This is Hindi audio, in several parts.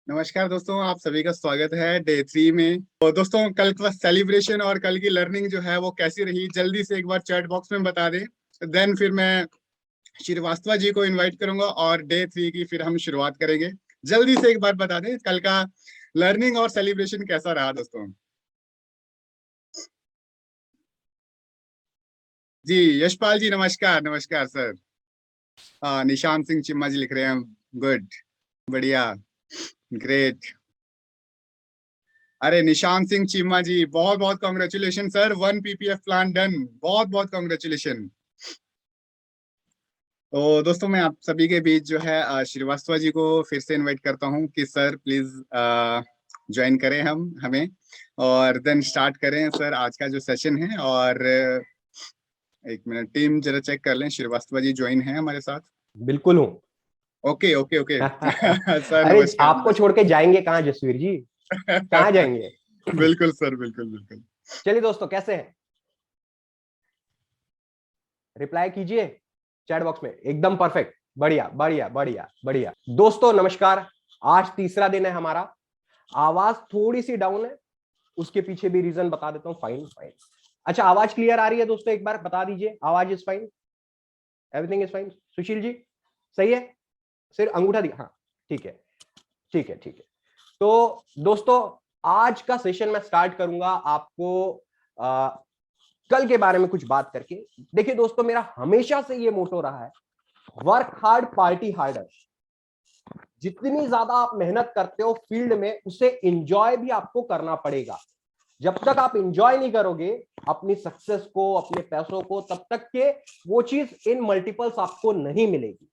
नमस्कार दोस्तों, आप सभी का स्वागत है डे 3 में। तो दोस्तों, कल का सेलिब्रेशन और कल की लर्निंग जो है वो कैसी रही, जल्दी से एक बार चैट बॉक्स में बता दें। देन फिर मैं श्रीवास्तव जी को इनवाइट करूंगा और डे 3 की फिर हम शुरुआत करेंगे। जल्दी से एक बार बता दें कल का लर्निंग और सेलिब्रेशन कैसा रहा दोस्तों। जी, यशपाल जी नमस्कार। नमस्कार सर। निशांत सिंह चिम्मा जी लिख रहे हैं गुड, बढ़िया, ग्रेट। अरे निशांत सिंह चीमा जी, बहुत बहुत congratulation sir, 1 PPF plan done, बहुत बहुत कॉन्ग्रेचुलेशन। तो दोस्तों, मैं आप सभी के बीच जो है श्रीवास्तव जी को फिर से इनवाइट करता हूँ कि सर प्लीज ज्वाइन करें हम हमें, और देन स्टार्ट करें सर आज का जो सेशन है। और एक मिनट, टीम जरा चेक कर लें, श्रीवास्तव जी ज्वाइन है हमारे साथ। बिल्कुल हूँ। Okay okay okay. सर अरे नमस्कार आपको छोड़ के जाएंगे कहाँ जसवीर जी, कहाँ जाएंगे। बिल्कुल सर, बिल्कुल बिल्कुल। चलिए दोस्तों, कैसे हैं? रिप्लाई कीजिए चैट बॉक्स में। एकदम परफेक्ट, बढ़िया बढ़िया बढ़िया बढ़िया। दोस्तों नमस्कार। आज तीसरा दिन है हमारा। आवाज थोड़ी सी डाउन है, उसके पीछे भी रीजन बता देता हूँ। Fine fine. अच्छा, आवाज क्लियर आ रही है दोस्तों? एक बार बता दीजिए, आवाज is fine, everything is fine. Sushil ji सही है? सिर्फ अंगूठा दिखा, हाँ ठीक है ठीक है ठीक है। तो दोस्तों, आज का सेशन मैं स्टार्ट करूंगा आपको कल के बारे में कुछ बात करके। देखिए दोस्तों, मेरा हमेशा से ये मोटो रहा है, वर्क हार्ड पार्टी हार्डर। जितनी ज्यादा आप मेहनत करते हो फील्ड में, उसे एंजॉय भी आपको करना पड़ेगा। जब तक आप एंजॉय नहीं करोगे अपनी सक्सेस को, अपने पैसों को, तब तक के वो चीज इन मल्टीपल्स आपको नहीं मिलेगी।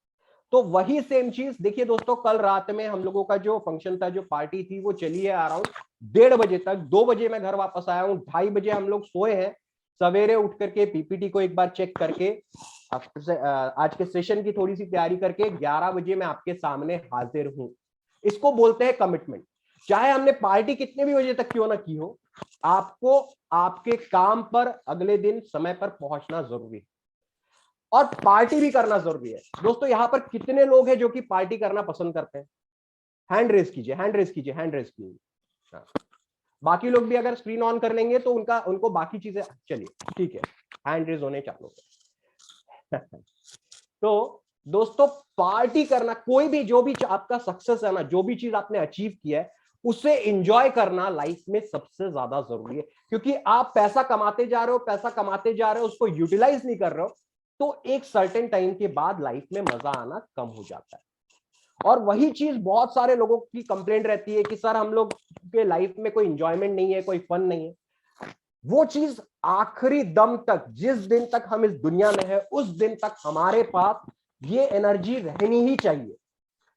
तो वही सेम चीज देखिए दोस्तों, कल रात में हम लोगों का जो फंक्शन था, जो पार्टी थी, वो चली है अराउंड 1:30 बजे तक। 2 बजे मैं घर वापस आया हूं, 2:30 बजे हम लोग सोए हैं। सवेरे उठ करके पीपीटी को एक बार चेक करके आज के सेशन की थोड़ी सी तैयारी करके 11 बजे मैं आपके सामने हाजिर हूं। इसको बोलते हैं कमिटमेंट। चाहे हमने पार्टी कितने भी बजे तक क्यों ना की हो, आपको आपके काम पर अगले दिन समय पर पहुंचना जरूरी है और पार्टी भी करना जरूरी है। दोस्तों, यहां पर कितने लोग हैं जो कि पार्टी करना पसंद करते हैं? हैंड रेस कीजिए, हैंड रेस कीजिए, हैंड रेस कीजिए। हाँ। बाकी लोग भी अगर स्क्रीन ऑन कर लेंगे तो उनको बाकी चीजें, चलिए ठीक है, हैंड रेस होने चालू है। तो दोस्तों, पार्टी करना, कोई भी जो भी आपका सक्सेस है ना, जो भी चीज आपने अचीव किया है, उसे एंजॉय करना लाइफ में सबसे ज्यादा जरूरी है। क्योंकि आप पैसा कमाते जा रहे हो, पैसा कमाते जा रहे हो, उसको यूटिलाइज नहीं कर रहे हो, तो एक सर्टेन टाइम के बाद लाइफ में मजा आना कम हो जाता है। और वही चीज बहुत सारे लोगों की कंप्लेंट रहती है कि सर हम लोग के लाइफ में कोई एंजॉयमेंट नहीं है, कोई फन नहीं है। वो चीज आखिरी दम तक, जिस दिन तक हम इस दुनिया में है, उस दिन तक हमारे पास ये एनर्जी रहनी ही चाहिए।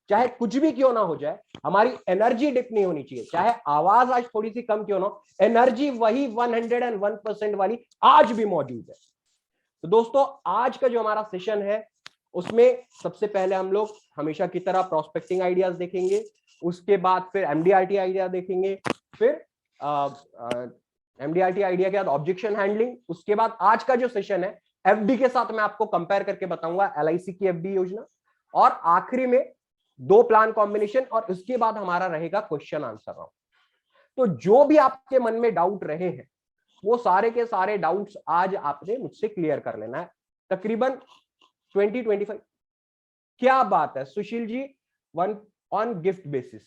चाहे कुछ भी क्यों ना हो जाए, हमारी एनर्जी डिप नहीं होनी चाहिए। चाहे आवाज आज थोड़ी सी कम क्यों ना हो, एनर्जी वही 101% वाली आज भी मौजूद है। तो दोस्तों, आज का जो हमारा सेशन है, उसमें सबसे पहले हम लोग हमेशा की तरह प्रोस्पेक्टिंग आइडियाज देखेंगे, उसके बाद फिर एमडीआरटी आइडिया देखेंगे, फिर एमडीआरटी आइडिया के बाद ऑब्जेक्शन हैंडलिंग, उसके बाद आज का जो सेशन है एफडी के साथ मैं आपको कंपेयर करके बताऊंगा, एलआईसी की एफडी योजना, और आखिरी में 2 प्लान कॉम्बिनेशन, और उसके बाद हमारा रहेगा क्वेश्चन आंसर राउंड। तो जो भी आपके मन में डाउट रहे हैं, वो सारे के सारे डाउट्स आज आपने मुझसे क्लियर कर लेना है। तकरीबन 20-25। क्या बात है Sushil ji, one on gift basis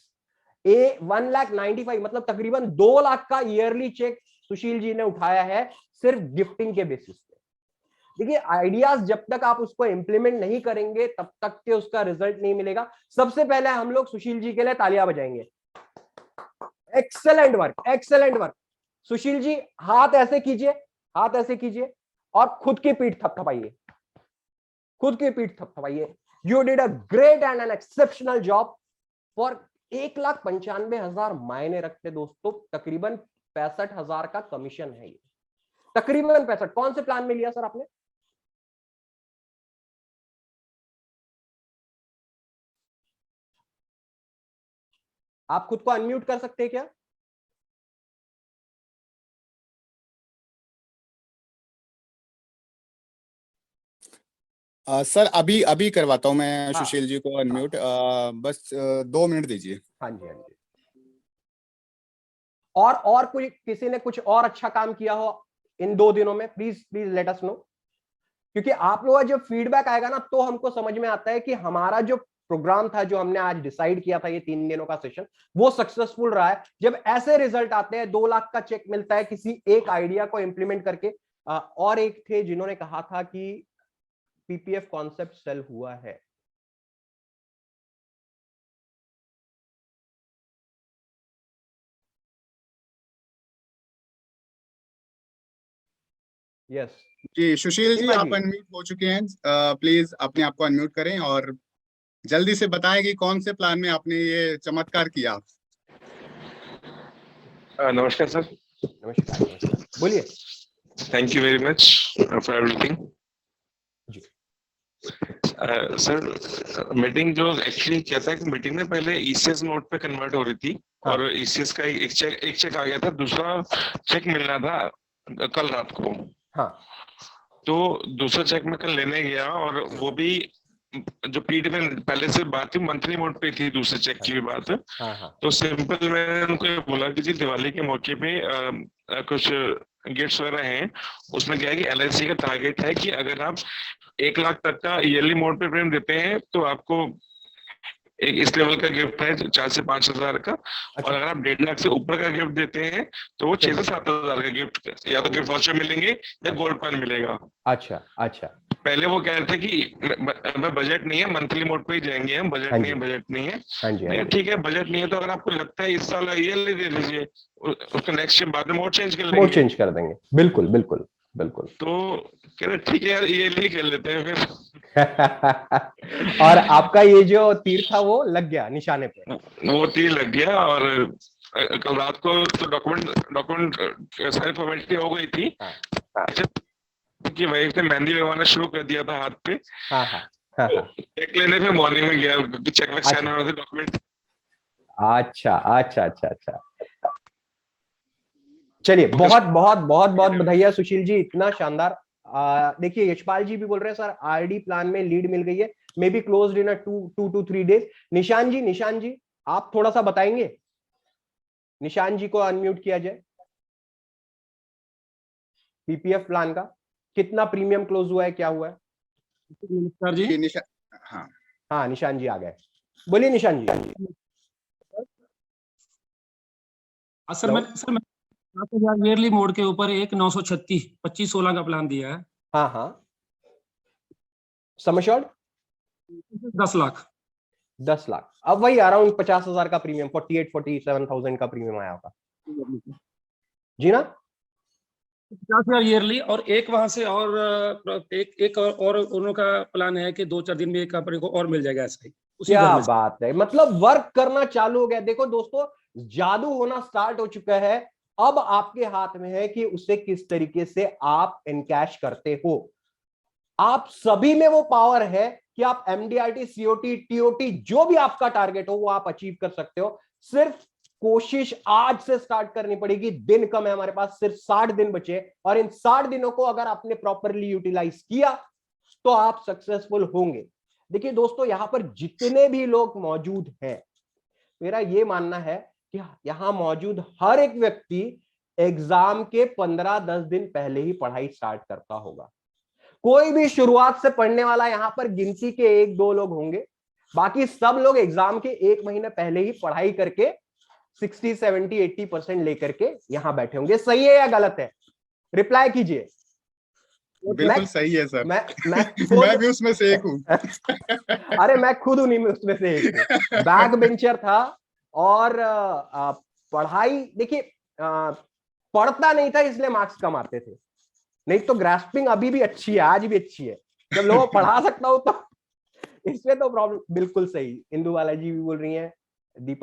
1,95,000, मतलब तकरीबन 2 लाख का ईयरली चेक सुशील जी ने उठाया है सिर्फ गिफ्टिंग के बेसिस पे। देखिए, आइडियाज जब तक आप उसको इंप्लीमेंट नहीं करेंगे तब तक के उसका रिजल्ट नहीं मिलेगा। सबसे पहले हम लोग सुशील जी के लिए तालियां बजाएंगे। Excellent work, excellent work. Sushil ji, हाथ ऐसे कीजिए, हाथ ऐसे कीजिए और खुद की पीठ थपथपाइए, खुद की पीठ थपथपाइए। You did a great and an exceptional job for 1,95,000 मायने रखते दोस्तों। तकरीबन 65,000 का कमीशन है ये, तकरीबन 65। कौन से प्लान में लिया सर आपने? आप खुद को अनम्यूट कर सकते हैं क्या? सर अभी अभी करवाता हूँ मैं हाँ सुशील जी को हाँ अनम्यूट, बस 2 मिनट दीजिए। हाँ जी हाँ जी। और कोई किसी ने कुछ और अच्छा काम किया हो इन 2 दिनों में, please please let us know, क्योंकि आप लोगों का जब फीडबैक आएगा ना तो हमको समझ में आता है कि हमारा जो प्रोग्राम था, जो हमने आज डिसाइड किया था, ये 3 दिनों का सेशन, वो सक्सेसफुल रहा है। जब ऐसे रिजल्ट आते हैं, 2 लाख का चेक मिलता है किसी एक आइडिया को इंप्लीमेंट करके। और एक थे जिन्होंने कहा था कि पीपीएफ कॉन्सेप्ट सेल हुआ है। यस जी सुशील जी, आप जी, अनम्यूट हो चुके हैं। प्लीज अपने आप को अनम्यूट करें और जल्दी से बताएं कि कौन से प्लान में आपने ये चमत्कार किया। नमस्कार सर। नमस्कार नमस्कार, बोलिए thank you very much for everything. जी। सर मीटिंग जो एक्चुअली क्या था कि मीटिंग में पहले ईसीएस मोड पे कन्वर्ट हो रही थी। हाँ। और ईसीएस का एक चेक आ गया था, दूसरा चेक मिलना था कल रात को। हाँ तो दूसरा चेक मैं कल लेने गया और वो भी जो पीडी में पहले से बात थी मंथली मोड पे थी, दूसरे चेक की भी बात। हाँ हाँ तो सिंपल मैंने उनको ये बोला कि जी दिवाली के मौके पे कुछ गिफ्ट्स वगैरह हैं। उसमें क्या है कि एलआईसी का टारगेट है कि अगर आप 1 लाख तक का ईयरली मोड पे प्रीमियम देते हैं तो आपको एक इस लेवल का गिफ्ट है 4 से 5 हजार का। और अगर आप 1.5 लाख से ऊपर का गिफ्ट देते हैं तो वो 6 से 7 हजार का गिफ्ट, या तो गिफ्ट वाउचर मिलेंगे या गोल्ड कॉइन मिलेगा। अच्छा अच्छा। पहले वो कह रहे थे कि मैं बजट नहीं है, मंथली मोड पे ही जाएंगे हम, बजट नहीं है, बजट नहीं है। हाँ जी, नहीं ठीक है, बजट नहीं है तो अगर आपको लगता है इस साल ये दे दीजिए, उसका नेक्स्ट बाद में मोड चेंज कर लेंगे। मोड चेंज कर देंगे, बिल्कुल बिल्कुल बिल्कुल। तो कह रहे ठीक है यार, ये नहीं कर लेते हैं फिर। और आपका ये जो तीर था वो लग गया निशाने पे। वो तीर लग गया। और कल रात को तो डॉक्यूमेंट सारी फॉर्मेलिटी हो गई थी कि वही से मेहंदी लगवाना शुरू कर दिया था हाथ पे। हाँ हाँ हाँ हाँ। चेक लेने पे मॉर्निंग में गया, चेक में साइन होना था डॉक्यूमेंट। अच्छा अच्छा अच्छा अच्छा। चलिए, बहुत बहुत बहुत बहुत बधाई सुशील जी, इतना शानदार। देखिए यशपाल जी भी बोल रहे हैं सर आरडी प्लान में लीड मिल गई है, may be closed in 2 to 3 days। निशान जी आप थोड़ा सा बताएंगे, निशान जी को अनम्यूट किया जाए। पीपीएफ प्लान का कितना प्रीमियम क्लोज हुआ है, क्या हुआ है? नमस्कार जी। हाँ हाँ निशान जी आ गए, बोलिए निशान जी। सर मैं 7,000 ईयरली मोड के ऊपर एक 936 25/16 का प्लान दिया है। हाँ हाँ। Sum assured 10 lakh. 10 लाख, अब वही अराउंड 50,000 का प्रीमियम, 47,000 का प्रीमियम आया होगा जी ना। 50,000 ईयरली, और एक वहां से और एक और उन्हों का प्लान है कि 2-4 दिन में एक अपने को और मिल जाएगा ऐसा ही उसी घर क्या में। बात है, मतलब वर्क करना चालू हो गया। देखो दोस्तों, जादू होना स्टार्ट हो चुका है। अब आपके हाथ में है कि उसे किस तरीके से आप इनकैश करते हो। आप सभी में वो पावर है कि आप एमडीआरटी, सीओटी, टीओटी, जो भी आपका टारगेट हो वो आप अचीव कर सकते हो। सिर्फ कोशिश आज से स्टार्ट करनी पड़ेगी। दिन कम है हमारे पास, सिर्फ 60 दिन बचे, और इन 60 दिनों को अगर आपने प्रॉपरली यूटिलाइज किया तो आप सक्सेसफुल होंगे। देखिए दोस्तों, यहां पर जितने भी लोग मौजूद हैं, मेरा यह मानना है कि यहां मौजूद हर एक व्यक्ति एग्जाम के 15-10 दिन पहले ही पढ़ाई स्टार्ट करता होगा। कोई भी शुरुआत से पढ़ने वाला यहां पर गिनती के 1-2 लोग होंगे, बाकी सब लोग एग्जाम के 1 महीने पहले ही पढ़ाई करके 60, 70, 80% लेकर के यहां बैठे होंगे। सही है या गलत है? रिप्लाई कीजिए। बिल्कुल सही है सर। मैं मैं भी उसमें से एक हूँ। अरे मैं खुद उन्हीं में उसमें से एक हूँ। बैक बेंचर था और पढ़ाई, देखिए पढ़ता नहीं था इसलिए मार्क्स कम आते थे, नहीं तो ग्रास्पिंग अभी भी अच्छी है, आज भी अच्छी है। जब लोगों को पढ़ा सकता हूं तो इसमें तो प्रॉब्लम। बिल्कुल सही, इंदु बाला जी भी बोल रही हैं, दीप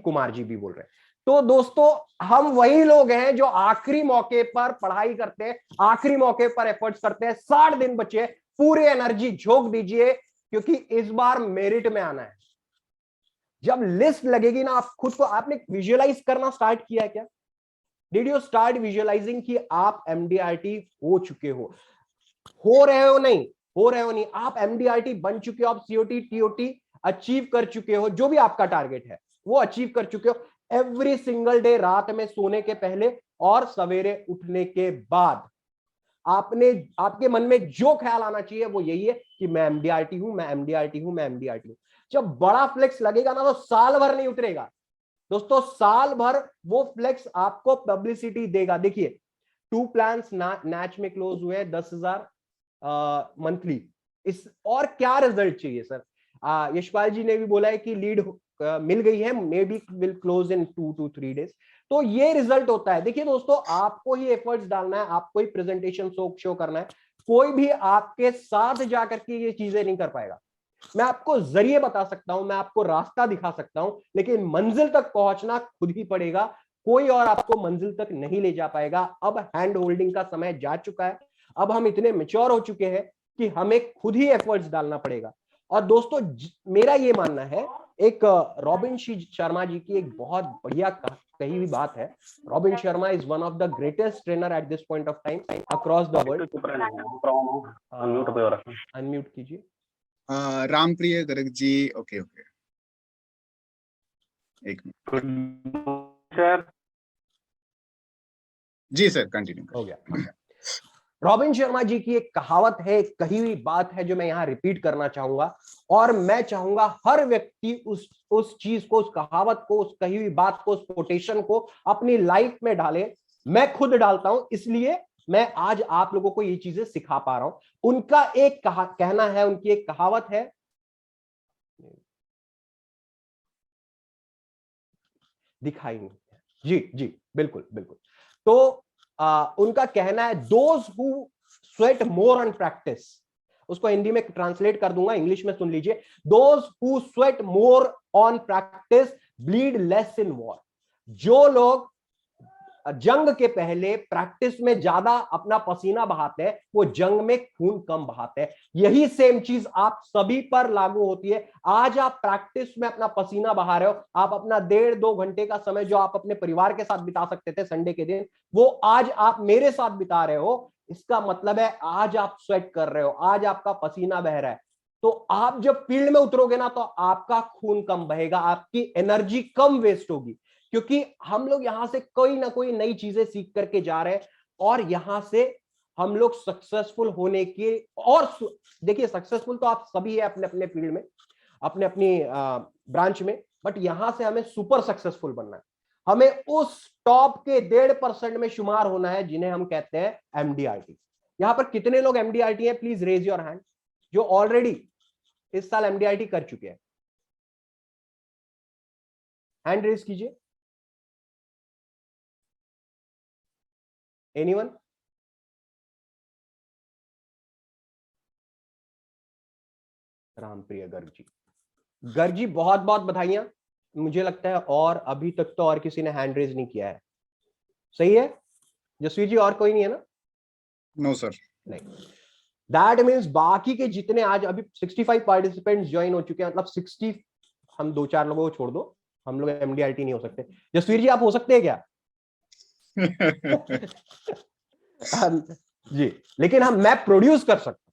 कुमार जी भी बोल रहे हैं। तो दोस्तों, हम वही लोग हैं जो आखिरी मौके पर पढ़ाई करते हैं, आखिरी मौके पर एफर्ट्स करते हैं। 60 दिन बचे, पूरी एनर्जी झोंक दीजिए, क्योंकि इस बार मेरिट में आना है। जब लिस्ट लगेगी ना, आप खुद को, आपने विजुअलाइज करना स्टार्ट किया है क्या? डिड यू स्टार्ट विजुअलाइजिंग कि आप एमडीआरटी हो चुके हो रहे हो नहीं, आप एमडीआरटी बन चुके हो, आप सीओटी, टीओटी अचीव कर चुके हो, जो भी आपका टारगेट है वो अचीव कर चुके हो। एवरी सिंगल डे, रात में सोने के पहले और सवेरे उठने के बाद आपके मन में जो ख्याल आना चाहिए वो यही है कि मैं एमडीआरटी हूं, मैं एमडीआरटी हूं, मैं एमडीआरटी हूं। जब बड़ा फ्लेक्स लगेगा ना तो साल भर नहीं उतरेगा दोस्तों, साल भर वो फ्लेक्स आपको पब्लिसिटी देगा। देखिए 2 प्लान्स नैच में क्लोज हुए 10,000 मंथली। इस और क्या रिजल्ट चाहिए सर? यशपाल जी ने भी बोला है कि लीड मिल गई है, may be will close in 2 to 3 days। तो ये रिजल्ट होता है। देखिए दोस्तों, आपको ही एफर्ट्स डालना है, आपको ही प्रेजेंटेशन शो करना है, कोई भी आपके साथ जाकर के ये चीजें नहीं कर पाएगा। मैं आपको जरिए बता सकता हूं, मैं आपको रास्ता दिखा सकता हूं, लेकिन मंजिल तक पहुंचना खुद ही पड़ेगा, कोई और आपको मंजिल तक नहीं ले जा पाएगा। अब हैंड होल्डिंग का समय जा चुका है, अब हम इतने मैच्योर हो चुके हैं कि हमें खुद ही एफर्ट्स डालना पड़ेगा। और दोस्तों मेरा ये मानना है, एक रॉबिन शर्मा जी की एक बहुत बढ़िया कही हुई बात है। Robin Sharma is one of the greatest trainer at this point of time across the world. Unmute कीजिए। रामप्रिय गर्ग जी, ओके ओके, एक मिनट जी सर, कंटिन्यू हो गया। रॉबिन शर्मा जी की एक कहावत है, एक कही हुई बात है जो मैं यहां रिपीट करना चाहूंगा, और मैं चाहूंगा हर व्यक्ति उस चीज को, उस कहावत को, उस कही हुई बात को, उस कोटेशन को अपनी लाइफ में डाले। मैं खुद डालता हूं, इसलिए मैं आज आप लोगों को ये चीजें सिखा पा रहा हूं। उनका एक कहना है, उनकी एक कहावत है, दिखाई नहीं, जी जी बिल्कुल बिल्कुल। तो उनका कहना है, those who sweat more on practice, उसको हिंदी में ट्रांसलेट कर दूंगा, इंग्लिश में सुन लीजिए। Those who sweat more on practice bleed less in war. जो लोग जंग के पहले प्रैक्टिस में ज्यादा अपना पसीना बहाते हैं, वो जंग में खून कम बहाते हैं। यही सेम चीज आप सभी पर लागू होती है। आज आप प्रैक्टिस में अपना पसीना बहा रहे हो, आप अपना 1.5-2 घंटे का समय जो आप अपने परिवार के साथ बिता सकते थे संडे के दिन, वो आज आप मेरे साथ बिता रहे हो। इसका मतलब है आज आप स्वेट कर रहे हो, आज आपका पसीना बह रहा है। तो आप जब फील्ड में उतरोगे ना तो आपका खून कम बहेगा, आपकी एनर्जी कम वेस्ट होगी, क्योंकि हम लोग यहां से कोई ना कोई नई चीजें सीख करके जा रहे हैं, और यहां से हम लोग सक्सेसफुल होने के, और देखिए सक्सेसफुल तो आप सभी है अपने अपने फील्ड में, अपने अपनी ब्रांच में, बट यहां से हमें सुपर सक्सेसफुल बनना है। हमें उस टॉप के 1.5% में शुमार होना है जिन्हें हम कहते हैं एमडीआरटी। यहां पर कितने लोग एमडीआरटी हैं? प्लीज रेज योर हैंड, जो ऑलरेडी इस साल एमडीआरटी कर चुके हैं। हैंड रेज कीजिए। एनीवन? रामप्रिय गर्ग जी, गर्ग जी बहुत बहुत बधाइयां। मुझे लगता है और अभी तक तो और किसी ने हैंड रेज नहीं किया है, सही है? जसवीर जी और कोई नहीं है ना? नो सर, नहीं। दैट मीन्स बाकी के जितने आज अभी 65 पार्टिसिपेंट्स ज्वाइन हो चुके हैं, मतलब 60, हम 2-4 लोगों को छोड़ दो, हम लोग एमडीआरटी नहीं हो सकते। जसवीर जी आप हो सकते हैं क्या? जी, लेकिन मैं प्रोड्यूस कर सकता हूं,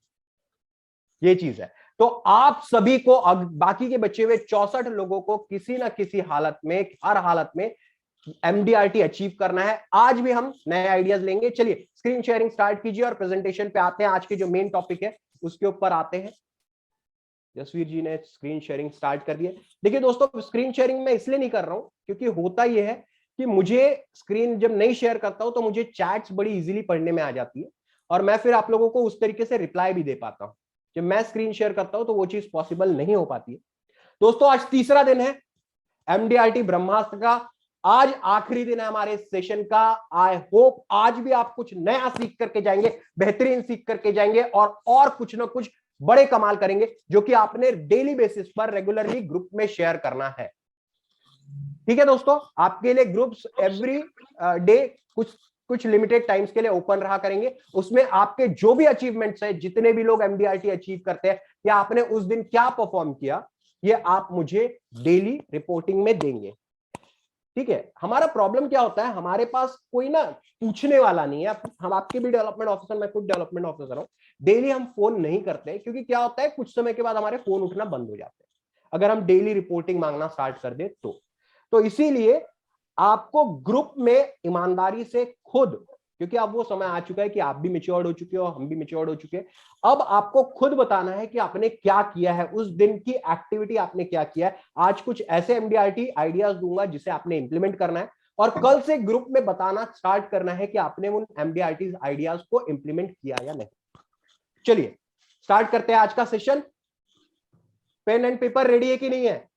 ये चीज है। तो आप सभी को, बाकी के बचे हुए 64 लोगों को किसी ना किसी हालत में, हर हालत में एमडीआरटी अचीव करना है। आज भी हम नए आइडियाज लेंगे। चलिए स्क्रीन शेयरिंग स्टार्ट कीजिए और प्रेजेंटेशन पे आते हैं। आज के जो मेन टॉपिक है उसके ऊपर आते हैं। जसवीर जी ने स्क्रीन शेयरिंग स्टार्ट कर दिया। देखिए दोस्तों, स्क्रीन शेयरिंग मैं इसलिए नहीं कर रहा हूं क्योंकि होता यह है कि मुझे स्क्रीन जब नहीं शेयर करता हूं तो मुझे चैट्स बड़ी इजीली पढ़ने में आ जाती है, और मैं फिर आप लोगों को उस तरीके से रिप्लाई भी दे पाता हूं। जब मैं स्क्रीन शेयर करता हूं तो वो चीज पॉसिबल नहीं हो पाती है। दोस्तों आज तीसरा दिन है एमडीआरटी ब्रह्मास्त्र का। आज आखिरी दिन है हमारे सेशन का। आई होप आज भी आप कुछ नया सीख करके जाएंगे, बेहतरीन सीख करके जाएंगे, और कुछ ना कुछ बड़े कमाल करेंगे, जो कि आपने डेली बेसिस पर रेगुलरली ग्रुप में शेयर करना है। ठीक है दोस्तों, आपके लिए ग्रुप्स एवरी डे कुछ लिमिटेड टाइम्स के लिए ओपन रहा करेंगे। उसमें आपके जो भी अचीवमेंट्स है, जितने भी लोग एमडीआरटी अचीव करते हैं, या आपने उस दिन क्या परफॉर्म किया, ये आप मुझे डेली रिपोर्टिंग में देंगे। ठीक है? हमारा प्रॉब्लम क्या होता है, हमारे पास कोई ना पूछने वाला नहीं है। हम आपके भी डेवलपमेंट ऑफिसर, मैं खुद डेवलपमेंट ऑफिसर हूं, डेली हम फोन नहीं करते हैं, क्योंकि क्या होता है कुछ समय के बाद हमारे फोन उठना बंद हो जाते हैं अगर हम डेली रिपोर्टिंग मांगना स्टार्ट कर दे तो इसीलिए आपको ग्रुप में ईमानदारी से खुद, क्योंकि अब वो समय आ चुका है कि आप भी मैच्योर्ड हो चुके हो, हम भी मैच्योर्ड हो चुके हैं, अब आपको खुद बताना है कि आपने क्या किया है, उस दिन की एक्टिविटी आपने क्या किया है। आज कुछ ऐसे एमडीआरटी आइडियाज दूंगा जिसे आपने इंप्लीमेंट करना है, और कल से ग्रुप में बताना स्टार्ट करना है कि आपने उन एमडीआरटी आइडियाज को इंप्लीमेंट किया या नहीं। चलिए स्टार्ट करते हैं आज का session. Pen and paper ready है कि नहीं है?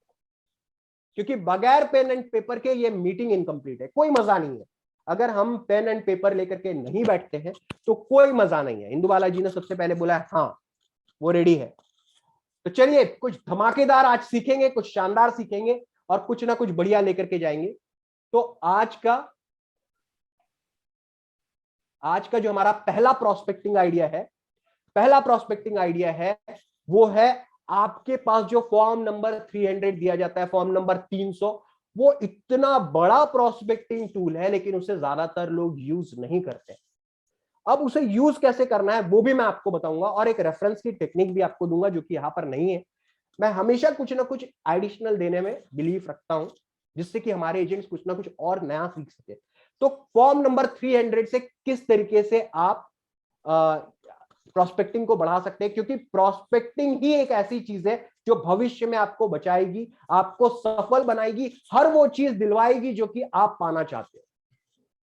क्योंकि बगैर पेन एंड पेपर के ये मीटिंग इनकम्प्लीट है, कोई मजा नहीं है। अगर हम पेन एंड पेपर लेकर के नहीं बैठते हैं तो कोई मजा नहीं है। इंदुबाला जी ने सबसे पहले बोला है हाँ वो रेडी है। तो चलिए कुछ धमाकेदार आज सीखेंगे, कुछ शानदार सीखेंगे और कुछ ना कुछ बढ़िया लेकर के जाएंगे। तो आज का जो हमारा पहला प्रोस्पेक्टिंग आइडिया है वो है आपके पास जो फॉर्म नंबर 300 दिया जाता है, फॉर्म नंबर 300, वो इतना बड़ा प्रोस्पेक्टिंग टूल है लेकिन उसे ज्यादातर लोग यूज नहीं करते। अब उसे यूज कैसे करना है वो भी मैं आपको बताऊंगा और एक रेफरेंस की टेक्निक भी आपको दूंगा जो कि यहां पर नहीं है। मैं हमेशा कुछ ना कुछ एडिशनल देने में बिलीव रखता हूं जिससे कि हमारे एजेंट्स कुछ ना कुछ और नया सीख सके। तो फॉर्म नंबर 300 से किस तरीके से आप प्रोस्पेक्टिंग को बढ़ा सकते हैं, क्योंकि प्रोस्पेक्टिंग ही एक ऐसी चीज है जो भविष्य में आपको बचाएगी, आपको सफल बनाएगी, हर वो चीज दिलवाएगी जो कि आप पाना चाहते हो।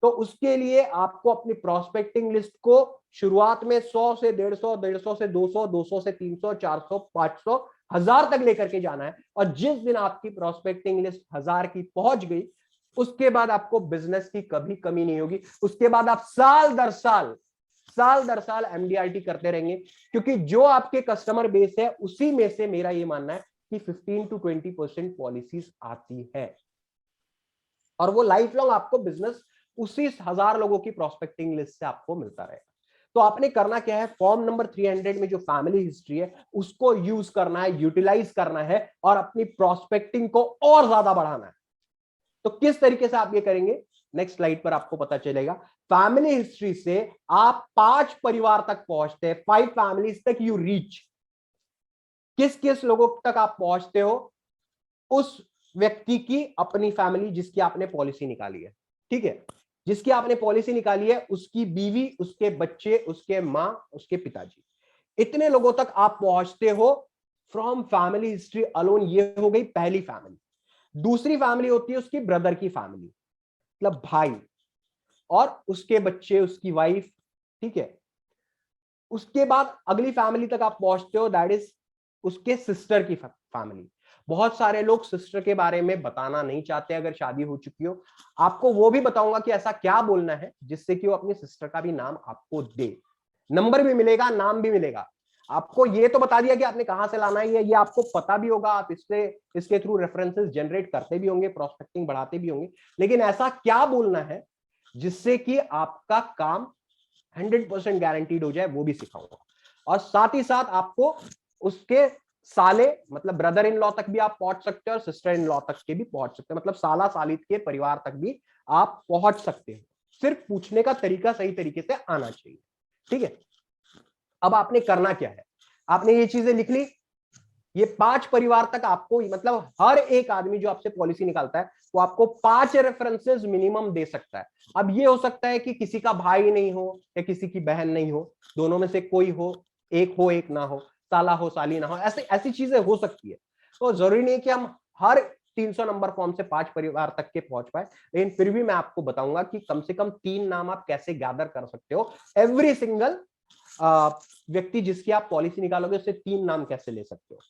तो उसके लिए आपको अपनी प्रोस्पेक्टिंग लिस्ट को शुरुआत में 100 से 150, 150 से 200, 200 से 300, 400, 500, 1000 तक लेकर के जाना है। और जिस दिन आपकी प्रोस्पेक्टिंग लिस्ट 1000 की पहुंच गई उसके बाद आपको बिजनेस की कभी कमी नहीं होगी। उसके बाद आप साल दर साल एमडीआरटी करते रहेंगे, क्योंकि जो आपके कस्टमर बेस है उसी में से मेरा ये मानना है कि 15 to 20% पॉलिसीज आती है और वो लाइफ लॉन्ग आपको बिजनेस उसी 1000 लोगों की प्रोस्पेक्टिंग लिस्ट से आपको मिलता रहेगा। तो आपने करना क्या है, फॉर्म नंबर 300 में जो फैमिली हिस्ट्री है उसको यूज करना है, यूटिलाइज करना है और अपनी प्रोस्पेक्टिंग को और ज्यादा बढ़ाना है। तो किस तरीके से आप ये करेंगे नेक्स्ट स्लाइड पर आपको पता चलेगा। फैमिली हिस्ट्री से आप 5 परिवार तक पहुंचते हैं, 5 फैमिलीज तक यू रीच। किस किस लोगों तक आप पहुंचते हो? उस व्यक्ति की अपनी फैमिली जिसकी आपने पॉलिसी निकाली है, ठीक है, जिसकी आपने पॉलिसी निकाली है, उसकी बीवी, उसके बच्चे, उसके मां, उसके पिताजी, इतने लोगों तक आप पहुंचते हो फ्रॉम फैमिली हिस्ट्री अलोन। ये हो गई पहली फैमिली। दूसरी फैमिली होती है उसकी ब्रदर की फैमिली, मतलब भाई और उसके बच्चे, उसकी वाइफ, ठीक है। उसके बाद अगली फैमिली तक आप पहुंचते हो, दैट इज उसके सिस्टर की फैमिली। बहुत सारे लोग सिस्टर के बारे में बताना नहीं चाहते अगर शादी हो चुकी हो। आपको वो भी बताऊंगा कि ऐसा क्या बोलना है जिससे कि वो अपनी सिस्टर का भी नाम आपको दे, नंबर भी मिलेगा, नाम भी मिलेगा। आपको ये तो बता दिया कि आपने कहां से लाना है, ये आपको पता भी होगा, आप इसके थ्रू रेफरेंसेस जनरेट करते भी होंगे, प्रोस्पेक्टिंग बढ़ाते भी होंगे, लेकिन ऐसा क्या बोलना है जिससे कि आपका काम 100% गारंटीड हो जाए वो भी सिखाऊंगा। और साथ ही साथ आपको उसके साले मतलब ब्रदर इन लॉ तक भी आप पहुंच सकते हो और सिस्टर इन लॉ तक के भी पहुंच सकते हो, मतलब साला सालित के परिवार तक भी आप पहुंच सकते हो। सिर्फ पूछने का तरीका सही तरीके से आना चाहिए, ठीक है। अब आपने करना क्या है, आपने ये चीजें लिख ली, ये 5 परिवार तक आपको, मतलब हर एक आदमी जो आपसे पॉलिसी निकालता है वो आपको 5 रेफरेंसेस मिनिमम दे सकता है। अब ये हो सकता है कि किसी का भाई नहीं हो या किसी की बहन नहीं हो, दोनों में से कोई हो एक ना हो, साला हो साली ना हो, ऐसी चीजें हो सकती है। तो जरूरी नहीं कि हम हर 300 नंबर फॉर्म से 5 परिवार तक के पहुंच पाए, लेकिन फिर भी मैं आपको बताऊंगा कि कम से कम 3 नाम आप कैसे गैदर कर सकते हो। एवरी सिंगल व्यक्ति जिसकी आप पॉलिसी निकालोगे उससे 3 नाम कैसे ले सकते हो।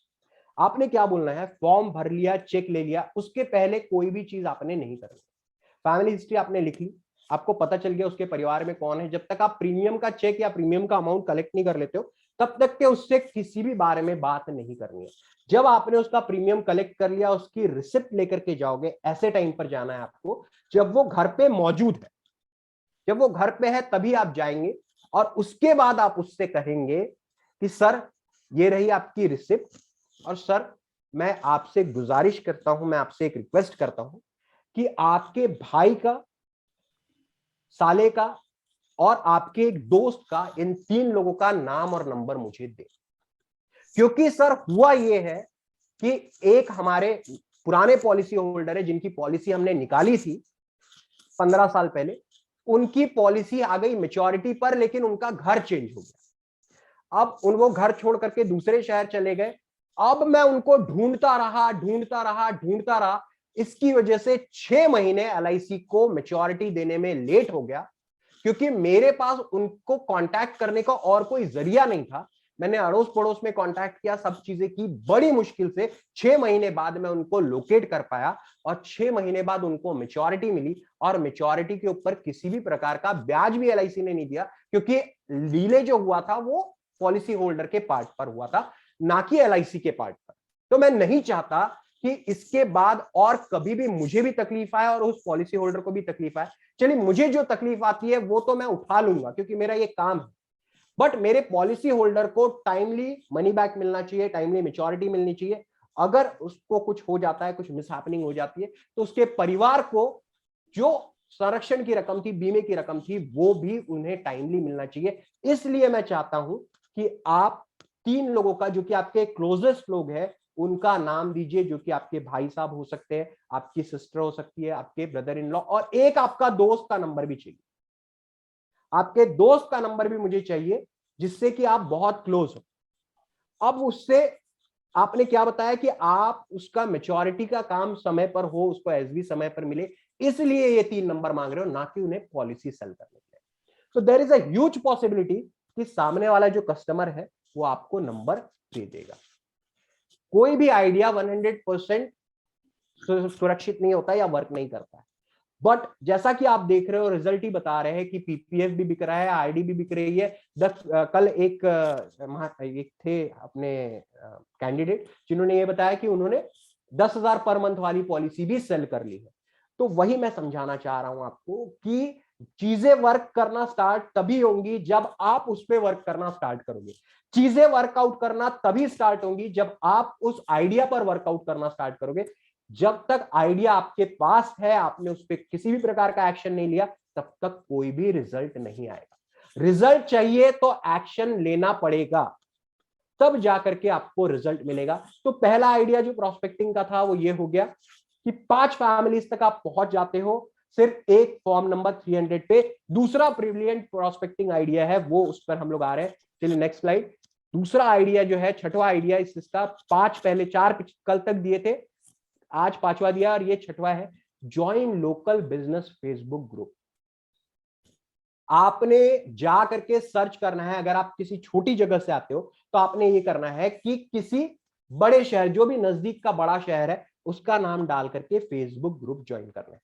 आपने क्या बोलना है, फॉर्म भर लिया, चेक ले लिया, उसके पहले कोई भी चीज आपने नहीं करनी। फैमिली हिस्ट्री आपने लिख ली, आपको पता चल गया उसके परिवार में कौन है। जब तक आप प्रीमियम का चेक या प्रीमियम का अमाउंट कलेक्ट नहीं कर लेते हो तब तक के उससे किसी भी बारे में बात नहीं करनी है। जब आपने उसका प्रीमियम कलेक्ट कर लिया, उसकी रिसिप्ट लेकर के जाओगे, ऐसे टाइम पर जाना है आपको जब वो घर पे मौजूद है। जब वो घर पे है तभी आप जाएंगे और उसके बाद आप उससे कहेंगे कि सर ये रही आपकी रिसिप्ट, और सर मैं आपसे गुजारिश करता हूं, मैं आपसे एक रिक्वेस्ट करता हूं कि आपके भाई का, साले का और आपके एक दोस्त का, इन 3 लोगों का नाम और नंबर मुझे दे। क्योंकि सर हुआ ये है कि एक हमारे पुराने पॉलिसी होल्डर है जिनकी पॉलिसी हमने निकाली थी, 15 साल पहले, उनकी पॉलिसी आ गई मैच्योरिटी पर, लेकिन उनका घर चेंज हो गया। अब वो घर छोड़ करके दूसरे शहर चले गए। अब मैं उनको ढूंढता रहा। इसकी वजह से 6 महीने LIC को मैच्योरिटी देने में लेट हो गया, क्योंकि मेरे पास उनको कांटेक्ट करने का और कोई जरिया नहीं था। मैंने अड़ोस पड़ोस में कांटेक्ट किया, सब चीजें की, बड़ी मुश्किल से 6 महीने बाद मैं उनको लोकेट कर पाया, और 6 महीने बाद उनको मैच्योरिटी मिली। और मैच्योरिटी के ऊपर किसी भी प्रकार का ब्याज भी LIC ने नहीं दिया, क्योंकि लीले जो हुआ था वो पॉलिसी होल्डर के पार्ट पर हुआ था, ना कि LIC के पार्ट पर। तो मैं नहीं चाहता कि इसके बाद और कभी भी मुझे भी तकलीफ आए और उस पॉलिसी होल्डर को भी तकलीफ आए। चलिए, मुझे जो तकलीफ आती है वो तो मैं उठा लूंगा, क्योंकि मेरा ये काम है, बट मेरे पॉलिसी होल्डर को टाइमली मनी बैक मिलना चाहिए, टाइमली मैच्योरिटी मिलनी चाहिए। अगर उसको कुछ हो जाता है, कुछ मिसहैपनिंग हो जाती है, तो उसके परिवार को जो संरक्षण की रकम थी, बीमे की रकम थी, वो भी उन्हें टाइमली मिलना चाहिए। इसलिए मैं चाहता हूं कि आप 3 लोगों का, जो कि आपके क्लोजेस्ट लोग हैं, उनका नाम दीजिए, जो कि आपके भाई साहब हो सकते हैं, आपकी सिस्टर हो सकती है, आपके ब्रदर इन लॉ, और एक आपका दोस्त का नंबर भी चाहिए। आपके दोस्त का नंबर भी मुझे चाहिए, जिससे कि आप बहुत क्लोज हो। अब उससे आपने क्या बताया कि आप उसका मैच्योरिटी का काम समय पर हो, उसको एसबी समय पर मिले, इसलिए ये 3 नंबर मांग रहे हो, ना कि उन्हें पॉलिसी सेल करने के लिए। तो there is a huge possibility कि सामने वाला जो कस्टमर है वो आपको नंबर दे देगा। कोई भी आइडिया 100% सुरक्षित नहीं होता या वर्क नहीं करता है, बट जैसा कि आप देख रहे हो, रिजल्ट ही बता रहे हैं कि पीपीएफ भी बिक रहा है, आईडी भी बिक रही है। कल एक थे अपने कैंडिडेट, जिन्होंने ये बताया कि उन्होंने 10,000 पर मंथ वाली पॉलिसी भी सेल कर ली है। तो वही मैं समझाना चाह रहा हूं आपको कि चीजें वर्क करना स्टार्ट तभी होंगी जब आप उस पर वर्क करना स्टार्ट करोगे। चीजें वर्कआउट करना तभी स्टार्ट होंगी जब आप उस आइडिया पर वर्कआउट करना स्टार्ट करोगे। जब तक आइडिया आपके पास है, आपने उस पर किसी भी प्रकार का एक्शन नहीं लिया, तब तक कोई भी रिजल्ट नहीं आएगा। रिजल्ट चाहिए तो एक्शन लेना पड़ेगा, तब जाकर के आपको रिजल्ट मिलेगा। तो पहला आइडिया जो प्रोस्पेक्टिंग का था वो ये हो गया कि 5 फैमिलीज तक आप पहुंच जाते हो सिर्फ एक फॉर्म नंबर 300 पे। दूसरा ब्रिलियंट प्रोस्पेक्टिंग आइडिया है वो, उस पर हम लोग आ रहे हैं। चलिए नेक्स्ट स्लाइड। दूसरा आइडिया जो है, छठवां आइडिया, इसका 5 पहले 4 कल तक दिए थे, आज 5वां दिया, और ये 6वां है, join local business Facebook group. आपने जा करके सर्च करना है, अगर आप किसी छोटी जगह से आते हो तो आपने ये करना है कि किसी बड़े शहर, जो भी नजदीक का बड़ा शहर है, उसका नाम डाल करके फेसबुक ग्रुप ज्वाइन करना है।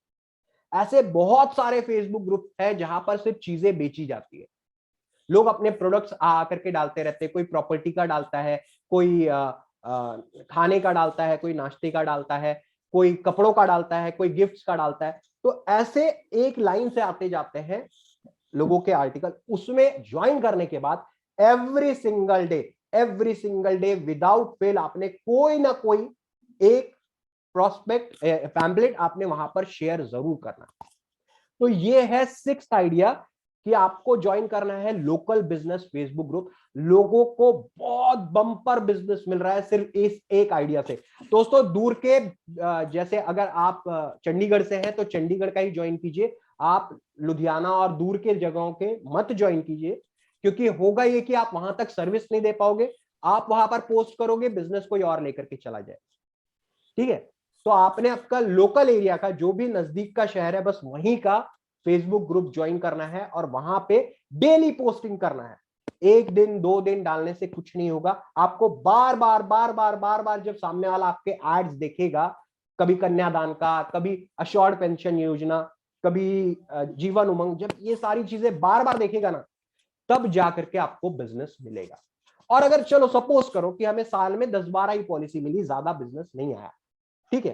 ऐसे बहुत सारे फेसबुक ग्रुप है जहां पर सिर्फ चीजें बेची जाती है। लोग अपने प्रोडक्ट्स आकर के डालते रहते हैं, कोई प्रॉपर्टी का डालता है, कोई खाने का डालता है, कोई नाश्ते का डालता है, कोई कपड़ों का डालता है, कोई गिफ्ट्स का डालता है। तो ऐसे एक लाइन से आते जाते हैं लोगों के आर्टिकल। उसमें ज्वाइन करने के बाद every single day without fail आपने कोई ना कोई एक प्रोस्पेक्ट पैम्पलेट आपने वहां पर शेयर जरूर करना। तो ये है 6th आइडिया कि आपको ज्वाइन करना है लोकल बिजनेस फेसबुक ग्रुप। लोगों को बहुत बम्पर बिजनेस मिल रहा है सिर्फ इस एक आइडिया से। दोस्तों, दूर के जैसे अगर आप चंडीगढ़ से हैं तो चंडीगढ़ का ही ज्वाइन कीजिए, आप लुधियाना और दूर के जगहों के मत ज्वाइन कीजिए, क्योंकि होगा ये कि आप वहां तक सर्विस नहीं दे पाओगे। आप वहां पर पोस्ट करोगे, बिजनेस कोई और लेकर के चला जाए। ठीक है, तो आपने आपका लोकल एरिया का, जो भी नजदीक का शहर है, बस वहीं का फेसबुक ग्रुप ज्वाइन करना है और वहां पे डेली पोस्टिंग करना है। 1 दिन 2 दिन डालने से कुछ नहीं होगा। आपको बार बार जब सामने वाला आपके एड्स देखेगा, कभी कन्यादान का, कभी अश्योर्ड पेंशन योजना, कभी जीवन उमंग, जब ये सारी चीजें बार बार देखेगा ना, तब जाकर के आपको बिजनेस मिलेगा। और अगर चलो सपोज करो कि हमें साल में 10-12 ही पॉलिसी मिली, ज्यादा बिजनेस नहीं आया, ठीक है,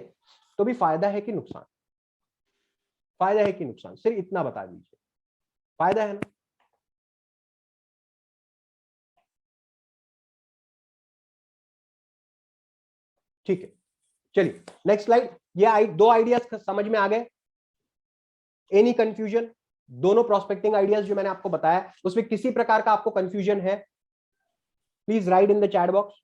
तो भी फायदा है कि नुकसान? फायदा है कि नुकसान? सिर्फ इतना बता दीजिए, फायदा है ना? ठीक है, चलिए नेक्स्ट स्लाइड। ये 2 आइडियाज समझ में आ गए? Any confusion? दोनों प्रोस्पेक्टिंग आइडियाज जो मैंने आपको बताया, उसमें किसी प्रकार का आपको कंफ्यूजन है, please write in the chat box.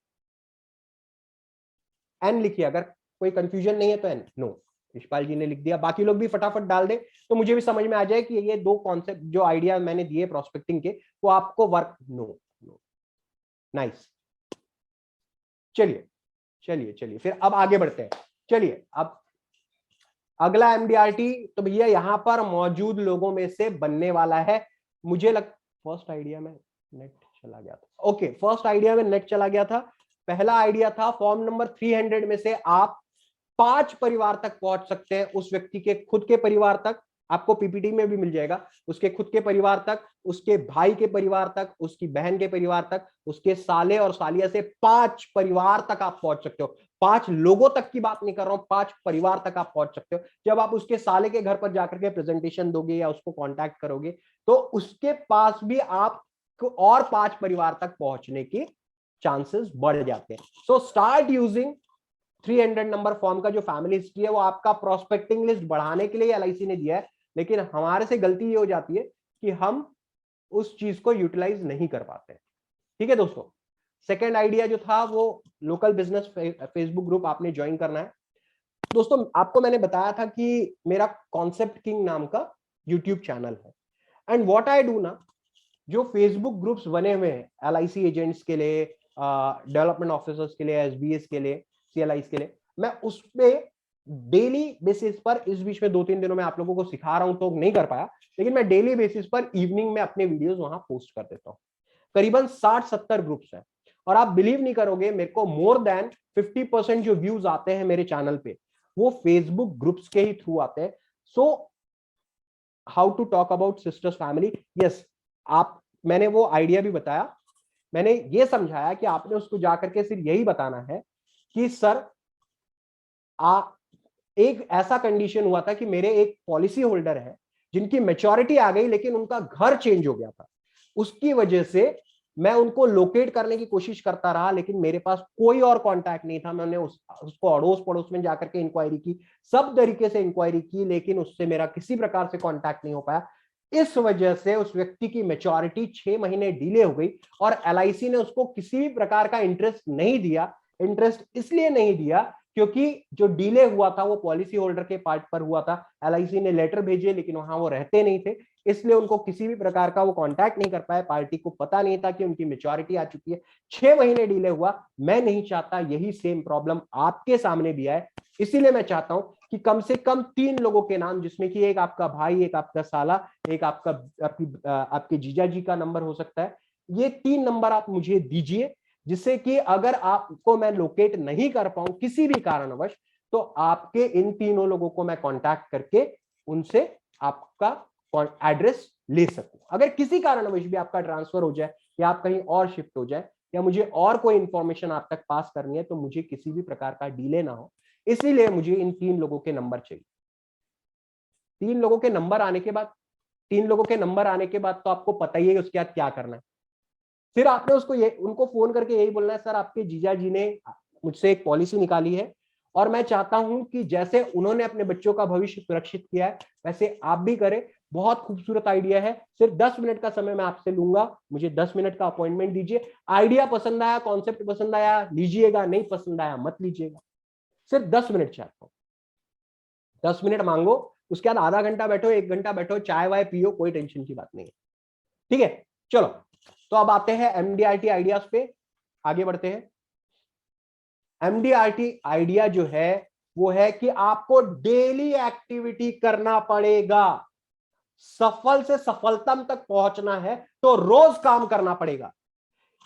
N लिखिए, अगर कोई कंफ्यूजन नहीं है तो एन, नो। यशपाल जी ने लिख दिया, बाकी लोग भी फटाफट डाल दे तो मुझे भी समझ में आ जाए कि ये दो कॉन्सेप्ट जो आइडिया मैंने दिए प्रोस्पेक्टिंग के वो आपको वर्क नो नाइस। चलिए चलिए चलिए फिर अब आगे बढ़ते हैं। चलिए अब अगला एमडीआरटी तो भैया यहां पर मौजूद लोगों में से बनने वाला है। मुझे फर्स्ट आइडिया में नेट चला गया था, ओके फर्स्ट आइडिया में नेट चला गया था। पहला आइडिया था फॉर्म नंबर 300 में से आप 5 परिवार तक पहुंच सकते हैं, उस व्यक्ति के खुद के परिवार तक, आपको पीपीटी में भी मिल जाएगा, उसके खुद के परिवार तक, उसके भाई के परिवार तक, उसकी बहन के परिवार तक, उसके साले और सालिया से 5 परिवार तक आप पहुंच सकते हो। 5 लोगों तक की बात नहीं कर रहा हूं, 5 परिवार तक आप पहुंच सकते हो। जब आप उसके साले के घर पर जाकर के प्रेजेंटेशन दोगे या उसको कांटेक्ट करोगे तो उसके पास भी आप और 5 परिवार तक पहुंचने की चांसेस बढ़ जाते हैं। So start using 300 number form का जो फैमिली हिस्ट्री है वो आपका प्रोस्पेक्टिंग लिस्ट बढ़ाने के लिए एलआईसी ने दिया है, लेकिन हमारे से गलती ये हो जाती है कि हम उस चीज को यूटिलाइज नहीं कर पाते। ठीक है दोस्तों, सेकेंड आइडिया जो था वो लोकल बिजनेस फेसबुक ग्रुप आपने ज्वाइन करना है। दोस्तों आपको मैंने बताया था कि मेरा कॉन्सेप्ट किंग नाम का यूट्यूब चैनल है, एंड व्हाट आई डू ना, जो फेसबुक ग्रुप्स बने हुए हैं एलआईसी एजेंट्स के लिए, डेवलपमेंट ऑफिसर्स के लिए, एसबीएस के लिए, सीएलआईस के लिए, मैं उस पे डेली बेसिस पर, इस बीच में 2-3 दिनों में आप लोगों को सिखा रहा हूं तो नहीं कर पाया, लेकिन मैं डेली बेसिस पर इवनिंग में अपने वीडियोस वहां पोस्ट कर देता हूं। करीबन 60-70 ग्रुप्स हैं और आप बिलीव नहीं करोगे मेरे को मोर देन 50% जो व्यूज आते हैं मेरे चैनल पे वो फेसबुक ग्रुप्स के ही थ्रू आते हैं। So how to talk about sisters family, yes मैंने वो आइडिया भी बताया, मैंने ये समझाया कि आपने उसको जाकर के सिर्फ यही बताना है कि सर एक ऐसा कंडीशन हुआ था कि मेरे एक पॉलिसी होल्डर है जिनकी मैच्योरिटी आ गई लेकिन उनका घर चेंज हो गया था, उसकी वजह से मैं उनको लोकेट करने की कोशिश करता रहा लेकिन मेरे पास कोई और कांटेक्ट नहीं था। मैंने उसको अड़ोस पड़ोस में जाकर के इंक्वायरी की, सब तरीके से इंक्वायरी की, लेकिन उससे मेरा किसी प्रकार से कांटेक्ट नहीं हो पाया। इस वजह से उस व्यक्ति की मैच्योरिटी 6 महीने डिले हो गई और एलआईसी ने उसको किसी भी प्रकार का इंटरेस्ट नहीं दिया। इंटरेस्ट इसलिए नहीं दिया क्योंकि जो डिले हुआ था वो पॉलिसी होल्डर के पार्ट पर हुआ था। एलआईसी ने लेटर भेजे लेकिन वहां वो रहते नहीं थे, इसलिए उनको किसी भी प्रकार का वो कांटेक्ट नहीं कर पाए। पार्टी को पता नहीं था कि उनकी मैच्योरिटी आ चुकी है, 6 महीने डिले हुआ। मैं नहीं चाहता यही सेम प्रॉब्लम आपके सामने भी आए, इसीलिए मैं चाहता हूं कि कम से कम 3 लोगों के नाम, जिसमें कि एक आपका भाई, एक आपका साला, एक आपके जीजा जी का नंबर हो सकता है, ये 3 नंबर आप मुझे दीजिए, जिससे कि अगर आपको मैं लोकेट नहीं कर पाऊं किसी भी कारणवश तो आपके इन तीनों लोगों को मैं कांटेक्ट करके उनसे आपका एड्रेस ले सकूं। अगर किसी कारणवश भी आपका ट्रांसफर हो जाए या आप कहीं और शिफ्ट हो जाए या मुझे और कोई इंफॉर्मेशन आप तक पास करनी है तो मुझे किसी भी प्रकार का डिले ना हो, इसीलिए मुझे इन 3 लोगों के नंबर चाहिए। 3 लोगों के नंबर आने के बाद तो आपको पता ही है उसके बाद क्या करना है। फिर आपने उनको फोन करके यही बोलना है, सर आपके जीजा जी ने मुझसे एक पॉलिसी निकाली है और मैं चाहता हूं कि जैसे उन्होंने अपने बच्चों का भविष्य सुरक्षित किया है वैसे आप भी करें। बहुत खूबसूरत आइडिया है, सिर्फ 10 मिनट का समय मैं आपसे लूंगा, मुझे 10 मिनट का अपॉइंटमेंट दीजिए। आइडिया पसंद आया, कॉन्सेप्ट पसंद आया लीजिएगा, नहीं पसंद आया मत लीजिएगा। सिर्फ 10 मिनट चाहता हूं, 10 मिनट मांगो, उसके बाद आधा घंटा बैठो, 1 घंटा बैठो, चाय वाय पियो, कोई टेंशन की बात नहीं है। ठीक है, चलो तो अब आते हैं एमडीआरटी आइडियाज पे, आगे बढ़ते हैं। एमडीआरटी आइडिया जो है वो है कि आपको डेली एक्टिविटी करना पड़ेगा। सफल से सफलतम तक पहुंचना है तो रोज काम करना पड़ेगा।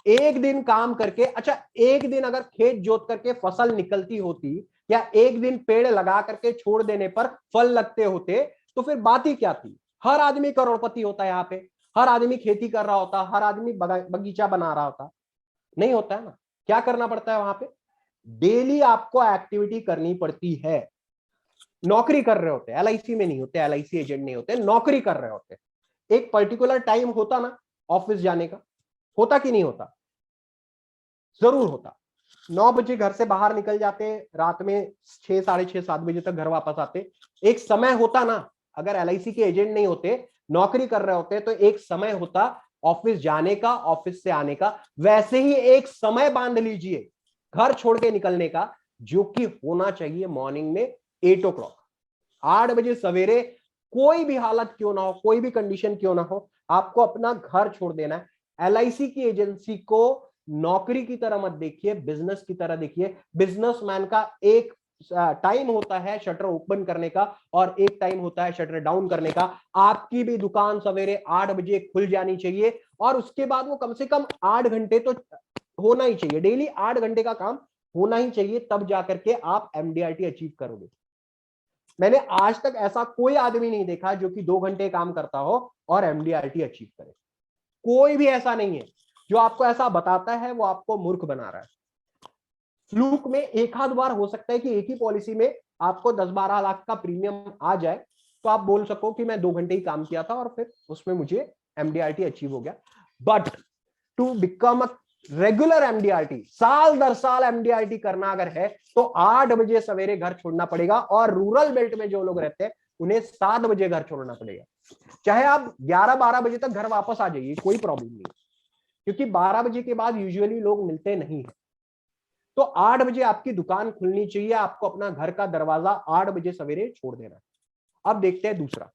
एक दिन काम करके, अच्छा एक दिन अगर खेत जोत करके फसल निकलती होती या एक दिन पेड़ लगा करके छोड़ देने पर फल लगते होते तो फिर बात ही क्या थी। हर आदमी करोड़पति होता है, यहाँ पे हर आदमी खेती कर रहा होता, हर आदमी बगीचा बना रहा होता, नहीं होता है ना। क्या करना पड़ता है वहां पे, डेली आपको एक्टिविटी करनी पड़ती है। नौकरी कर रहे होते, एलआईसी में नहीं होते, एलआईसी एजेंट नहीं होते, नौकरी कर रहे होते। एक पर्टिकुलर टाइम होता ना ऑफिस जाने का, होता कि नहीं होता, जरूर होता। 9 बजे घर से बाहर निकल जाते, रात में 6, साढ़े 6, 7 बजे तक घर वापस आते। एक समय होता ना, अगर एलआईसी के एजेंट नहीं होते, नौकरी कर रहे होते तो एक समय होता ऑफिस जाने का, ऑफिस से आने का। वैसे ही एक समय बांध लीजिए घर छोड़ के निकलने का, जो कि होना चाहिए मॉर्निंग में 8 o'clock। 8 बजे सवेरे कोई भी हालत क्यों ना हो, कोई भी कंडीशन क्यों ना हो, आपको अपना घर छोड़ देना है। एलआईसी की एजेंसी को नौकरी की तरह मत देखिए, बिजनेस की तरह देखिए। बिजनेसमैन का एक टाइम होता है शटर ओपन करने का और एक टाइम होता है शटर डाउन करने का। आपकी भी दुकान सवेरे 8 बजे खुल जानी चाहिए और उसके बाद वो कम से कम 8 घंटे तो होना ही चाहिए, डेली 8 घंटे का काम होना ही चाहिए, तब जाकर के आप एमडीआरटी अचीव करोगे। मैंने आज तक ऐसा कोई आदमी नहीं देखा जो कि 2 घंटे काम करता हो और एमडीआरटी अचीव करे। कोई भी ऐसा नहीं है। जो आपको ऐसा बताता है वो आपको मूर्ख बना रहा है। फ्लूक में एक आध बार हो सकता है कि एक ही पॉलिसी में आपको 10-12 लाख का प्रीमियम आ जाए, तो आप बोल सको कि मैं 2 घंटे ही काम किया था और फिर उसमें मुझे एमडीआरटी अचीव हो गया। But to become a regular MDRT, साल दर साल एमडीआरटी करना अगर है तो 8 बजे सवेरे घर छोड़ना पड़ेगा। और रूरल बेल्ट में जो लोग रहते हैं उन्हें 7 बजे घर छोड़ना पड़ेगा। चाहे आप 11-12 बजे तक घर वापस आ जाइए, कोई प्रॉब्लम नहीं, क्योंकि 12 बजे के बाद यूजुअली लोग मिलते नहीं है। तो 8 बजे आपकी दुकान खुलनी चाहिए, आपको अपना घर का दरवाजा 8 बजे सवेरे छोड़ देना है। अब देखते हैं दूसरा।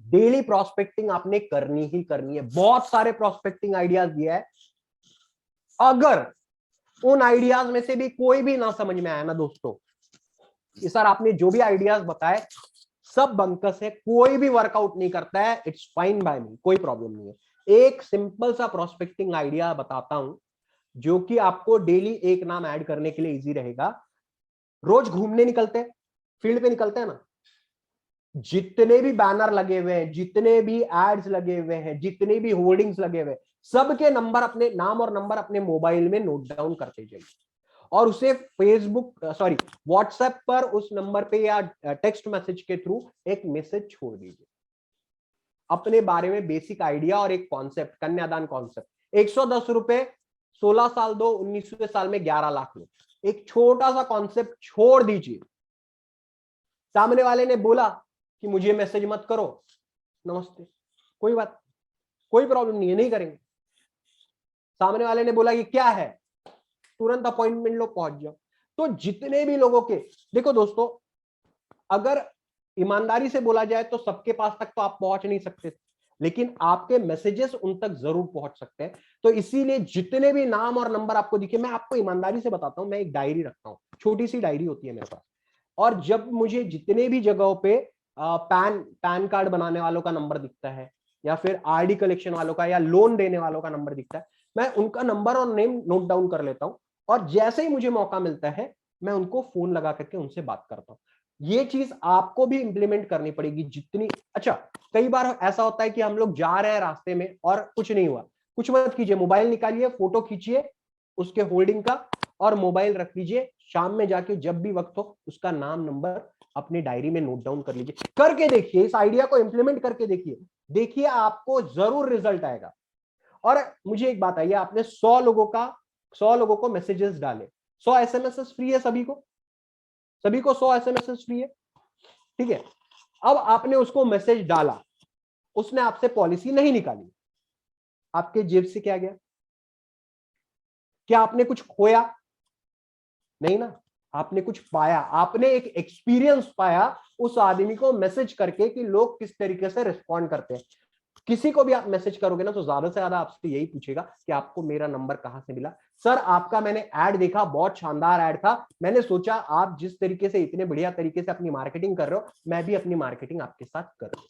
डेली प्रोस्पेक्टिंग आपने करनी ही करनी है। बहुत सारे प्रोस्पेक्टिंग आइडियाज दिया है। अगर उन आइडियाज में से भी कोई भी ना समझ में आया ना दोस्तों, ये सर आपने जो भी आइडियाज बताए सब बंकस है, कोई भी वर्कआउट नहीं करता है, इट्स फाइन बाय मी, कोई प्रॉब्लम नहीं है। एक सिंपल सा प्रोस्पेक्टिंग आइडिया बताता हूं जो कि आपको डेली एक नाम ऐड करने के लिए इजी रहेगा। रोज घूमने निकलते हैं, फील्ड पे निकलते हैं ना, जितने भी बैनर लगे हुए हैं, जितने भी एड्स लगे हुए हैं, जितने भी होर्डिंग्स लगे हुए हैं, सबके नंबर, अपने नाम और नंबर अपने मोबाइल में नोट डाउन करते जाइए और उसे व्हाट्सएप पर उस नंबर पे या टेक्स्ट मैसेज के थ्रू एक मैसेज छोड़ दीजिए अपने बारे में, बेसिक आइडिया और एक कॉन्सेप्ट, कन्यादान कॉन्सेप्ट। 110 रुपए, 16 साल दो, 19वें साल में 11 लाख लो, एक छोटा सा कॉन्सेप्ट छोड़ दीजिए। सामने वाले ने बोला कि मुझे मैसेज मत करो, नमस्ते, कोई बात, कोई प्रॉब्लम नहीं है, नहीं करेंगे। सामने वाले ने बोला कि क्या है, तुरंत अपॉइंटमेंट लो, पहुंच जाओ। तो जितने भी लोगों के, देखो दोस्तों, अगर ईमानदारी से बोला जाए तो सबके पास तक तो आप पहुंच नहीं सकते, लेकिन आपके मैसेजेस उन तक जरूर पहुंच सकते हैं। तो इसीलिए जितने भी नाम और नंबर आपको दिखे, मैं आपको ईमानदारी से बताता हूं, मैं एक डायरी रखता हूं, छोटी सी डायरी होती है मेरे पास, और जब मुझे जितने भी जगहों पे पैन कार्ड बनाने वालों का नंबर दिखता है या फिर आरडी कलेक्शन वालों का या लोन देने वालों का नंबर दिखता है, मैं उनका नंबर और नेम नोट डाउन कर लेता हूं और जैसे ही मुझे मौका मिलता है मैं उनको फोन लगा करके उनसे बात करता हूं। ये चीज आपको भी इंप्लीमेंट करनी पड़ेगी जितनी। अच्छा, कई बार ऐसा होता है कि हम लोग जा रहे हैं रास्ते में और कुछ नहीं हुआ, कुछ मत कीजिए, मोबाइल निकालिए, फोटो खींचिए उसके होल्डिंग का और मोबाइल रख लीजिए, शाम में जाके जब भी वक्त हो उसका नाम नंबर अपनी डायरी में नोट डाउन कर लीजिए। करके देखिए, इस आइडिया को इंप्लीमेंट करके देखिए, देखिए आपको जरूर रिजल्ट आएगा। और मुझे एक बात आई, आपने 100 लोगों को मैसेजेस डाले, 100 एसएमएस फ्री है, सभी को 100 एसएमएस फ्री है, ठीक है। अब आपने उसको मैसेज डाला, उसने आपसे पॉलिसी नहीं निकाली, आपके जेब से क्या गया? क्या आपने कुछ खोया? नहीं ना, आपने कुछ पाया, आपने एक एक्सपीरियंस पाया उस आदमी को मैसेज करके कि लोग किस तरीके से रिस्पॉन्ड करते हैं। किसी को भी आप मैसेज करोगे ना तो ज्यादा से ज्यादा आपसे यही पूछेगा कि आपको मेरा नंबर कहां से मिला। सर आपका मैंने ऐड देखा, बहुत शानदार ऐड था, मैंने सोचा आप जिस तरीके से इतने बढ़िया तरीके से अपनी मार्केटिंग कर रहे हो, मैं भी अपनी मार्केटिंग आपके साथ करूं,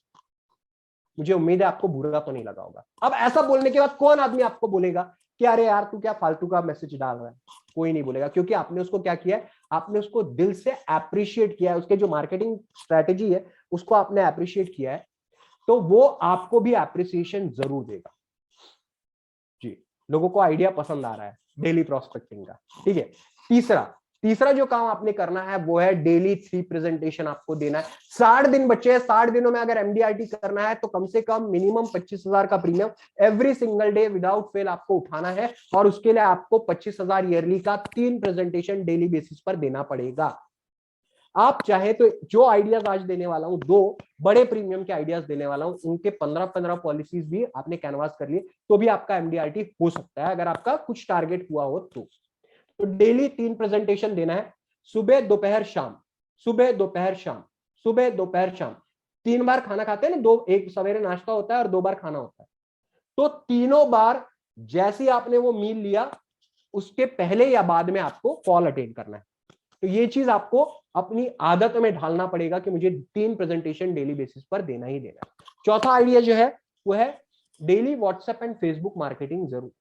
मुझे उम्मीद है आपको बुरा तो नहीं लगा होगा। अब ऐसा बोलने के बाद कौन आदमी आपको बोलेगा कि अरे यार तू क्या फालतू का मैसेज डाल रहा है? कोई नहीं बोलेगा, क्योंकि आपने उसको क्या किया है, आपने उसको दिल से अप्रिशिएट किया है, उसके जो मार्केटिंग स्ट्रेटेजी है उसको आपने अप्रिशिएट किया है, तो वो आपको भी अप्रिसिएशन जरूर देगा। जी, लोगों को आइडिया पसंद आ रहा है डेली प्रोस्पेक्टिंग का, ठीक है। तीसरा जो काम आपने करना है वो है डेली 3 प्रेजेंटेशन आपको देना है। 60 दिन बचे हैं, 60 दिनों में अगर एमडीआरटी करना है तो कम से कम मिनिमम 25,000 का premium every single day without fail आपको उठाना है, और उसके लिए आपको 25,000 ईयरली का 3 प्रेजेंटेशन डेली बेसिस पर देना पड़ेगा। आप चाहे तो जो आइडियाज आज देने वाला हूं, 2 बड़े प्रीमियम के आइडियाज देने वाला हूं, उनके 15-15 पॉलिसीज भी आपने कैनवास कर लिए तो भी आपका एमडीआरटी हो सकता है, अगर आपका कुछ टारगेट हुआ हो तो। तो डेली 3 प्रेजेंटेशन देना है, सुबह दोपहर शाम, सुबह दोपहर शाम, सुबह दोपहर शाम। 3 बार खाना खाते हैं ना, 2, एक सवेरे नाश्ता होता है और 2 बार खाना होता है। तो तीनों बार जैसे ही आपने वो मील लिया उसके पहले या बाद में आपको कॉल अटेंड करना है। तो ये चीज आपको अपनी आदत में ढालना पड़ेगा कि मुझे 3 प्रेजेंटेशन डेली बेसिस पर देना ही देना है। चौथा आइडिया जो है वो है daily WhatsApp and Facebook marketing जरूर।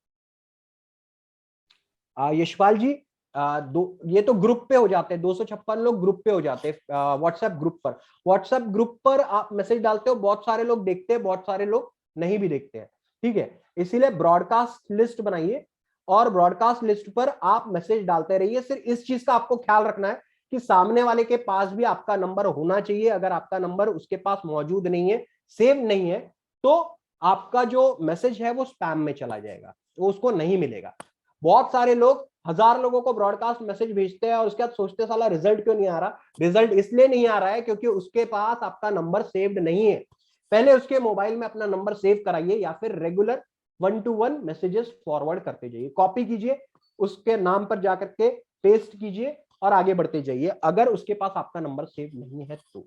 यशपाल जी, ये तो ग्रुप पे हो जाते हैं, 256 लोग ग्रुप पे हो जाते हैं, व्हाट्सएप ग्रुप पर। व्हाट्सएप ग्रुप पर आप मैसेज डालते हो, बहुत सारे लोग देखते हैं, बहुत सारे लोग नहीं भी देखते हैं, ठीक है। इसीलिए ब्रॉडकास्ट लिस्ट बनाइए और ब्रॉडकास्ट लिस्ट पर आप मैसेज डालते रहिए। सिर्फ इस चीज का आपको ख्याल रखना है कि सामने वाले के पास भी आपका नंबर होना चाहिए। अगर आपका नंबर उसके पास मौजूद नहीं है, सेव नहीं है, तो आपका जो मैसेज है वो स्पैम में चला जाएगा, तो उसको नहीं मिलेगा। बहुत सारे लोग 1000 लोगों को ब्रॉडकास्ट मैसेज भेजते हैं और उसके बाद सोचते साला रिजल्ट क्यों नहीं आ रहा। रिजल्ट इसलिए नहीं आ रहा है क्योंकि उसके पास आपका नंबर सेव्ड नहीं है। पहले उसके मोबाइल में अपना नंबर सेव कराइए या फिर रेगुलर 1-to-1 मैसेजेस फॉरवर्ड करते जाइए, कॉपी कीजिए, उसके नाम पर जाकर के पेस्ट कीजिए और आगे बढ़ते जाइए, अगर उसके पास आपका नंबर सेव नहीं है तो।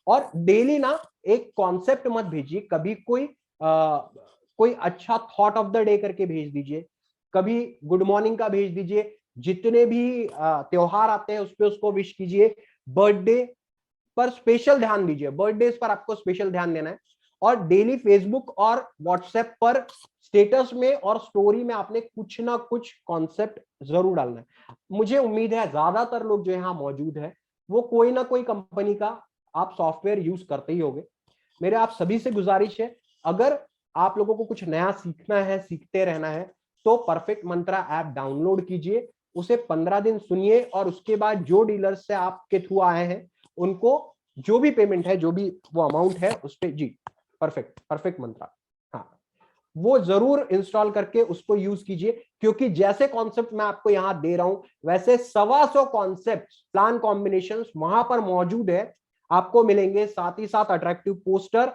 और डेली ना एक कॉन्सेप्ट मत भेजिए, कभी कोई अच्छा थॉट ऑफ द डे करके भेज दीजिए, कभी गुड मॉर्निंग का भेज दीजिए, जितने भी त्योहार आते हैं उस पर उसको विश कीजिए, बर्थडे पर स्पेशल ध्यान दीजिए, बर्थडे पर आपको स्पेशल ध्यान देना है। और डेली फेसबुक और व्हाट्सएप पर स्टेटस में और स्टोरी में आपने कुछ ना कुछ कॉन्सेप्ट जरूर डालना है। मुझे उम्मीद है ज्यादातर लोग जो यहाँ मौजूद है वो कोई ना कोई कंपनी का आप सॉफ्टवेयर यूज करते ही होंगे। मेरे आप सभी से गुजारिश है, अगर आप लोगों को कुछ नया सीखना है, सीखते रहना है, तो परफेक्ट मंत्रा ऐप डाउनलोड कीजिए, उसे 15 दिन सुनिए और उसके बाद जो डीलर्स से आपके थ्रू आए हैं उनको जो भी पेमेंट है, जो भी वो अमाउंट है उस पे जी परफेक्ट मंत्रा, हाँ, वो जरूर इंस्टॉल करके उसको यूज कीजिए। क्योंकि जैसे कॉन्सेप्ट मैं आपको यहां दे रहा हूं वैसे 125 कॉन्सेप्ट प्लान कॉम्बिनेशंस वहां पर मौजूद है, आपको मिलेंगे। साथ ही साथ अट्रैक्टिव पोस्टर,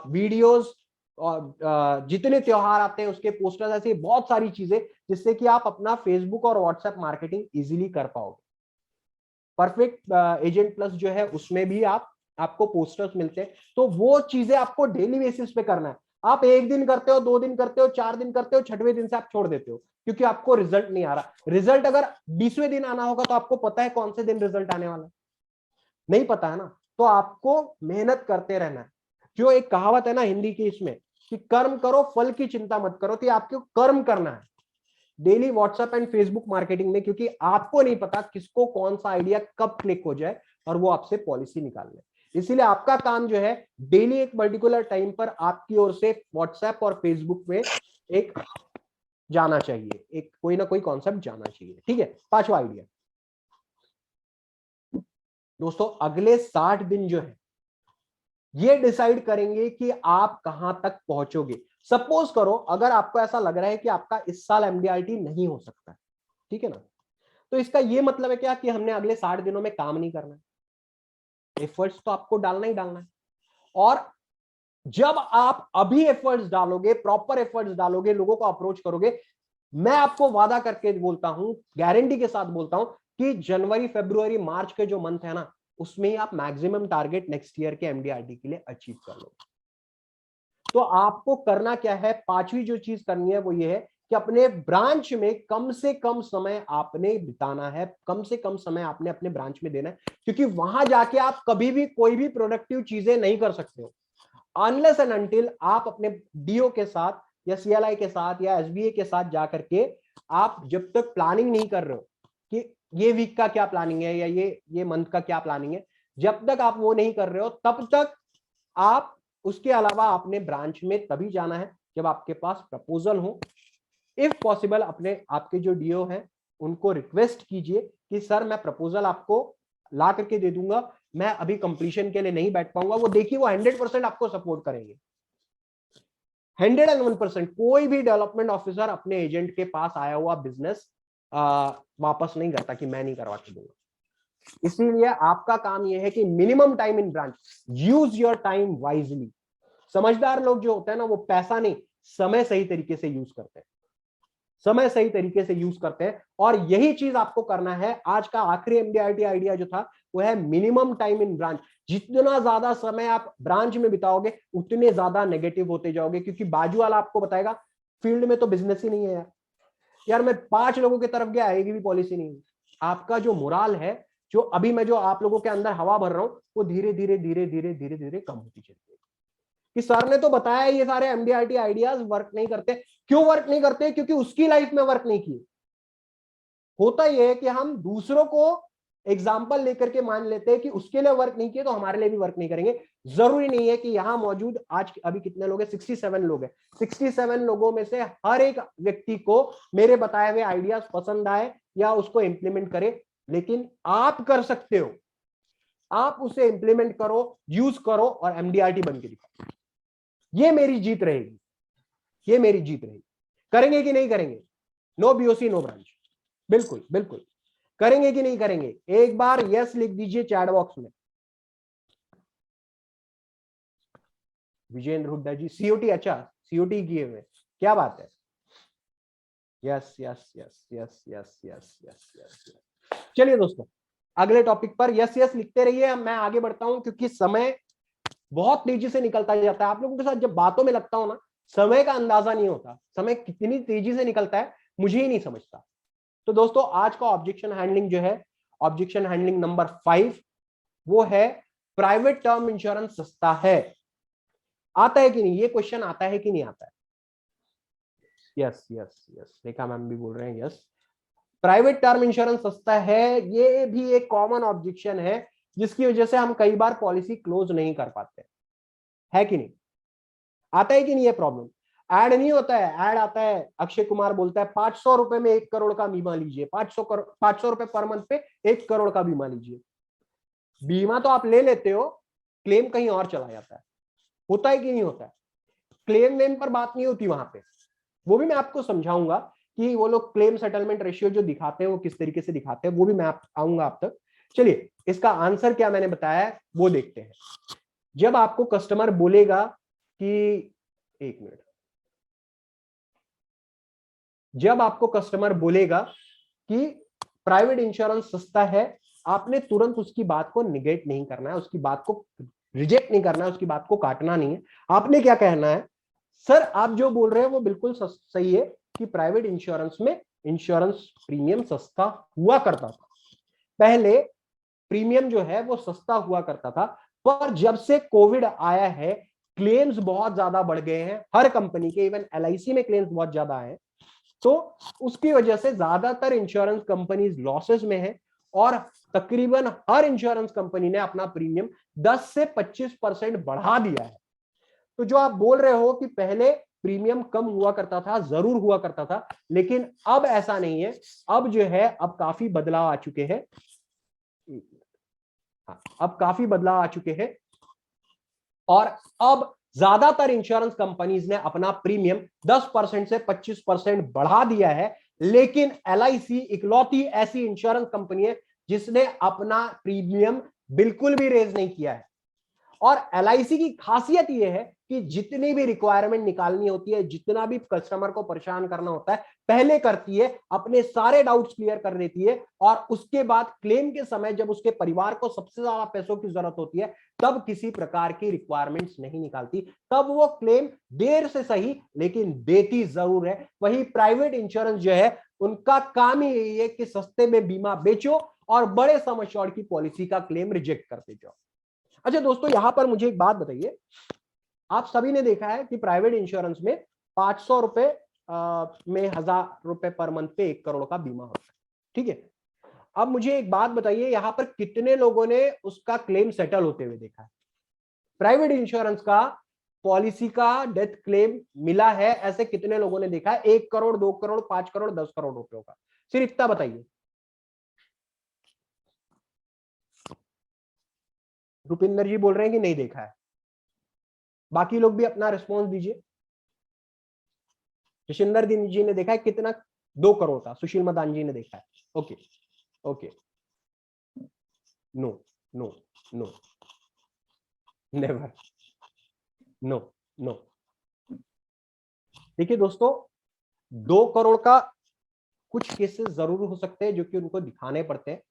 वीडियोस और जितने त्योहार आते हैं उसके पोस्टर्स, ऐसी बहुत सारी चीजें जिससे कि आप अपना फेसबुक और व्हाट्सएप मार्केटिंग इजीली कर पाओगे। परफेक्ट एजेंट प्लस जो है उसमें भी आपको पोस्टर्स मिलते हैं, तो वो चीजें आपको डेली बेसिस पे करना है। आप 1 दिन करते हो, 2 दिन करते हो, 4 दिन करते हो, 6वें दिन से आप छोड़ देते हो क्योंकि आपको रिजल्ट नहीं आ रहा। रिजल्ट अगर 20वें दिन आना होगा तो आपको पता है कौन से दिन रिजल्ट आने वाला है? नहीं पता है ना। तो आपको मेहनत करते रहना है। जो एक कहावत है ना हिंदी की इसमें कि कर्म करो फल की चिंता मत करो, तो आपको कर्म करना है daily WhatsApp and Facebook marketing में, क्योंकि आपको नहीं पता किसको कौन सा आइडिया कब क्लिक हो जाए और वो आपसे पॉलिसी निकाल ले। इसीलिए आपका काम जो है डेली एक पर्टिकुलर टाइम पर आपकी ओर से व्हाट्सएप और फेसबुक में एक जाना चाहिए, एक कोई ना कोई कॉन्सेप्ट जाना चाहिए, ठीक है। 5वां आइडिया दोस्तों, अगले 60 दिन जो है ये डिसाइड करेंगे कि आप कहां तक पहुंचोगे। सपोज करो अगर आपको ऐसा लग रहा है कि आपका इस साल एमडीआरटी नहीं हो सकता, ठीक है ना, तो इसका ये मतलब है क्या कि हमने अगले 60 दिनों में काम नहीं करना है। एफर्ट्स तो आपको डालना ही डालना है। और जब आप अभी एफर्ट्स डालोगे, प्रॉपर एफर्ट्स डालोगे, लोगों को अप्रोच करोगे, मैं आपको वादा करके बोलता हूं, गारंटी के साथ बोलता हूं कि जनवरी, फरवरी, मार्च के जो मंथ है ना, उसमें ही आप मैक्सिमम टारगेट नेक्स्ट ईयर के एमडीआरटी के लिए अचीव कर लो। तो आपको करना क्या है, 5वीं जो चीज करनी है वो ये है कि अपने ब्रांच में कम से कम समय आपने बिताना है, कम से कम समय आपने अपने ब्रांच में देना है, क्योंकि वहां जाके आप कभी भी कोई भी प्रोडक्टिव चीजें नहीं कर सकते हो अनलेस एंड अनटिल आप अपने डीओ के साथ या सीएलआई के साथ या एसबीए के साथ जाकर के आप जब तक प्लानिंग नहीं कर रहे हो कि ये वीक का क्या प्लानिंग है या ये मंथ का क्या प्लानिंग है, जब तक आप वो नहीं कर रहे हो तब तक आप, उसके अलावा आपने ब्रांच में तभी जाना है जब आपके पास प्रपोजल हो। इफ पॉसिबल अपने आपके जो डीओ हैं उनको रिक्वेस्ट कीजिए कि सर मैं प्रपोजल आपको ला करके दे दूंगा, मैं अभी कंप्लीशन के लिए नहीं बैठ पाऊंगा। वो देखिए वो 100% आपको सपोर्ट करेंगे, 101%। कोई भी डेवलपमेंट ऑफिसर अपने एजेंट के पास आया हुआ बिजनेस वापस नहीं करता कि मैं नहीं करवा के दूंगा। इसीलिए आपका काम यह है कि minimum time in branch, use your time wisely. समझदार लोग जो होते हैं ना वो पैसा नहीं समय सही तरीके से यूज करते हैं। समय सही तरीके से यूज करते हैं। और यही चीज आपको करना है। आज का आखिरी MDRT आइडिया जो था वो है मिनिमम टाइम इन ब्रांच। जितना ज्यादा समय आप ब्रांच में बिताओगे उतने ज्यादा नेगेटिव होते जाओगे, क्योंकि बाजू वाला आपको बताएगा फील्ड में तो बिजनेस ही नहीं है यार मैं 5 लोगों की तरफ गया, आएगी भी पॉलिसी नहीं। आपका जो मोराल है, जो अभी मैं जो आप लोगों के अंदर हवा भर रहा हूं, वो धीरे धीरे धीरे धीरे धीरे धीरे कम होती चली गई। कि सर ने तो बताया ये सारे MDRT आइडियाज वर्क नहीं करते। क्यों वर्क नहीं करते? क्योंकि उसकी लाइफ में वर्क नहीं किए। होता यह है कि हम दूसरों को एग्जाम्पल लेकर के मान लेते हैं कि उसके लिए वर्क नहीं किए तो हमारे लिए भी वर्क नहीं करेंगे। जरूरी नहीं है कि यहां मौजूद आज अभी कितने लोग हैं, 67 लोग हैं। 67 लोगों में से हर एक व्यक्ति को मेरे बताए हुए आइडियाज पसंद आए या उसको इंप्लीमेंट करे, लेकिन आप कर सकते हो। आप उसे इंप्लीमेंट करो, यूज करो और MDRT बन के दिखाओ। ये मेरी जीत रहेगी, ये मेरी जीत रहेगी। करेंगे कि नहीं करेंगे? No BOC no branch. बिल्कुल बिल्कुल करेंगे कि नहीं करेंगे? एक बार यस लिख दीजिए चैट बॉक्स में। विजेंद्र हुड्डा जी COT, अच्छा COT किए हुए, क्या बात है। Yes yes yes yes yes yes yes yes. चलिए दोस्तों अगले टॉपिक पर यस यस लिखते रहिए। मैं आगे बढ़ता हूं क्योंकि समय बहुत तेजी से निकलता जाता है। आप लोगों के साथ जब बातों में लगता हूं ना, समय का अंदाजा नहीं होता। समय कितनी तेजी से निकलता है मुझे ही नहीं समझता। तो दोस्तों आज का ऑब्जेक्शन हैंडलिंग जो है, ऑब्जेक्शन हैंडलिंग नंबर 5, वो है प्राइवेट टर्म इंश्योरेंस सस्ता है। आता है कि नहीं? ये क्वेश्चन आता है कि नहीं आता है? यस यस यस, रेखा मैम भी बोल रहे हैं यस। प्राइवेट टर्म इंश्योरेंस सस्ता है, ये भी एक कॉमन ऑब्जेक्शन है जिसकी वजह से हम कई बार पॉलिसी क्लोज नहीं कर पाते, है कि नहीं? आता है कि नहीं? ये प्रॉब्लम ऐड नहीं होता है, ऐड आता है। अक्षय कुमार बोलता है 500 रुपए में 1 करोड़ का बीमा लीजिए, 500 रुपए पर मंथ पे 1 करोड़ का बीमा लीजिए। बीमा तो आप ले लेते हो, क्लेम कहीं और चला जाता है। होता है कि नहीं होता है? क्लेम वेम पर बात नहीं होती वहां पे। वो भी मैं आपको समझाऊंगा कि वो लोग क्लेम सेटलमेंट रेशियो जो दिखाते हैं वो किस तरीके से दिखाते हैं, वो भी मैं आऊंगा आप तक। चलिए इसका आंसर क्या मैंने बताया है वो देखते हैं। जब आपको कस्टमर बोलेगा कि, एक मिनट, जब आपको कस्टमर बोलेगा कि प्राइवेट इंश्योरेंस सस्ता है, आपने तुरंत उसकी बात को निगेट नहीं करना है, उसकी बात को रिजेक्ट नहीं करना है, उसकी बात को काटना नहीं है। आपने क्या कहना है, सर आप जो बोल रहे हैं वो बिल्कुल सही है कि प्राइवेट इंश्योरेंस में इंश्योरेंस प्रीमियम सस्ता हुआ करता था। पहले प्रीमियम जो है वो सस्ता हुआ करता था, पर जब से कोविड आया है क्लेम्स बहुत ज्यादा बढ़ गए हैं हर कंपनी के, इवन LIC में क्लेम्स बहुत ज्यादा है। तो उसकी वजह से ज्यादातर इंश्योरेंस कंपनीज लॉसेस में है और तकरीबन हर इंश्योरेंस कंपनी ने अपना प्रीमियम 10 से 25% बढ़ा दिया है। तो जो आप बोल रहे हो कि पहले प्रीमियम कम हुआ करता था, जरूर हुआ करता था, लेकिन अब ऐसा नहीं है। अब जो है अब काफी बदलाव आ चुके हैं। अब काफी बदलाव आ चुके हैं और अब ज्यादातर इंश्योरेंस कंपनीज ने अपना प्रीमियम 10% से 25% बढ़ा दिया है। लेकिन LIC इकलौती ऐसी इंश्योरेंस कंपनी है जिसने अपना प्रीमियम बिल्कुल भी रेज नहीं किया है। और LIC की खासियत यह है कि जितनी भी रिक्वायरमेंट निकालनी होती है, जितना भी कस्टमर को परेशान करना होता है, पहले करती है, अपने सारे डाउट्स क्लियर कर देती है और उसके बाद क्लेम के समय जब उसके परिवार को सबसे ज्यादा पैसों की जरूरत होती है तब किसी प्रकार की रिक्वायरमेंट्स नहीं निकालती। तब वो क्लेम देर से सही लेकिन देती जरूर है। वही प्राइवेट इंश्योरेंस जो है उनका काम ही यही है कि सस्ते में बीमा बेचो और बड़े सम एश्योर्ड की पॉलिसी का क्लेम रिजेक्ट करते जाओ। अच्छा दोस्तों यहां पर मुझे एक बात बताइए, आप सभी ने देखा है कि प्राइवेट इंश्योरेंस में 500 रुपए में 1000 रुपए पर मंथ पे 1 करोड़ का बीमा होता है, ठीक है। अब मुझे एक बात बताइए, यहां पर कितने लोगों ने उसका क्लेम सेटल होते हुए देखा है? प्राइवेट इंश्योरेंस का पॉलिसी का डेथ क्लेम मिला है, ऐसे कितने लोगों ने देखा है? 1 करोड़, 2 करोड़, 5 करोड़, 10 करोड़ रुपयों का, सिर्फ इतना बताइए। रुपिंदर जी बोल रहे हैं कि नहीं देखा है। बाकी लोग भी अपना रिस्पॉन्स दीजिए। जशिंदर जी ने देखा है कितना? 2 करोड़ का। सुशील मदान जी ने देखा है। Okay okay, no no no, never, no no. देखिए दोस्तों 2 करोड़ का कुछ केसेस जरूर हो सकते हैं जो कि उनको दिखाने पड़ते हैं,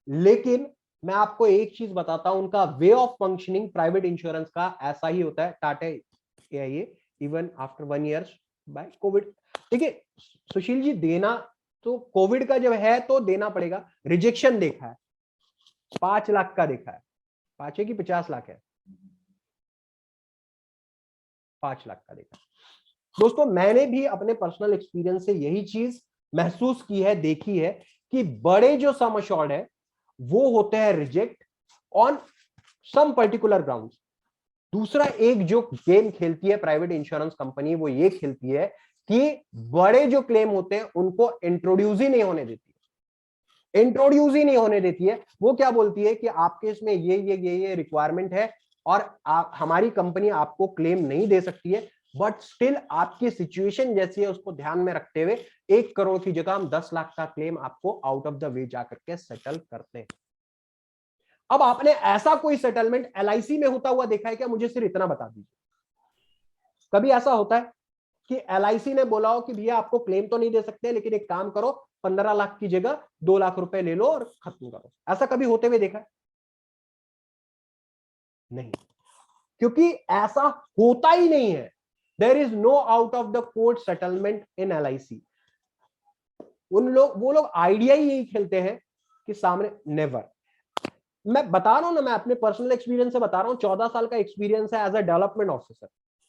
लेकिन मैं आपको एक चीज बताता हूं, उनका way of functioning private insurance का ऐसा ही होता है। Tata AIA even after 1 year by Covid. देखिए सुशील जी, देना तो कोविड का जब है तो देना पड़ेगा। रिजेक्शन देखा है 5 लाख का, देखा है 5 है कि 50 लाख है, 5 लाख का देखा। दोस्तों मैंने भी अपने पर्सनल एक्सपीरियंस से यही चीज महसूस की है, देखी है कि बड़े जो सम अश्योर्ड है वो होते हैं reject on some particular grounds. दूसरा एक जो गेम खेलती है प्राइवेट इंश्योरेंस कंपनी, वो ये खेलती है कि बड़े जो क्लेम होते हैं उनको इंट्रोड्यूस ही नहीं होने देती है, इंट्रोड्यूस ही नहीं होने देती है। वो क्या बोलती है कि आपके इसमें ये रिक्वायरमेंट है और हमारी कंपनी आपको क्लेम नहीं दे सकती है, बट स्टिल आपकी सिचुएशन जैसी है उसको ध्यान में रखते हुए 1 करोड़ की जगह हम 10 लाख का क्लेम आपको आउट ऑफ द वे जाकर के सेटल करते हैं। अब आपने ऐसा कोई सेटलमेंट LIC में होता हुआ देखा है क्या? मुझे सिर्फ इतना बता दीजिए। कभी ऐसा होता है कि LIC ने बोला हो कि भैया आपको क्लेम तो नहीं दे सकते, लेकिन एक काम करो 15 लाख की जगह 2 लाख रुपए ले लो और खत्म करो? ऐसा कभी होते हुए देखा है? नहीं, क्योंकि ऐसा होता ही नहीं है। There is no out of the court settlement in LIC। वो लोग आइडिया ही यही खेलते हैं कि सामने नेवर। मैं बता रहा हूं ना, मैं अपने पर्सनल एक्सपीरियंस से बता रहा हूं, 14 साल का एक्सपीरियंस है एज अ डेवलपमेंट ऑफिसर,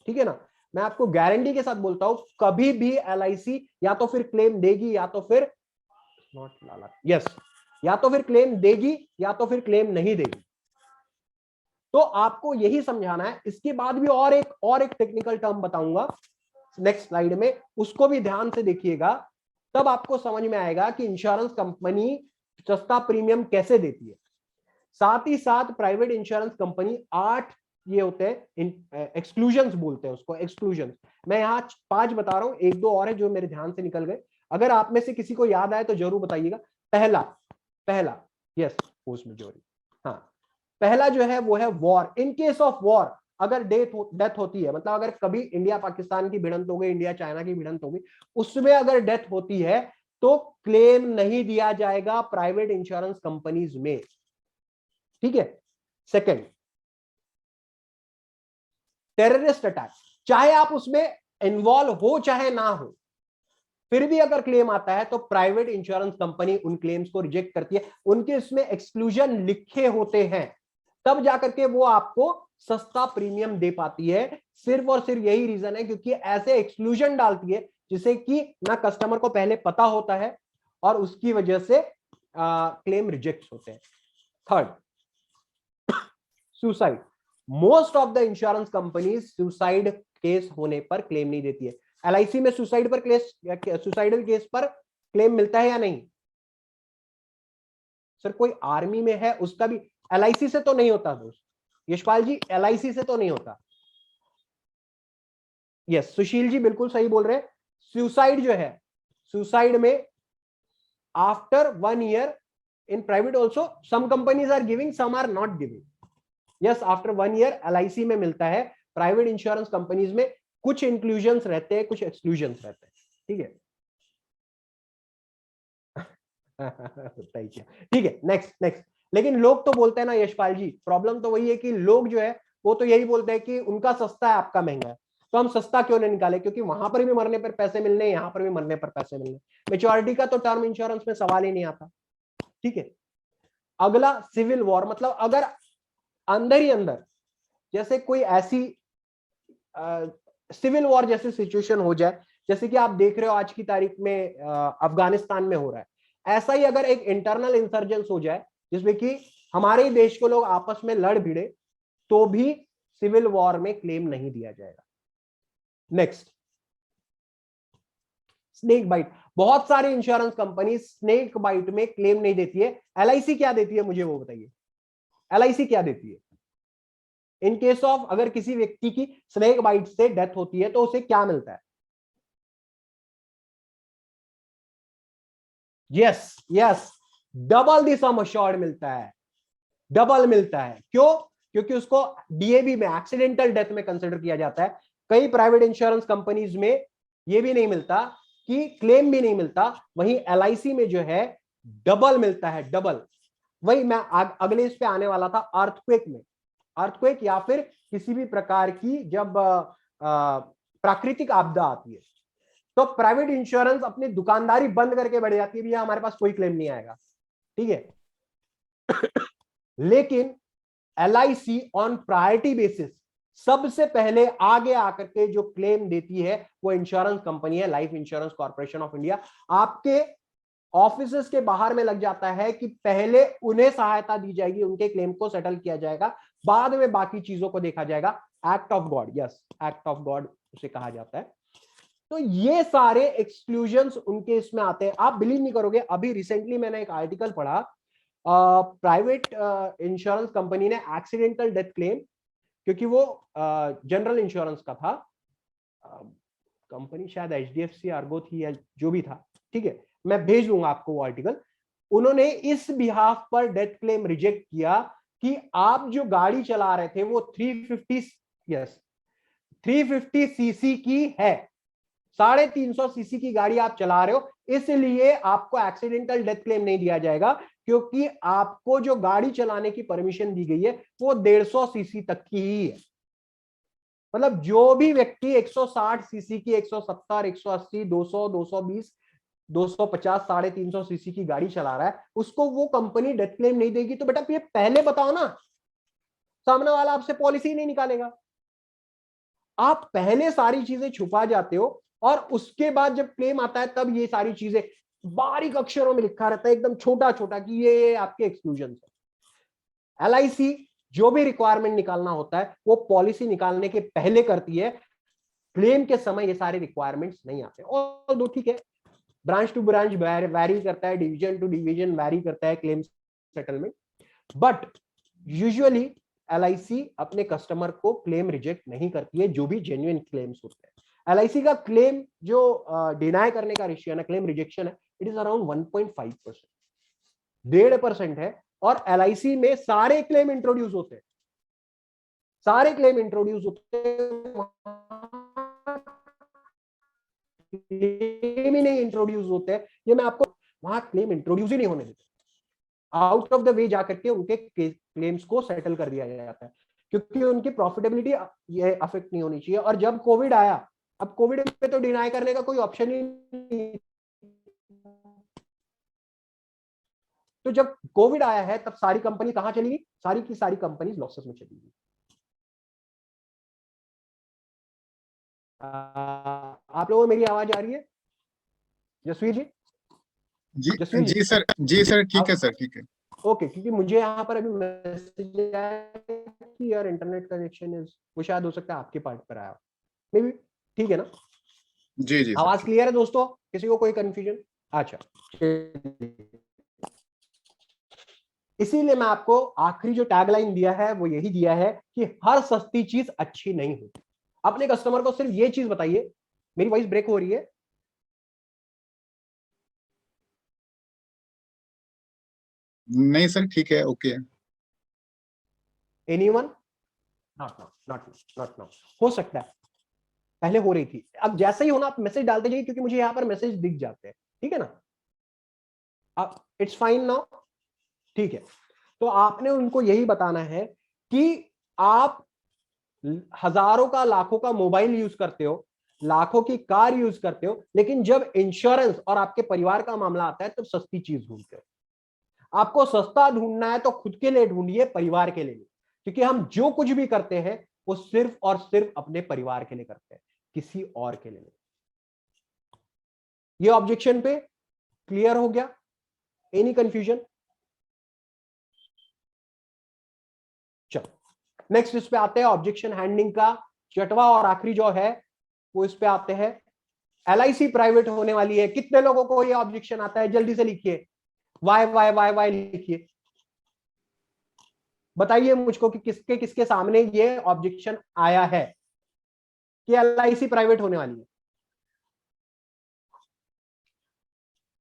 ठीक है ना। मैं आपको गारंटी के साथ बोलता हूं कभी भी LIC या तो फिर क्लेम देगी या तो फिर या तो फिर क्लेम देगी या तो फिर क्लेम नहीं देगी। तो आपको यही समझाना है। इसके बाद भी और एक टेक्निकल टर्म बताऊंगा नेक्स्ट स्लाइड में, उसको भी ध्यान से देखिएगा, तब आपको समझ में आएगा कि इंश्योरेंस कंपनी सस्ता प्रीमियम कैसे देती है। साथ ही साथ प्राइवेट इंश्योरेंस कंपनी 8 ये होते हैं एक्सक्लूजन्स बोलते हैं उसको, एक्सक्लूजन्स। मैं यहाँ 5 बता रहा हूं, 1-2 और है जो मेरे ध्यान से निकल गए। अगर आप में से किसी को याद आए तो जरूर बताइएगा। पहला यस फोर्स मेजोर, हाँ पहला जो है वो है war. In case of war अगर डेथ होती है, मतलब अगर कभी इंडिया पाकिस्तान की भिड़ंत हो गई, इंडिया चाइना की भिड़ंत हो गई, उसमें अगर डेथ होती है तो क्लेम नहीं दिया जाएगा प्राइवेट इंश्योरेंस कंपनीज में, ठीक है। सेकंड, टेररिस्ट अटैक, चाहे आप उसमें इन्वॉल्व हो चाहे ना हो, फिर भी अगर क्लेम आता है तो प्राइवेट इंश्योरेंस कंपनी उन क्लेम्स को रिजेक्ट करती है। उनके इसमें एक्सक्लूजन लिखे होते हैं, तब जाकर के वो आपको सस्ता प्रीमियम दे पाती है। सिर्फ और सिर्फ यही रीजन है क्योंकि ऐसे एक्सक्लूजन डालती है जिसे कि ना कस्टमर को पहले पता होता है और उसकी वजह से क्लेम रिजेक्ट होते हैं। Third, suicide. Most of the insurance companies suicide case होने पर क्लेम नहीं देती है। LIC में सुसाइडल केस पर क्लेम मिलता है या नहीं? सर कोई आर्मी में है उसका भी LIC से तो नहीं होता दोस्त। यशपाल जी LIC से तो नहीं होता। यस सुशील जी बिल्कुल सही बोल रहे हैं। सुसाइड जो है, सुसाइड में after 1 year in private also some companies are giving, some are not giving. yes after 1 year LIC में मिलता है, प्राइवेट इंश्योरेंस कंपनीज में कुछ इंक्लूजन्स रहते हैं, कुछ एक्सक्लूजन्स रहते हैं, ठीक है। ठीक है, नेक्स्ट। लेकिन लोग तो बोलते हैं ना यशपाल जी, प्रॉब्लम तो वही है कि लोग जो है वो तो यही बोलते हैं कि उनका सस्ता है आपका महंगा है, तो हम सस्ता क्यों नहीं निकाले, क्योंकि वहां पर भी मरने पर पैसे मिलने, यहां पर भी मरने पर पैसे मिलने। मेच्योरिटी का तो टर्म इंश्योरेंस में सवाल ही नहीं आता, ठीक है। अगला सिविल वॉर, मतलब अगर अंदर ही अंदर जैसे कोई ऐसी सिविल वॉर जैसी सिचुएशन हो जाए, जैसे कि आप देख रहे हो आज की तारीख में अफगानिस्तान में हो रहा है, ऐसा ही अगर एक इंटरनल इंसर्जेंस हो जाए जिसमें कि हमारे ही देश के लोग आपस में लड़ भिड़े, तो भी सिविल वॉर में क्लेम नहीं दिया जाएगा। Next, snake bite. बहुत सारी इंश्योरेंस कंपनी स्नेक बाइट में क्लेम नहीं देती है। LIC क्या देती है मुझे वो बताइए, LIC क्या देती है? इन केस ऑफ अगर किसी व्यक्ति की स्नेक बाइट से डेथ होती है तो उसे क्या मिलता है? Yes double the sum assured मिलता है, डबल मिलता है। क्यों? क्योंकि उसको DAB में एक्सीडेंटल डेथ में कंसिडर किया जाता है। कई प्राइवेट इंश्योरेंस कंपनीज में ये भी नहीं मिलता कि क्लेम भी नहीं मिलता, वहीं LIC में जो है डबल मिलता है, डबल। वही मैं अगले इस पे आने वाला था, अर्थक्वेक में, अर्थक्वेक या फिर किसी भी प्रकार की जब प्राकृतिक आपदा आती है तो प्राइवेट इंश्योरेंस अपनी दुकानदारी बंद करके बैठ जाती है, भैया हमारे पास कोई क्लेम नहीं आएगा, ठीक है। लेकिन LIC ऑन प्रायोरिटी बेसिस सबसे पहले आगे आकर के जो क्लेम देती है वो इंश्योरेंस कंपनी है life insurance corporation of India. आपके ऑफिसेस के बाहर में लग जाता है कि पहले उन्हें सहायता दी जाएगी, उनके क्लेम को सेटल किया जाएगा, बाद में बाकी चीजों को देखा जाएगा। Act of God, yes, act of God उसे कहा जाता है। तो ये सारे एक्सक्लूजन्स उनके इसमें आते हैं। आप बिलीव नहीं करोगे, अभी रिसेंटली मैंने एक आर्टिकल पढ़ा, प्राइवेट इंश्योरेंस कंपनी ने एक्सीडेंटल डेथ क्लेम, क्योंकि वो जनरल इंश्योरेंस का था, कंपनी शायद HDFC अर्गो थी या जो भी था, ठीक है, मैं भेज दूंगा आपको वो आर्टिकल। उन्होंने इस बिहाफ पर डेथ क्लेम रिजेक्ट किया कि आप जो गाड़ी चला रहे थे वो 350 सीसी की है, 350 सीसी की गाड़ी आप चला रहे हो, इसलिए आपको एक्सीडेंटल डेथ क्लेम नहीं दिया जाएगा, क्योंकि आपको जो गाड़ी चलाने की परमिशन दी गई है वो 150 सीसी तक की ही है। मतलब जो भी व्यक्ति 160 सीसी की, 170, 180, 200, 220, 250, 350 सीसी की गाड़ी चला रहा है, उसको वो कंपनी डेथ क्लेम नहीं देगी। तो बेटा ये पहले बताओ ना, सामने वाला आपसे पॉलिसी नहीं निकालेगा। आप पहले सारी चीजें छुपा जाते हो और उसके बाद जब क्लेम आता है तब ये सारी चीजें बारीक अक्षरों में लिखा रहता है, एकदम छोटा छोटा, कि ये आपके एक्सक्लूजन है। LIC जो भी रिक्वायरमेंट निकालना होता है वो पॉलिसी निकालने के पहले करती है, क्लेम के समय ये सारे रिक्वायरमेंट्स नहीं आते। और दो ठीक है, ब्रांच टू ब्रांच वैरी करता है, डिवीजन टू डिवीजन वैरी करता है claim settlement, but usually LIC अपने कस्टमर को क्लेम रिजेक्ट नहीं करती है, जो भी जेन्युइन क्लेम्स होते हैं। LIC का क्लेम जो डिनाई करने का रेशियो है ना, क्लेम रिजेक्शन है, इट इज अराउंड 1.5%, 1.5% है। और LIC में सारे क्लेम इंट्रोड्यूस होते हैं, सारे क्लेम इंट्रोड्यूस होते हैं, क्लेम ही नहीं इंट्रोड्यूस होते हैं, ये मैं आपको, वहां क्लेम इंट्रोड्यूस ही नहीं होने देते, आउट ऑफ द वे जाकर के उनके क्लेम्स को सेटल कर दिया जाता है, क्योंकि उनकी प्रॉफिटेबिलिटी ये अफेक्ट नहीं होनी चाहिए। और जब कोविड आया, अब कोविड में तो डिनाई करने का कोई ऑप्शन ही नहीं, तो जब कोविड आया है तब सारी कंपनी कहां चली गई, सारी की सारी कंपनी लॉसेस में चली गई। आप लोगों को मेरी आवाज आ रही है जसवीर जी? जी जी सर, जी सर, ठीक है सर, ठीक है, ओके, क्योंकि मुझे यहाँ पर अभी मैसेज आया कि यार इंटरनेट कनेक्शन इज, वो शायद हो सकता है आपके पार्ट पर आया, मे बी, ठीक है ना? जी जी आवाज क्लियर है दोस्तों? किसी को कोई कंफ्यूजन? अच्छा, इसीलिए मैं आपको आखिरी जो टैगलाइन दिया है वो यही दिया है कि हर सस्ती चीज अच्छी नहीं होती। अपने कस्टमर को सिर्फ ये चीज बताइए। मेरी वॉइस ब्रेक हो रही है? नहीं सर, ठीक है, ओके है। एनीवन? Not now. हो सकता है पहले हो रही थी, अब जैसे ही होना आप मैसेज डालते जाइए, क्योंकि मुझे यहां पर मैसेज दिख जाते हैं, ठीक है ना? अब इट्स फाइन नाउ, ठीक है। तो आपने उनको यही बताना है कि आप हजारों का, लाखों का मोबाइल यूज करते हो, लाखों की कार यूज करते हो, लेकिन जब इंश्योरेंस और आपके परिवार का मामला आता है तब सस्ती चीज ढूंढते हो। आपको सस्ता ढूंढना है तो खुद के लिए ढूंढिए, परिवार के लिए नहीं, क्योंकि हम जो कुछ भी करते हैं वो सिर्फ और सिर्फ अपने परिवार के लिए करते हैं, किसी और के लिए नहीं। ये ऑब्जेक्शन पे क्लियर हो गया? Any confusion? चलो नेक्स्ट इस पे आते हैं, ऑब्जेक्शन हैंडलिंग का छठवां और आखिरी जो है वो इस पे आते हैं। LIC प्राइवेट होने वाली है। कितने लोगों को ये ऑब्जेक्शन आता है? जल्दी से लिखिए, वाई वाई वाई वाई लिखिए, बताइए मुझको कि किसके किसके सामने ये ऑब्जेक्शन आया है कि LIC प्राइवेट होने वाली है।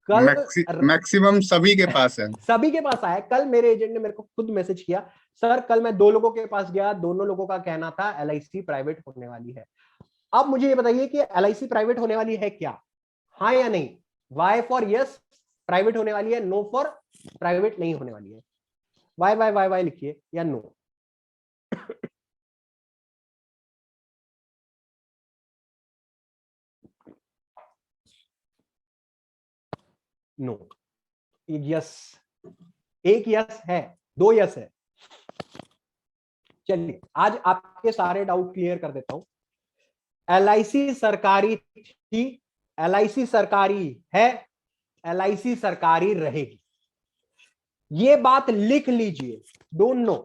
कल मैक्सिमम सभी के पास है, सभी के पास आया। कल मेरे एजेंट ने मेरे को खुद मैसेज किया, सर कल मैं 2 लोगों के पास गया, दोनों लोगों का कहना था LIC प्राइवेट होने वाली है। अब मुझे ये बताइए कि LIC प्राइवेट होने वाली है क्या? हाँ या नहीं? वाई फॉर यस प्राइवेट होने वाली है, नो फॉर प्राइवेट नहीं होने वाली है। वाई वाई वाई वाई लिखिए या नो। नो, यस, एक यस है, दो यस है। चलिए आज आपके सारे डाउट क्लियर कर देता हूं। एलआईसी सरकारी थी, एलआईसी सरकारी है, एलआईसी सरकारी रहेगी। ये बात लिख लीजिए, don't know,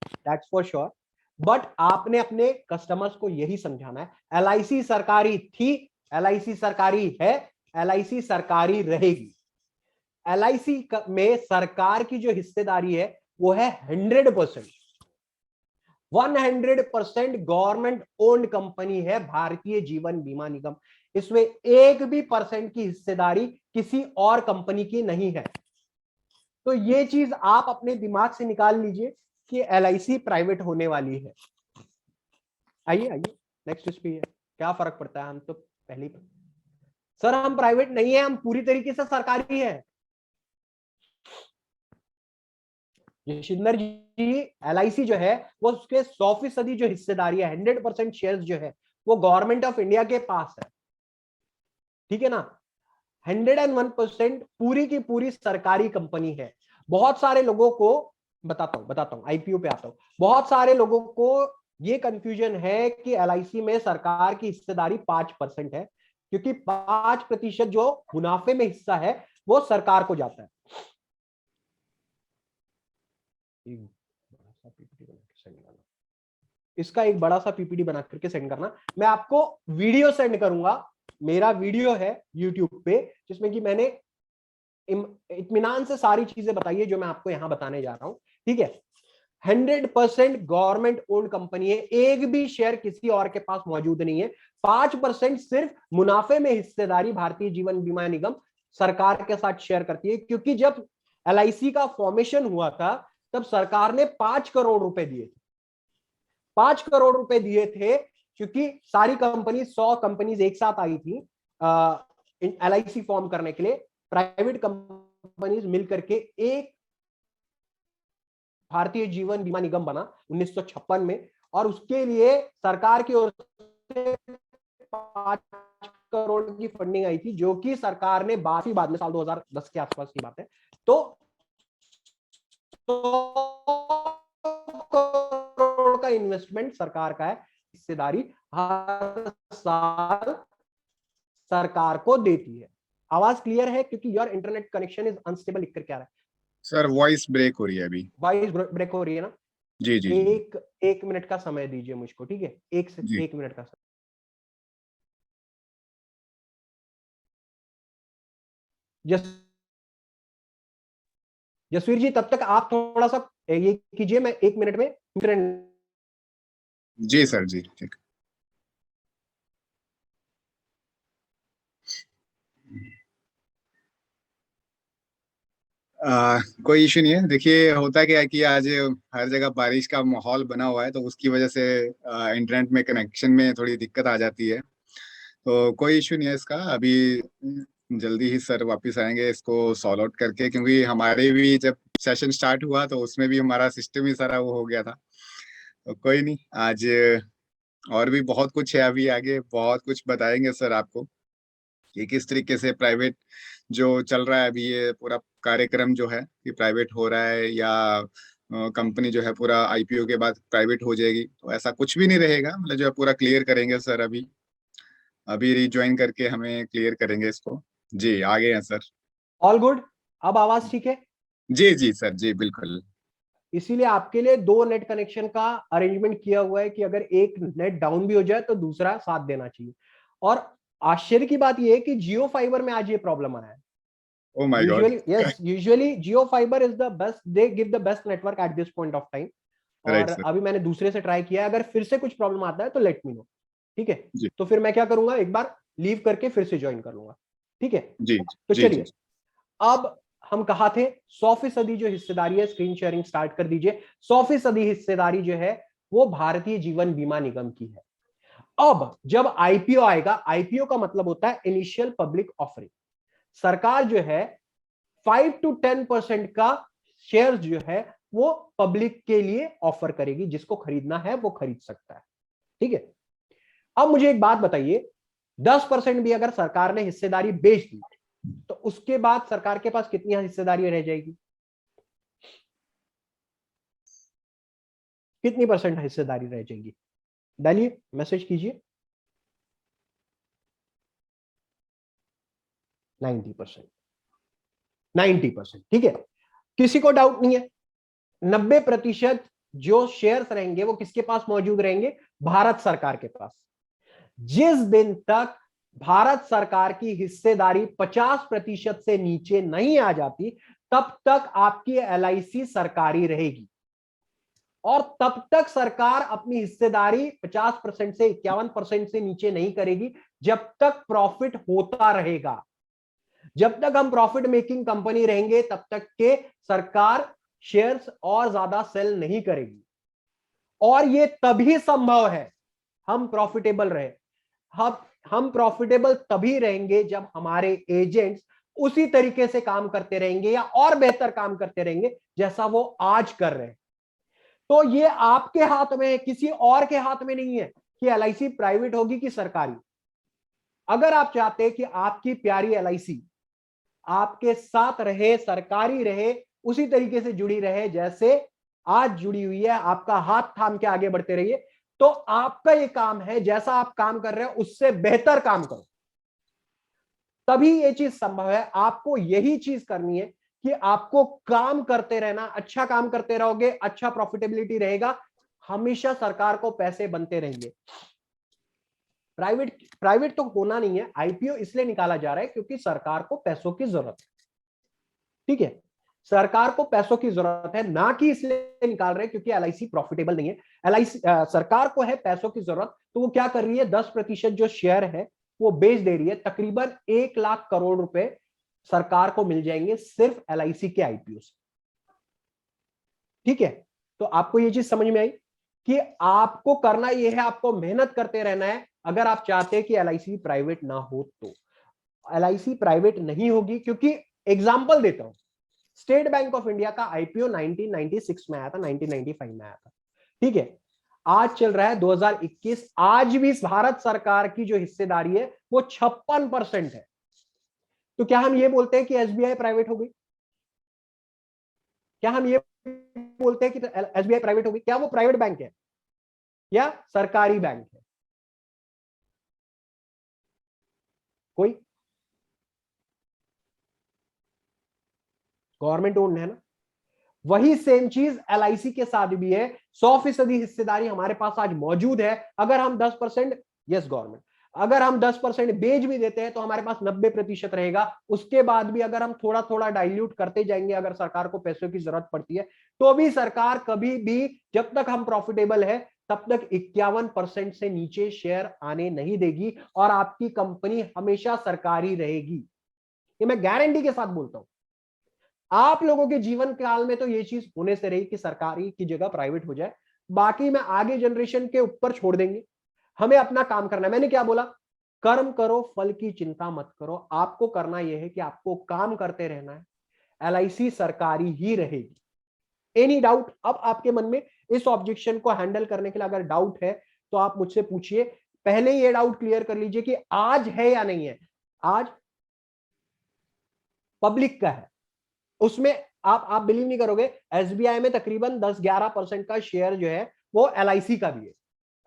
that's for sure. But आपने अपने कस्टमर्स को यही समझाना है, एलआईसी सरकारी थी, एलआईसी सरकारी है, एलआईसी सरकारी रहेगी। एलआईसी में सरकार की जो हिस्सेदारी है वो है 100%, 100% गवर्नमेंट ओन्ड कंपनी है भारतीय जीवन बीमा निगम। इसमें एक भी परसेंट की हिस्सेदारी किसी और कंपनी की नहीं है। तो ये चीज आप अपने दिमाग से निकाल लीजिए कि एलआईसी प्राइवेट होने वाली है। आइए आइए नेक्स्ट इस पे है, क्या फर्क पड़ता है? हम तो पहले ही, सर हम प्राइवेट नहीं है, हम पूरी तरीके से सरकारी है। शिंदर जी, एलआईसी जो है वो उसके 100% जो हिस्सेदारी है, 100% शेयर्स जो है वो गवर्नमेंट ऑफ इंडिया के पास है, ठीक है ना? 101% पूरी की पूरी सरकारी कंपनी है। बहुत सारे लोगों को बताता हूं आईपीओ पे आता हूं। बहुत सारे लोगों को ये कंफ्यूजन है कि एलआईसी में सरकार की हिस्सेदारी 5% है, क्योंकि 5% जो मुनाफे में हिस्सा है वो सरकार को जाता है। इसका एक बड़ा सा पीपीटी बना करके सेंड करना। मैं आपको वीडियो सेंड करूंगा, मेरा वीडियो है यूट्यूब पे जिसमें कि मैंने इत्मीनान से सारी चीजें बताई है जो मैं आपको यहां बताने जा रहा हूं, ठीक है? 100% गवर्नमेंट ओन्ड कंपनी है, एक भी शेयर किसी और के पास मौजूद नहीं है। 5% सिर्फ मुनाफे में हिस्सेदारी भारतीय जीवन बीमा निगम सरकार के साथ शेयर करती है, क्योंकि जब एलआईसी का फॉर्मेशन हुआ था तब सरकार ने 5 करोड़ रुपए दिए थे। 5 करोड़ रुपए दिए थे क्योंकि सारी कंपनी 100 कंपनीज एक साथ आई थी एलआईसी फॉर्म करने के लिए। प्राइवेट कंपनीज मिलकर के एक भारतीय जीवन बीमा निगम बना 1956 में, और उसके लिए सरकार की ओर से 5 करोड़ की फंडिंग आई थी, जो कि सरकार ने बाद में साल 2010 के आसपास की बात है, तो 100 करोड़ का इन्वेस्टमेंट सरकार का है। हिस्सेदारी हर साल सरकार को देती है। आवाज क्लियर है? क्योंकि your internet connection is unstable लिख कर क्या रहा है सर? वॉइस ब्रेक हो रही है अभी। वॉइस ब्रेक हो रही है ना? जी जी एक मिनट का समय दीजिए मुझको, ठीक है? एक मिनट का समय। जसवीर जी तब तक आप थोड़ा सा ये कीजिए, मैं 1 मिनट में इंटरनेट। जी सर, जी ठीक। कोई इशू नहीं है। देखिए होता क्या है कि आज हर जगह बारिश का माहौल बना हुआ है, तो उसकी वजह से इंटरनेट में कनेक्शन में थोड़ी दिक्कत आ जाती है। तो कोई इशू नहीं है इसका, अभी जल्दी ही सर वापस आएंगे इसको सॉल्व आउट करके, क्योंकि हमारे भी जब सेशन स्टार्ट हुआ तो उसमें भी हमारा सिस्टम ही सारा वो हो गया था। तो कोई नहीं, आज और भी बहुत कुछ है, अभी आगे बहुत कुछ बताएंगे सर आपको कि किस तरीके से प्राइवेट जो चल रहा है अभी, ये पूरा कार्यक्रम जो है कि प्राइवेट हो रहा है या कंपनी जो है पूरा आईपीओ के बाद प्राइवेट हो जाएगी, तो ऐसा कुछ भी नहीं रहेगा। मतलब जो है पूरा क्लियर करेंगे सर, अभी अभी रिज्वाइन करके हमें क्लियर करेंगे इसको। जी आगे हैं सर। All good? अब आवाज ठीक है? जी जी सर, जी बिल्कुल। इसीलिए आपके लिए 2 नेट कनेक्शन का अरेंजमेंट किया हुआ है कि अगर एक नेट डाउन भी हो जाए तो दूसरा साथ देना चाहिए। और आश्चर्य की बात यह है कि जियो फाइबर में आज ये प्रॉब्लम आ रहा है। Oh my God. Usually Jio Fiber is the best, they give the best network at this point of time. Right, और sir. अभी मैंने दूसरे से ट्राई किया है, अगर फिर से कुछ प्रॉब्लम आता है तो लेट मी नो, ठीक है? जी. तो फिर मैं क्या करूंगा, एक बार लीव करके फिर से ज्वाइन कर लूंगा, ठीक है? जी तो जी, चलिए, जी. अब हम कहा थे 100% जो हिस्सेदारी है, स्क्रीन शेयरिंग स्टार्ट कर दीजिए। 100% हिस्सेदारी जो है वो भारतीय जीवन बीमा निगम की है। अब जब आईपीओ आएगा, आईपीओ का मतलब होता है इनिशियल पब्लिक ऑफरिंग। सरकार जो है 5 to 10% का शेयर जो है वो पब्लिक के लिए ऑफर करेगी, जिसको खरीदना है वो खरीद सकता है। ठीक है, अब मुझे एक बात बताइए, 10% भी अगर सरकार ने हिस्सेदारी बेच दी तो उसके बाद सरकार के पास कितनी हिस्सेदारी रह जाएगी? कितनी परसेंट हिस्सेदारी रह जाएगी? डालिए, मैसेज कीजिए। 90%। 90%, ठीक है, किसी को डाउट नहीं है। 90% जो शेयर्स रहेंगे वो किसके पास मौजूद रहेंगे? भारत सरकार के पास। जिस दिन तक भारत सरकार की हिस्सेदारी 50% से नीचे नहीं आ जाती, तब तक आपकी एलआईसी सरकारी रहेगी, और तब तक सरकार अपनी हिस्सेदारी 50% से 51% से नीचे नहीं करेगी, जब तक प्रॉफिट होता रहेगा। जब तक हम प्रॉफिट मेकिंग कंपनी रहेंगे तब तक के सरकार शेयर्स और ज्यादा सेल नहीं करेगी। और ये तभी संभव है हम प्रॉफिटेबल रहे। हम प्रॉफिटेबल तभी रहेंगे जब हमारे एजेंट्स उसी तरीके से काम करते रहेंगे या और बेहतर काम करते रहेंगे जैसा वो आज कर रहे हैं। तो ये आपके हाथ में है, किसी और के हाथ में नहीं है कि एलआईसी प्राइवेट होगी कि सरकारी। अगर आप चाहते हैं कि आपकी प्यारी एलआईसी आपके साथ रहे, सरकारी रहे, उसी तरीके से जुड़ी रहे जैसे आज जुड़ी हुई है, आपका हाथ थाम के आगे बढ़ते रहिए, तो आपका ये काम है जैसा आप काम कर रहे हैं उससे बेहतर काम करो, तभी ये चीज संभव है। आपको यही चीज करनी है कि आपको काम करते रहना, अच्छा काम करते रहोगे, अच्छा प्रॉफिटेबिलिटी रहेगा, हमेशा सरकार को पैसे बनते रहेंगे। प्राइवेट तो होना नहीं है, आईपीओ इसलिए निकाला जा रहा है क्योंकि सरकार को पैसों की जरूरत है। ठीक है, सरकार को पैसों की जरूरत है, ना कि इसलिए निकाल रहे हैं क्योंकि एलआईसी प्रॉफिटेबल नहीं है। एलआईसी सरकार को है पैसों की जरूरत, तो वो क्या कर रही है, 10% जो शेयर है वो बेच दे रही है। तकरीबन 1 लाख करोड़ रुपए सरकार को मिल जाएंगे सिर्फ एलआईसी के आईपीओ से। ठीक है, तो आपको ये चीज समझ में आई कि आपको करना यह है, आपको मेहनत करते रहना है अगर आप चाहते हैं कि एलआईसी प्राइवेट ना हो। तो एलआईसी प्राइवेट नहीं होगी क्योंकि, एग्जांपल देता हूं, स्टेट बैंक ऑफ इंडिया का आईपीओ 1996 में आया था, 1995 में आया था। ठीक है, आज चल रहा है 2021, आज भी भारत सरकार की जो हिस्सेदारी है वो 56% है। तो क्या हम ये बोलते हैं कि एसबीआई प्राइवेट हो गई? क्या हम ये बोलते हैं कि एसबीआई प्राइवेट हो गई? क्या वो प्राइवेट बैंक है या सरकारी बैंक है? कोई? गवर्नमेंट ओन्ड है ना। वही सेम चीज एलआईसी के साथ भी है। 100% हिस्सेदारी हमारे पास आज मौजूद है। अगर हम 10%, यस गवर्नमेंट, अगर हम 10% बेच भी देते हैं तो हमारे पास 90% रहेगा। उसके बाद भी अगर हम थोड़ा थोड़ा डाइल्यूट करते जाएंगे, अगर सरकार को पैसों की जरूरत पड़ती है तो भी सरकार कभी भी, जब तक हम प्रॉफिटेबल है तब तक 51% से नीचे शेयर आने नहीं देगी, और आपकी कंपनी हमेशा सरकारी रहेगी। ये मैं गारंटी के साथ बोलता हूं। आप लोगों के जीवन काल में तो ये चीज होने से रही कि सरकारी की जगह प्राइवेट हो जाए, बाकी में आगे जनरेशन के ऊपर छोड़ देंगे। हमें अपना काम करना है। मैंने क्या बोला? कर्म करो, फल की चिंता मत करो। आपको करना यह है कि आपको काम करते रहना है। एलआईसी सरकारी ही रहेगी। Any doubt? अब आपके मन में इस ऑब्जेक्शन को हैंडल करने के लिए अगर डाउट है तो आप मुझसे पूछिए। पहले ये डाउट क्लियर कर लीजिए कि आज है या नहीं है। आज पब्लिक का है, उसमें आप बिलीव नहीं करोगे, एसबीआई में तकरीबन 10-11% का शेयर जो है वो एलआईसी का भी है।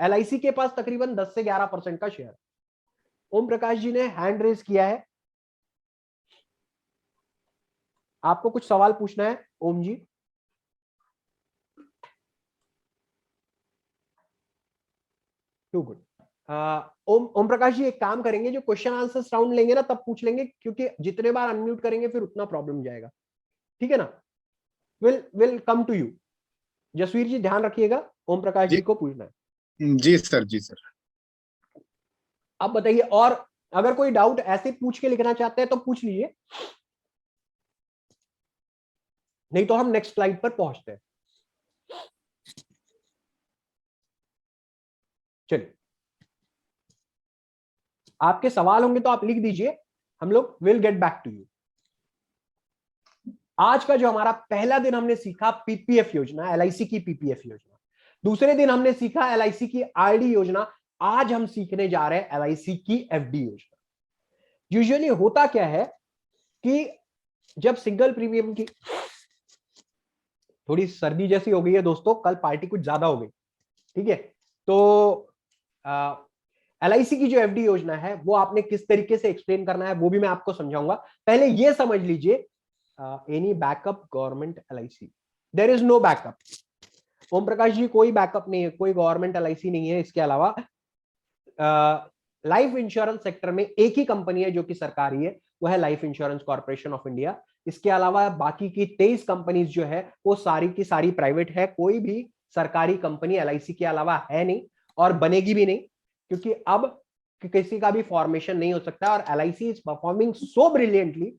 एलआईसी के पास तकरीबन 10 से 11% का शेयर। ओम प्रकाश जी ने हैंड रेज किया है, आपको कुछ सवाल पूछना है ओम जी? To good. ओम प्रकाश जी एक काम करेंगे, जो क्वेश्चन आंसर राउंड लेंगे ना तब पूछ लेंगे, क्योंकि जितने बार अनम्यूट करेंगे फिर उतना प्रॉब्लम जाएगा। ठीक है ना? Will come to you. Jasvir ji ध्यान रखिएगा, ओम प्रकाश जी को पूछना है। जी सर, जी सर। आप बताइए, और अगर कोई डाउट ऐसे पूछ के लिखना चाहते हैं तो पूछ लीजिए, नहीं तो हम नेक्स्ट स्लाइड पर पहुंचते हैं। चलिए, आपके सवाल होंगे तो आप लिख दीजिए, हम लोग will get back to you. आज का जो हमारा पहला दिन हमने सीखा पीपीएफ योजना, एलआईसी की पीपीएफ योजना। दूसरे दिन हमने सीखा एलआईसी की आरडी योजना। आज हम सीखने जा रहे हैं एलआईसी की एफडी योजना। यूजुअली होता क्या है कि जब सिंगल प्रीमियम की, थोड़ी सर्दी जैसी हो गई है दोस्तों, कल पार्टी कुछ ज्यादा हो गई, ठीक है, तो एलआईसी की जो एफडी योजना है वो आपने किस तरीके से एक्सप्लेन करना है वो भी मैं आपको समझाऊंगा। पहले ये समझ लीजिए, any backup government LIC, there is no backup. Om Prakash ji, कोई बैकअप नहीं है, कोई गवर्नमेंट एलआईसी नहीं है। इसके अलावा लाइफ इंश्योरेंस सेक्टर में एक ही कंपनी है जो कि सरकारी है, वो है life insurance corporation of India. इसके अलावा बाकी की 23 कंपनीज जो है वो सारी की सारी प्राइवेट है। कोई भी सरकारी कंपनी एलआईसी के अलावा है नहीं और बनेगी भी नहीं, क्योंकि अब किसी का भी फॉर्मेशन नहीं हो सकता। और LIC is performing so brilliantly,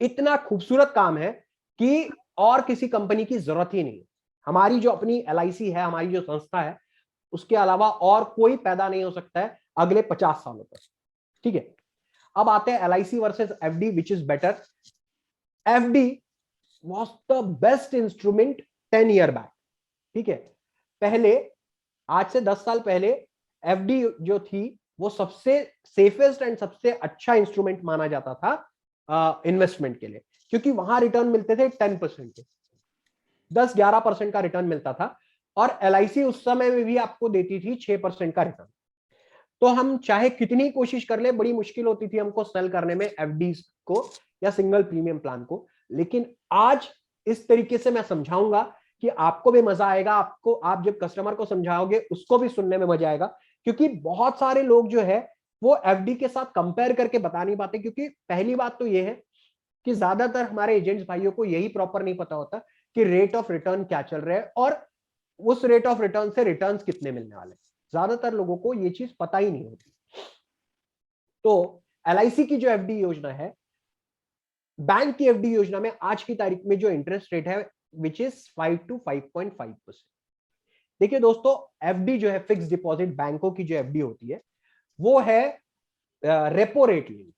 इतना खूबसूरत काम है कि और किसी कंपनी की जरूरत ही नहीं है। हमारी जो अपनी एलआईसी है, हमारी जो संस्था है, उसके अलावा और कोई पैदा नहीं हो सकता है अगले 50 सालों तक, ठीक है। अब आते हैं LIC versus FD, which is better. FD was the best instrument 10 year back, ठीक है। पहले, आज से 10 साल पहले एफडी जो थी वो सबसे सेफेस्ट एंड सबसे अच्छा इंस्ट्रूमेंट माना जाता था इन्वेस्टमेंट के लिए, क्योंकि वहां रिटर्न मिलते थे 10% के, 10-11% का रिटर्न मिलता था। और एलआईसी उस समय में भी आपको देती थी 6% का रिटर्न। तो हम चाहे कितनी कोशिश कर ले, बड़ी मुश्किल होती थी हमको सेल करने में एफडी को या सिंगल प्रीमियम प्लान को। लेकिन आज इस तरीके से मैं समझाऊंगा कि आपको भी मजा आएगा। आपको, आप जब कस्टमर को समझाओगे उसको भी सुनने में मजा आएगा, क्योंकि बहुत सारे लोग जो है वो एफडी के साथ कंपेयर करके बता नहीं पाते। क्योंकि पहली बात तो ये है कि ज्यादातर हमारे एजेंट्स भाइयों को यही प्रॉपर नहीं पता होता कि रेट ऑफ रिटर्न क्या चल रहा है और उस रेट ऑफ रिटर्न से रिटर्न्स कितने मिलने वाले। ज्यादातर लोगों को ये चीज पता ही नहीं होती। तो एलआईसी की जो एफडी योजना है, बैंक की एफडी योजना में आज की तारीख में जो इंटरेस्ट रेट है विच इज 5 to 5.5%। देखिए दोस्तों, एफडी जो है, फिक्स डिपॉजिट बैंकों की जो एफडी होती है वो है रेपो रेट लिंक,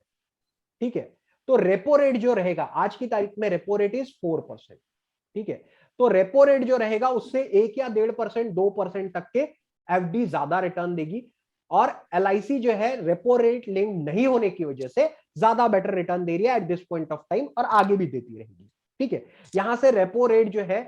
ठीक है। तो रेपो रेट जो रहेगा आज की तारीख में, रेपो रेट इज 4%, ठीक है। तो रेपो रेट जो रहेगा उससे 1 या 1.5%, 2% तक के एफडी ज्यादा रिटर्न देगी। और एलआईसी जो है रेपो रेट लिंक नहीं होने की वजह से ज्यादा बेटर रिटर्न दे रही है at this point of time, और आगे भी देती रहेगी, ठीक है। यहां से रेपो रेट जो है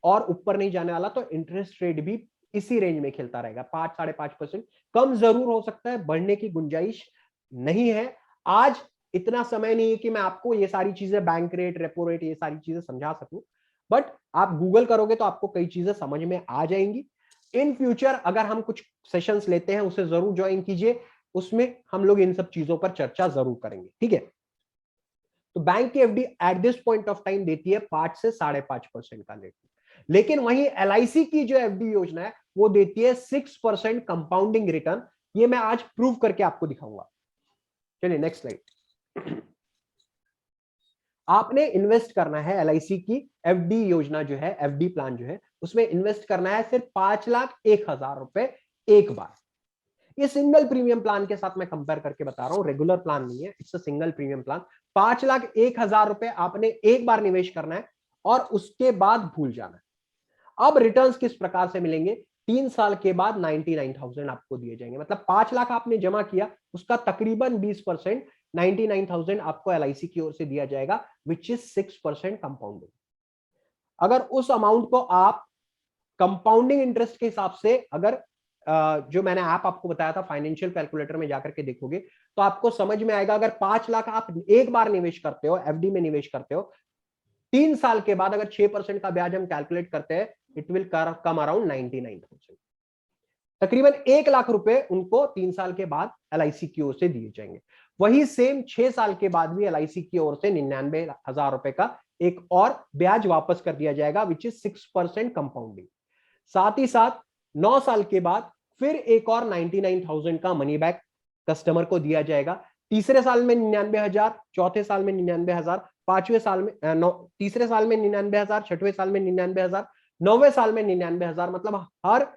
और ऊपर नहीं जाने वाला, तो इंटरेस्ट रेट भी इसी रेंज में खेलता रहेगा, 5-5.5%। कम जरूर हो सकता है, बढ़ने की गुंजाइश नहीं है। आज इतना समय नहीं है कि मैं आपको ये सारी चीजें, बैंक रेट, रेपो रेट, ये सारी चीजें समझा सकूं, बट आप गूगल करोगे तो आपको कई चीजें समझ में आ जाएंगी। इन फ्यूचर अगर हम कुछ सेशंस लेते हैं उसे जरूर ज्वाइन कीजिए, उसमें हम लोग इन सब चीजों पर चर्चा जरूर करेंगे, ठीक है। तो बैंक की FD at this point of time देती है 5 से 5.5% का रेट, लेकिन वहीं एलआईसी की जो एफडी योजना है वो देती है 6% कंपाउंडिंग रिटर्न। ये मैं आज प्रूव करके आपको दिखाऊंगा। चलिए नेक्स्ट स्लाइड। आपने इन्वेस्ट करना है एलआईसी की एफडी योजना जो है, एफडी प्लान जो है, उसमें इन्वेस्ट करना है सिर्फ 5,01,000 रुपए एक बार। ये सिंगल प्रीमियम प्लान के साथ मैं कंपेयर करके बता रहा हूं, रेगुलर प्लान नहीं है, it's a single premium plan. 5,01,000 रुपए आपने एक बार निवेश करना है और उसके बाद भूल जाना है। अब रिटर्न्स किस प्रकार से मिलेंगे? 3 साल के बाद 99,000 आपको दिए जाएंगे। मतलब 5 लाख आपने जमा किया, उसका तकरीबन 20% 99,000 आपको एलआईसी की ओर से दिया जाएगा, विच इज 6% कंपाउंडिंग। अगर उस अमाउंट को आप कंपाउंडिंग इंटरेस्ट के हिसाब से, अगर जो मैंने ऐप आपको बताया था फाइनेंशियल कैलकुलेटर में जाकर के देखोगे तो आपको समझ में आएगा। अगर 5 लाख आप एक बार निवेश करते हो, एफडी में निवेश करते हो, 3 साल के बाद अगर 6% का ब्याज हम कैलकुलेट करते हैं, इट विल कम अराउंड 99,000। तकरीबन 1 लाख रुपए उनको 3 साल के बाद एलआईसी की ओर से दिए जाएंगे। वही सेम 6 साल के बाद भी एलआईसी की ओर से 99,000 रुपए का एक और ब्याज वापस कर दिया जाएगा, विच इज 6% कंपाउंडिंग। साथ ही साथ 9 साल के बाद फिर एक और 99,000 का मनी बैक कस्टमर को दिया जाएगा। तीसरे साल में 99,000, चौथे साल में 99,000, पांचवें साल में तीसरे साल में 99,000, छठवें साल में 99,000, 9वें साल में 99,000। मतलब हर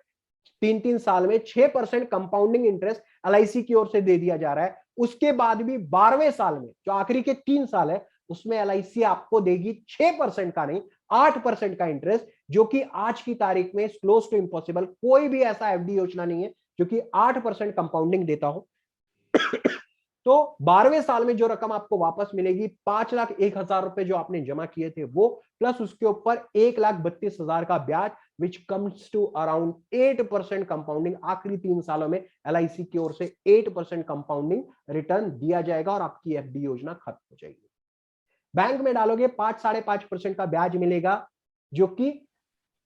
3 साल में 6% कंपाउंडिंग इंटरेस्ट LIC की ओर से दे दिया जा रहा है। उसके बाद भी 12वें साल में, जो आखिरी के 3 साल है, उसमें LIC आपको देगी 6% का नहीं 8% का इंटरेस्ट, जो कि आज की तारीख में क्लोज टू इम्पॉसिबल। कोई भी ऐसा FD योजना नहीं है जो कि 8% कंपाउंडिंग देता हो। तो 12वें साल में जो रकम आपको वापस मिलेगी 5,01,000 रुपए जो आपने जमा किए थे वो, प्लस उसके ऊपर 1,32,000 का ब्याज, which comes to around 8% compounding. आखिरी 3 सालों में LIC की ओर से 8% कंपाउंडिंग रिटर्न दिया जाएगा और आपकी FD योजना खत्म हो जाएगी। बैंक में डालोगे 5-5.5% का ब्याज मिलेगा, जो कि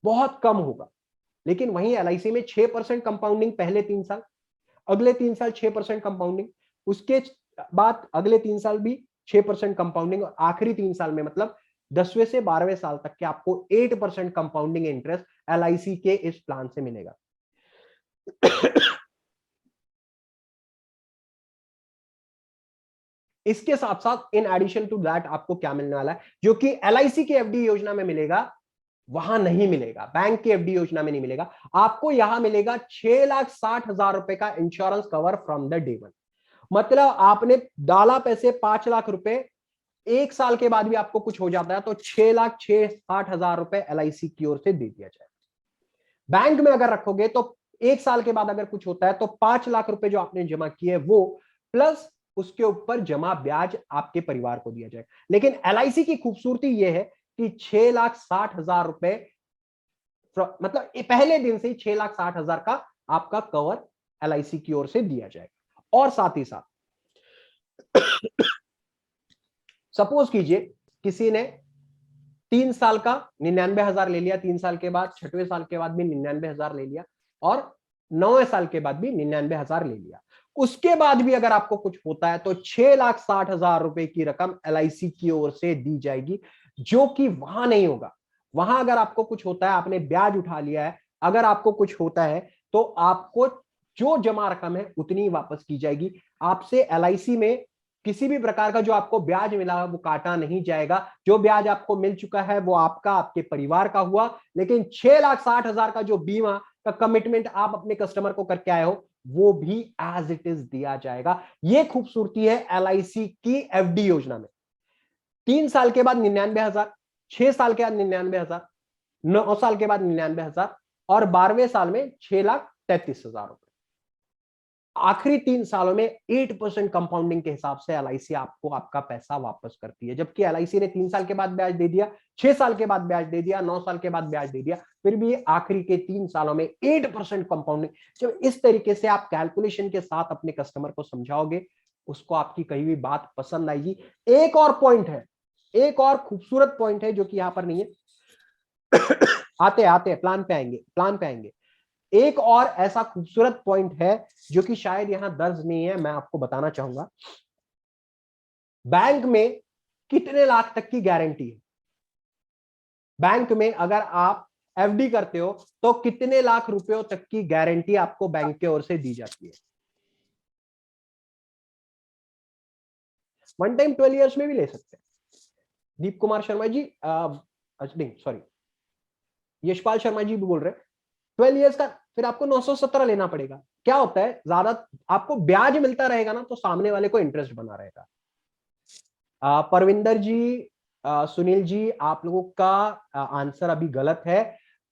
बहुत कम होगा। लेकिन वहीं LIC में 6% कंपाउंडिंग पहले 3 साल, अगले 3 साल 6% कंपाउंडिंग, उसके बाद अगले 3 साल भी 6% कंपाउंडिंग, और आखिरी 3 साल में मतलब 10वें से 12वें साल तक के आपको 8% कंपाउंडिंग इंटरेस्ट LIC के इस प्लान से मिलेगा। इसके साथ साथ इन एडिशन टू दैट आपको क्या मिलने वाला है, जो कि LIC की FD योजना में मिलेगा, वहां नहीं मिलेगा। बैंक की FD योजना में नहीं मिलेगा। आपको यहां मिलेगा 6,60,000 रुपए का insurance cover from the day one. मतलब आपने डाला पैसे 5 लाख रुपए, 1 साल के बाद भी आपको कुछ हो जाता है तो 6,60,000 रुपए LIC की ओर से दे दिया जाए। बैंक में अगर रखोगे तो 1 साल के बाद अगर कुछ होता है तो 5 लाख रुपए जो आपने जमा किए वो, प्लस उसके ऊपर जमा ब्याज आपके परिवार को दिया जाए। लेकिन LIC की खूबसूरती यह है कि 6,60,000 रुपए, मतलब पहले दिन से ही 6,60,000 का आपका कवर LIC की ओर से दिया जाएगा। और साथ ही साथ सपोज कीजिए किसी ने 3 साल का 99,000 ले लिया, 3 साल के बाद 6वें साल के बाद भी 99,000 ले लिया, और 9वें साल के बाद भी 99,000 ले लिया। उसके बाद भी अगर आपको कुछ होता है तो 6,60,000 रुपए की रकम LIC की ओर से दी जाएगी, जो कि वहां नहीं होगा। वहां अगर आपको कुछ होता है, आपने ब्याज उठा लिया है, अगर आपको कुछ होता है तो आपको जो जमा रकम है उतनी वापस की जाएगी। आपसे LIC में किसी भी प्रकार का जो आपको ब्याज मिला है वो काटा नहीं जाएगा। जो ब्याज आपको मिल चुका है वो आपका, आपके परिवार का हुआ। लेकिन 6,60,000 का जो बीमा का कमिटमेंट आप अपने कस्टमर को करके आए हो, वो भी एज इट इज दिया जाएगा। ये खूबसूरती है LIC की FD योजना में। 3 साल के बाद 99,000, 6 साल के बाद 99,000, 9 साल के बाद 99,000, और 12वें साल में 6,33,000 रुपए। आखिरी 3 सालों में 8% कंपाउंडिंग के हिसाब से LIC आपको आपका पैसा वापस करती है। जबकि LIC ने 3 साल के बाद ब्याज दे दिया, 6 साल के बाद ब्याज दे दिया, 9 साल के बाद ब्याज दे दिया, फिर भी आखिरी के 3 सालों में 8% कंपाउंडिंग। जब इस तरीके से आप कैलकुलेशन के साथ अपने कस्टमर को समझाओगे, उसको आपकी कही हुई बात पसंद आएगी। एक और पॉइंट है, एक और खूबसूरत पॉइंट है जो कि यहां पर नहीं है। आते आते प्लान पे आएंगे। एक और ऐसा खूबसूरत पॉइंट है जो कि शायद यहां दर्ज नहीं है, मैं आपको बताना चाहूंगा। बैंक में कितने लाख तक की गारंटी है? बैंक में अगर आप FD करते हो तो कितने लाख रुपयों तक की गारंटी आपको बैंक की ओर से दी जाती है? 1 टाइम 12 इयर्स में भी ले सकते हैं। दीप कुमार शर्मा जी, सॉरी, यशपाल शर्मा जी भी बोल रहे हैं 12 इयर्स का, फिर आपको 917 लेना पड़ेगा। क्या होता है, ज्यादा आपको ब्याज मिलता रहेगा ना तो सामने वाले को इंटरेस्ट बना रहेगा। परविंदर जी, सुनील जी, आप लोगों का आंसर अभी गलत है।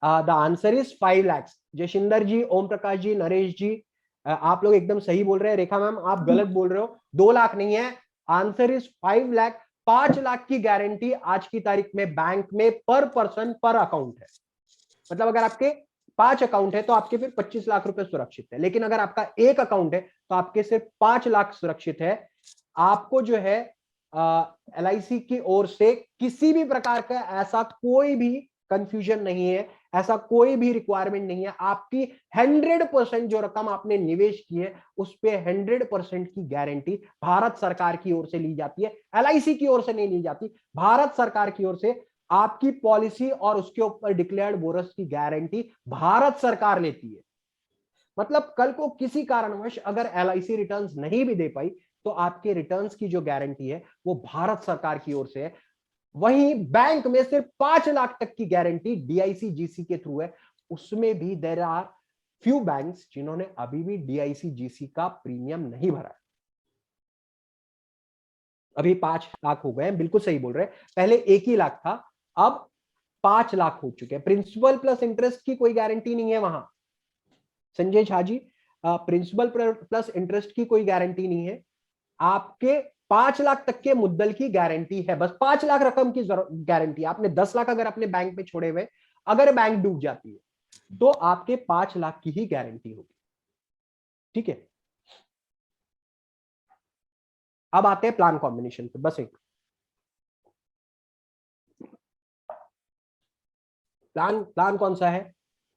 The answer is 5 lakh. Jashinder ji, Om Prakash ji, Naresh ji, आप लोग एकदम सही बोल रहे हैं। रेखा मैम, आप गलत बोल रहे हो, 2 लाख नहीं है, आंसर इज 5 लाख। 5 लाख की गारंटी आज की तारीख में बैंक में पर पर्सन पर अकाउंट है। मतलब अगर आपके 5 अकाउंट है तो आपके फिर 25 लाख रुपए सुरक्षित है। लेकिन अगर आपका एक अकाउंट है तो आपके सिर्फ 5 लाख सुरक्षित है। आपको जो है LIC की ओर से किसी भी प्रकार का ऐसा कोई भी कंफ्यूजन नहीं है, ऐसा कोई भी रिक्वायरमेंट नहीं है। आपकी 100% जो रकम आपने निवेश की है उस पे 100% की गारंटी भारत सरकार की ओर से ली जाती है। LIC की ओर से नहीं ली जाती, भारत सरकार की ओर से आपकी पॉलिसी और उसके ऊपर डिक्लेयर्ड बोनस की गारंटी भारत सरकार लेती है। मतलब कल को किसी कारणवश अगर LIC रिटर्न्स नहीं भी दे पाई तो आपके रिटर्न्स की जो गारंटी है वो भारत सरकार की ओर से है। वहीं बैंक में सिर्फ 5 लाख तक की गारंटी DIC GC के थ्रू है, उसमें भी देयर आर फ्यू बैंक्स जिन्होंने अभी भी DICGC का प्रीमियम नहीं भरा है। अभी 5 लाख हो गए हैं, बिल्कुल सही बोल रहे हैं, पहले 1 ही लाख था, अब 5 लाख हो चुके हैं। प्रिंसिपल प्लस इंटरेस्ट की कोई गारंटी नहीं है वहां, Sanjay Jha ji, principal plus interest की कोई गारंटी नहीं है, आपके 5 लाख तक के मुद्दल की गारंटी है, बस 5 लाख रकम की गारंटी। आपने 10 लाख अगर अपने बैंक में छोड़े हुए, अगर बैंक डूब जाती है तो आपके 5 लाख की ही गारंटी होगी, ठीक है। अब आते हैं प्लान कॉम्बिनेशन पे, बस एक प्लान कौन सा है?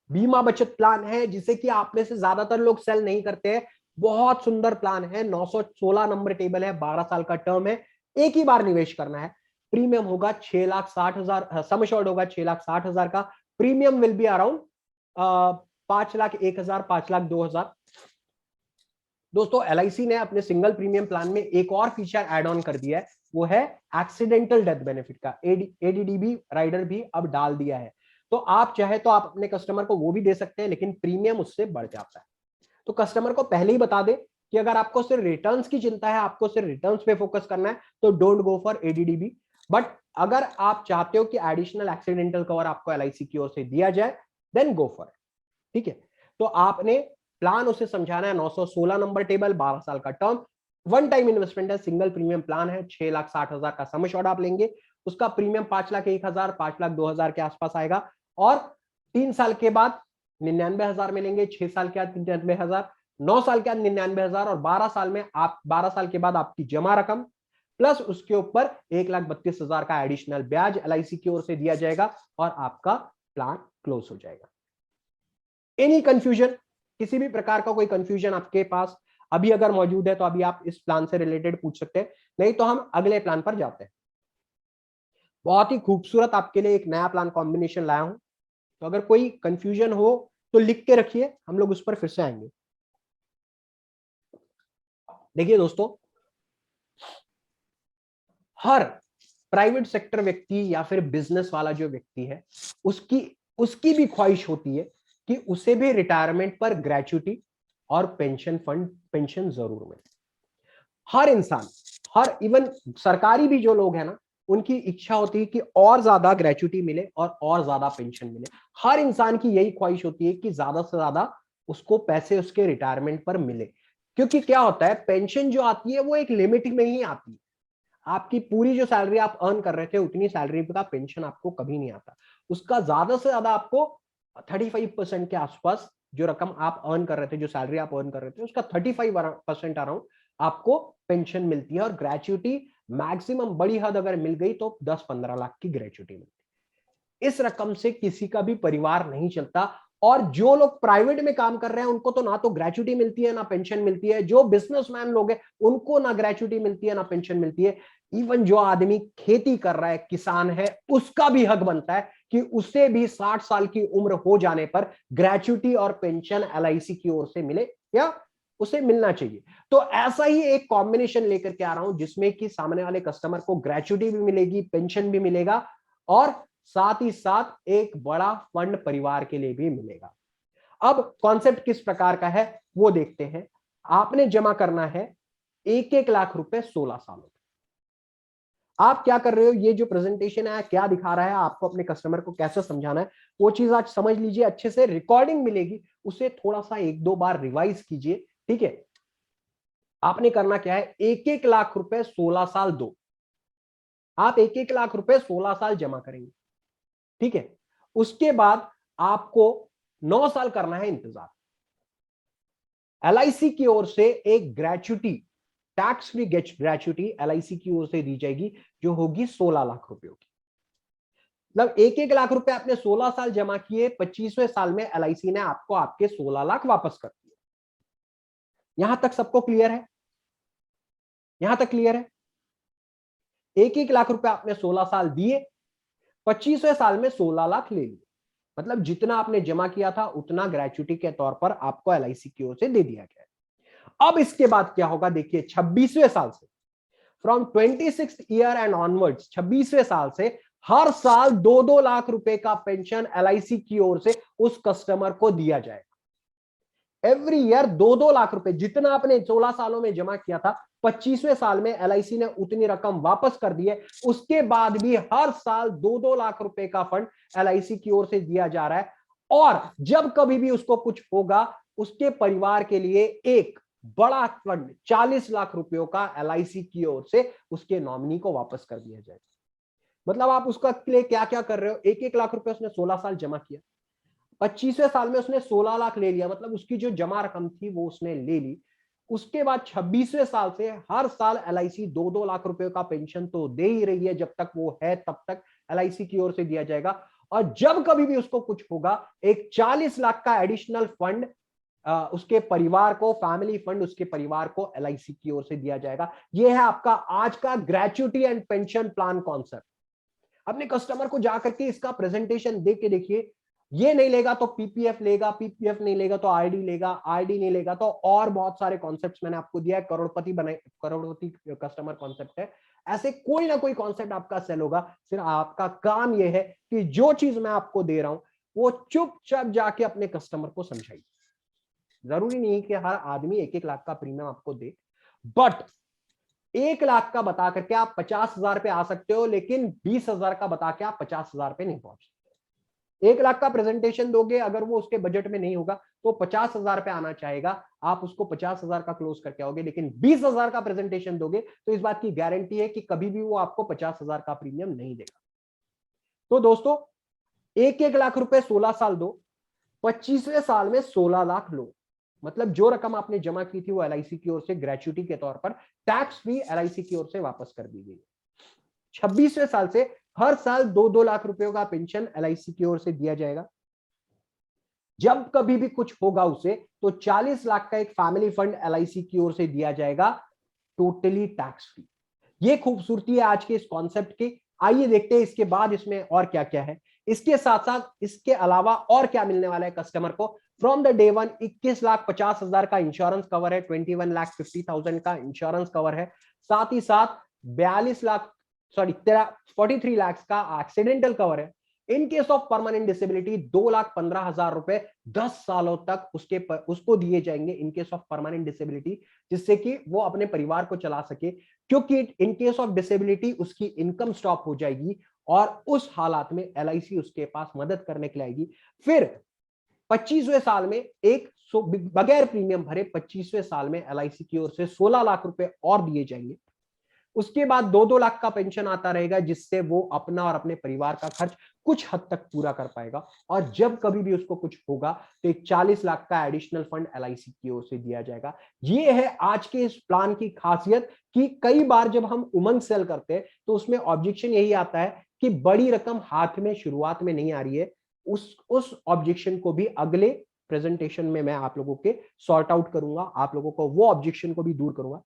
बीमा बचत प्लान है, जिसे कि आप में से ज्यादातर लोग सेल नहीं करते हैं। बहुत सुंदर प्लान है, 916 नंबर टेबल है, 12 साल का टर्म है, एक ही बार निवेश करना है। प्रीमियम होगा 6,60,000, सम एश्योर्ड होगा 6,60,000 का। Premium will be around 5,01,000, 5,02,000। दोस्तों LIC ने अपने सिंगल प्रीमियम प्लान में एक और फीचर ऐड ऑन कर दिया है, वो है एक्सीडेंटल डेथ बेनिफिट का। ADDB राइडर भी अब डाल दिया है, तो आप चाहे तो आप अपने कस्टमर को वो भी दे सकते हैं, लेकिन प्रीमियम उससे बढ़ जाता है। तो कस्टमर को पहले ही बता दे कि अगर आपको सिर्फ रिटर्न्स की चिंता है, आपको सिर्फ रिटर्न्स पे फोकस करना है, तो don't go for ADDB। But अगर आप चाहते हो कि एडिशनल एक्सीडेंटल कवर आपको LIC की ओर से दिया जाए, देन गो फॉर, ठीक है। तो आपने प्लान उसे समझाना है, 916 नंबर टेबल, 12 साल का टर्म, वन टाइम इन्वेस्टमेंट है, सिंगल प्रीमियम प्लान है, 6,60,000 का सम एश्योर्ड आप लेंगे, उसका प्रीमियम 5,01,000, 5,02,000 के आसपास आएगा, और 3 साल के बाद 99,000 में लेंगे, 6 साल के बाद 99,000, 9 साल के बाद 99,000, और 12 साल में आप 12 साल के बाद आपकी जमा रकम प्लस उसके ऊपर 1,32,000 का एडिशनल ब्याज LIC की ओर से दिया जाएगा, और आपका प्लान क्लोज हो जाएगा। एनी कंफ्यूजन, किसी भी प्रकार का कोई कंफ्यूजन आपके पास अभी अगर मौजूद है तो अभी आप इस प्लान से रिलेटेड पूछ सकते हैं, नहीं तो हम अगले प्लान पर जाते हैं। बहुत ही खूबसूरत आपके लिए एक नया प्लान कॉम्बिनेशन लाया हूं, तो अगर कोई कंफ्यूजन हो तो लिख के रखिए, हम लोग उस पर फिर से आएंगे। देखिए दोस्तों, हर प्राइवेट सेक्टर व्यक्ति या फिर बिजनेस वाला जो व्यक्ति है, उसकी भी ख्वाहिश होती है कि उसे भी रिटायरमेंट पर ग्रेच्युटी और पेंशन जरूर मिले। हर इंसान, हर इवन सरकारी भी जो लोग हैं ना, उनकी इच्छा होती है कि और ज्यादा ग्रेच्युटी मिले और ज्यादा पेंशन मिले। हर इंसान की यही ख्वाहिश होती है कि ज्यादा से ज्यादा उसको पैसे उसके रिटायरमेंट पर मिले, क्योंकि क्या होता है, पेंशन जो आती है वो एक लिमिट में ही आती है। आपकी पूरी जो सैलरी आप अर्न कर रहे थे, उतनी सैलरी का पेंशन आपको कभी नहीं आता। उसका ज्यादा से ज्यादा आपको 35% के आसपास जो रकम आप अर्न कर रहे थे, जो सैलरी आप अर्न कर रहे थे, उसका 35% अराउंड आपको पेंशन मिलती है। और ग्रेच्युटी मैक्सिमम बड़ी हद अगर मिल गई तो 10-15 लाख की ग्रेच्युटी मिलती है। इस रकम से किसी का भी परिवार नहीं चलता। और जो लोग प्राइवेट में काम कर रहे हैं, उनको तो ना तो ग्रेच्युटी मिलती है ना पेंशन मिलती है। जो बिजनेसमैन लोग हैं, उनको ना ग्रेच्युटी मिलती है ना पेंशन मिलती है। इवन जो आदमी खेती कर रहा है, किसान है, उसका भी हक बनता है कि उसे भी 60 साल की उम्र हो जाने पर ग्रेच्युटी और पेंशन LIC की ओर से मिले, या उसे मिलना चाहिए। तो ऐसा ही एक कॉम्बिनेशन लेकर के आ रहा हूं, जिसमें कि सामने वाले कस्टमर को ग्रेच्युटी भी मिलेगी, पेंशन भी मिलेगा, और साथ ही साथ एक बड़ा फंड परिवार के लिए भी मिलेगा। अब कॉन्सेप्ट किस प्रकार का है वो देखते हैं। आपने जमा करना है 1-1 लाख रुपए 16 सालों में। आप क्या कर रहे हो, ये जो प्रेजेंटेशन है क्या दिखा रहा है, आपको अपने कस्टमर को कैसे समझाना है, वो चीज आज समझ लीजिए अच्छे से। रिकॉर्डिंग मिलेगी, उसे थोड़ा सा 1-2 बार रिवाइज कीजिए, ठीक है। आपने करना क्या है, 1-1 लाख रुपए 16 साल दो। आप 1-1 लाख रुपए 16 साल जमा करेंगे, ठीक है। उसके बाद आपको 9 साल करना है इंतजार। LIC की ओर से एक gratuity, tax free gratuity LIC की ओर से दी जाएगी, जो होगी 16 लाख रुपए की। मतलब 1-1 लाख रुपए आपने 16 साल जमा किए, 25वें साल में LIC ने आपको आपके 16 लाख वापस कर दिए। यहां तक सबको क्लियर है? यहां तक क्लियर है? 1-1 लाख रुपए आपने 16 साल दिए, 25वें साल में 16 लाख ले लिए। मतलब जितना आपने जमा किया था उतना ग्रेच्युटी के तौर पर आपको LIC की ओर से दे दिया गया है। अब इसके बाद क्या होगा, देखिए 26वें साल से, from 26th year and onwards, 26वें साल से हर साल 2-2 लाख रुपए का पेंशन LIC की ओर से उस कस्टमर को दिया जाएगा। एवरी ईयर 2-2 लाख रुपए, जितना आपने 16 सालों में जमा किया था 25वें साल में एलआईसी ने उतनी रकम वापस कर दी है। उसके बाद भी हर साल 2-2 लाख रुपए का फंड एलआईसी की ओर से दिया जा रहा है, और जब कभी भी उसको कुछ होगा उसके परिवार के लिए एक बड़ा फंड 40 लाख रुपयों का एलआईसी की ओर से उसके नॉमिनी को वापस कर दिया जाएगा। मतलब आप उसका लिए क्या क्या कर रहे हो, 1-1 लाख रुपए उसने 16 साल जमा किया, 25वें साल में उसने 16 लाख ले लिया, मतलब उसकी जो जमा रकम थी वो उसने ले ली। उसके बाद 26वें साल से हर साल एलआईसी 2-2 लाख रुपए का पेंशन तो दे ही रही है, जब तक वो है तब तक एलआईसी की ओर से दिया जाएगा। और जब कभी भी उसको कुछ होगा एक 40 लाख का एडिशनल फंड उसके परिवार को, फैमिली फंड उसके परिवार को एलआईसी की ओर से दिया जाएगा। यह है आपका आज का gratuity and pension plan concept. अपने कस्टमर को जाकर के इसका प्रेजेंटेशन दे के देखिए, ये नहीं लेगा तो पीपीएफ लेगा, पीपीएफ नहीं लेगा तो आरडी लेगा, आरडी नहीं लेगा तो और बहुत सारे कॉन्सेप्ट्स मैंने आपको दिया है। करोड़पति कस्टमर कॉन्सेप्ट है, ऐसे कोई ना कोई कॉन्सेप्ट आपका सेल होगा। सिर्फ आपका काम यह है कि जो चीज मैं आपको दे रहा हूं वो चुपचाप जाके अपने कस्टमर को समझाइए। जरूरी नहीं कि हर आदमी 1-1 लाख का प्रीमियम आपको दे, बट 1 लाख का बता करके आप 50,000 पे आ सकते हो, लेकिन 20,000 का बता के आप 50,000 पे नहीं पहुंच सकते। 1 लाख का प्रेजेंटेशन दोगे, अगर वो उसके बजट में नहीं होगा तो 50,000 पे आना चाहेगा, आप उसको 50,000 का क्लोज करके आओगे। लेकिन 20,000 का प्रेजेंटेशन दोगे तो इस बात की गारंटी है कि कभी भी वो आपको 50,000 का प्रीमियम नहीं देगा। तो दोस्तों 1-1 लाख रुपए 16 साल दो, 25वें साल में 16 लाख लो, मतलब जो रकम आपने जमा की थी वो एलआईसी की ओर से ग्रेच्युटी के तौर पर टैक्स फ्री एलआईसी की ओर से वापस कर दी गई। 26वें साल से हर साल 2-2 लाख रुपयों का पेंशन एलआईसी की ओर से दिया जाएगा। जब कभी भी कुछ होगा उसे तो 40 लाख का एक फैमिली फंड एलआईसी की ओर से दिया जाएगा, टोटली टैक्स फ्री। ये खूबसूरती है आज के इस कॉन्सेप्ट की। आइए देखते हैं इसके बाद इसमें और क्या क्या है। इसके साथ साथ इसके अलावा और क्या मिलने वाला है कस्टमर को। फ्रॉम द डे वन 21,50,000 का इंश्योरेंस कवर है, 21,50,000 का इंश्योरेंस कवर है, साथ ही साथ 43 लाख का एक्सीडेंटल कवर है। In case of permanent disability 2,15,000 रुपए 10 सालों तक उसको दिए जाएंगे in case of permanent disability, जिससे कि वो अपने परिवार को चला सके, क्योंकि इन केस ऑफ डिसेबिलिटी उसकी इनकम स्टॉप हो जाएगी और उस हालात में एलआईसी उसके पास मदद करने के लिए आएगी। फिर 25वें साल में बगैर प्रीमियम भरे 25वें साल में एलआईसी की ओर से 16 लाख रुपए और दिए जाएंगे। उसके बाद 2-2 लाख का पेंशन आता रहेगा, जिससे वो अपना और अपने परिवार का खर्च कुछ हद तक पूरा कर पाएगा। और जब कभी भी उसको कुछ होगा तो एक 40 लाख का एडिशनल फंड एलआईसी की ओर से दिया जाएगा। ये है आज के इस प्लान की खासियत कि कई बार जब हम उमंग सेल करते हैं तो उसमें ऑब्जेक्शन यही आता है कि बड़ी रकम हाथ में शुरुआत में नहीं आ रही है। उस ऑब्जेक्शन को भी अगले प्रेजेंटेशन में मैं आप लोगों के सॉर्ट आउट करूंगा, आप लोगों को वो ऑब्जेक्शन को भी दूर करूंगा।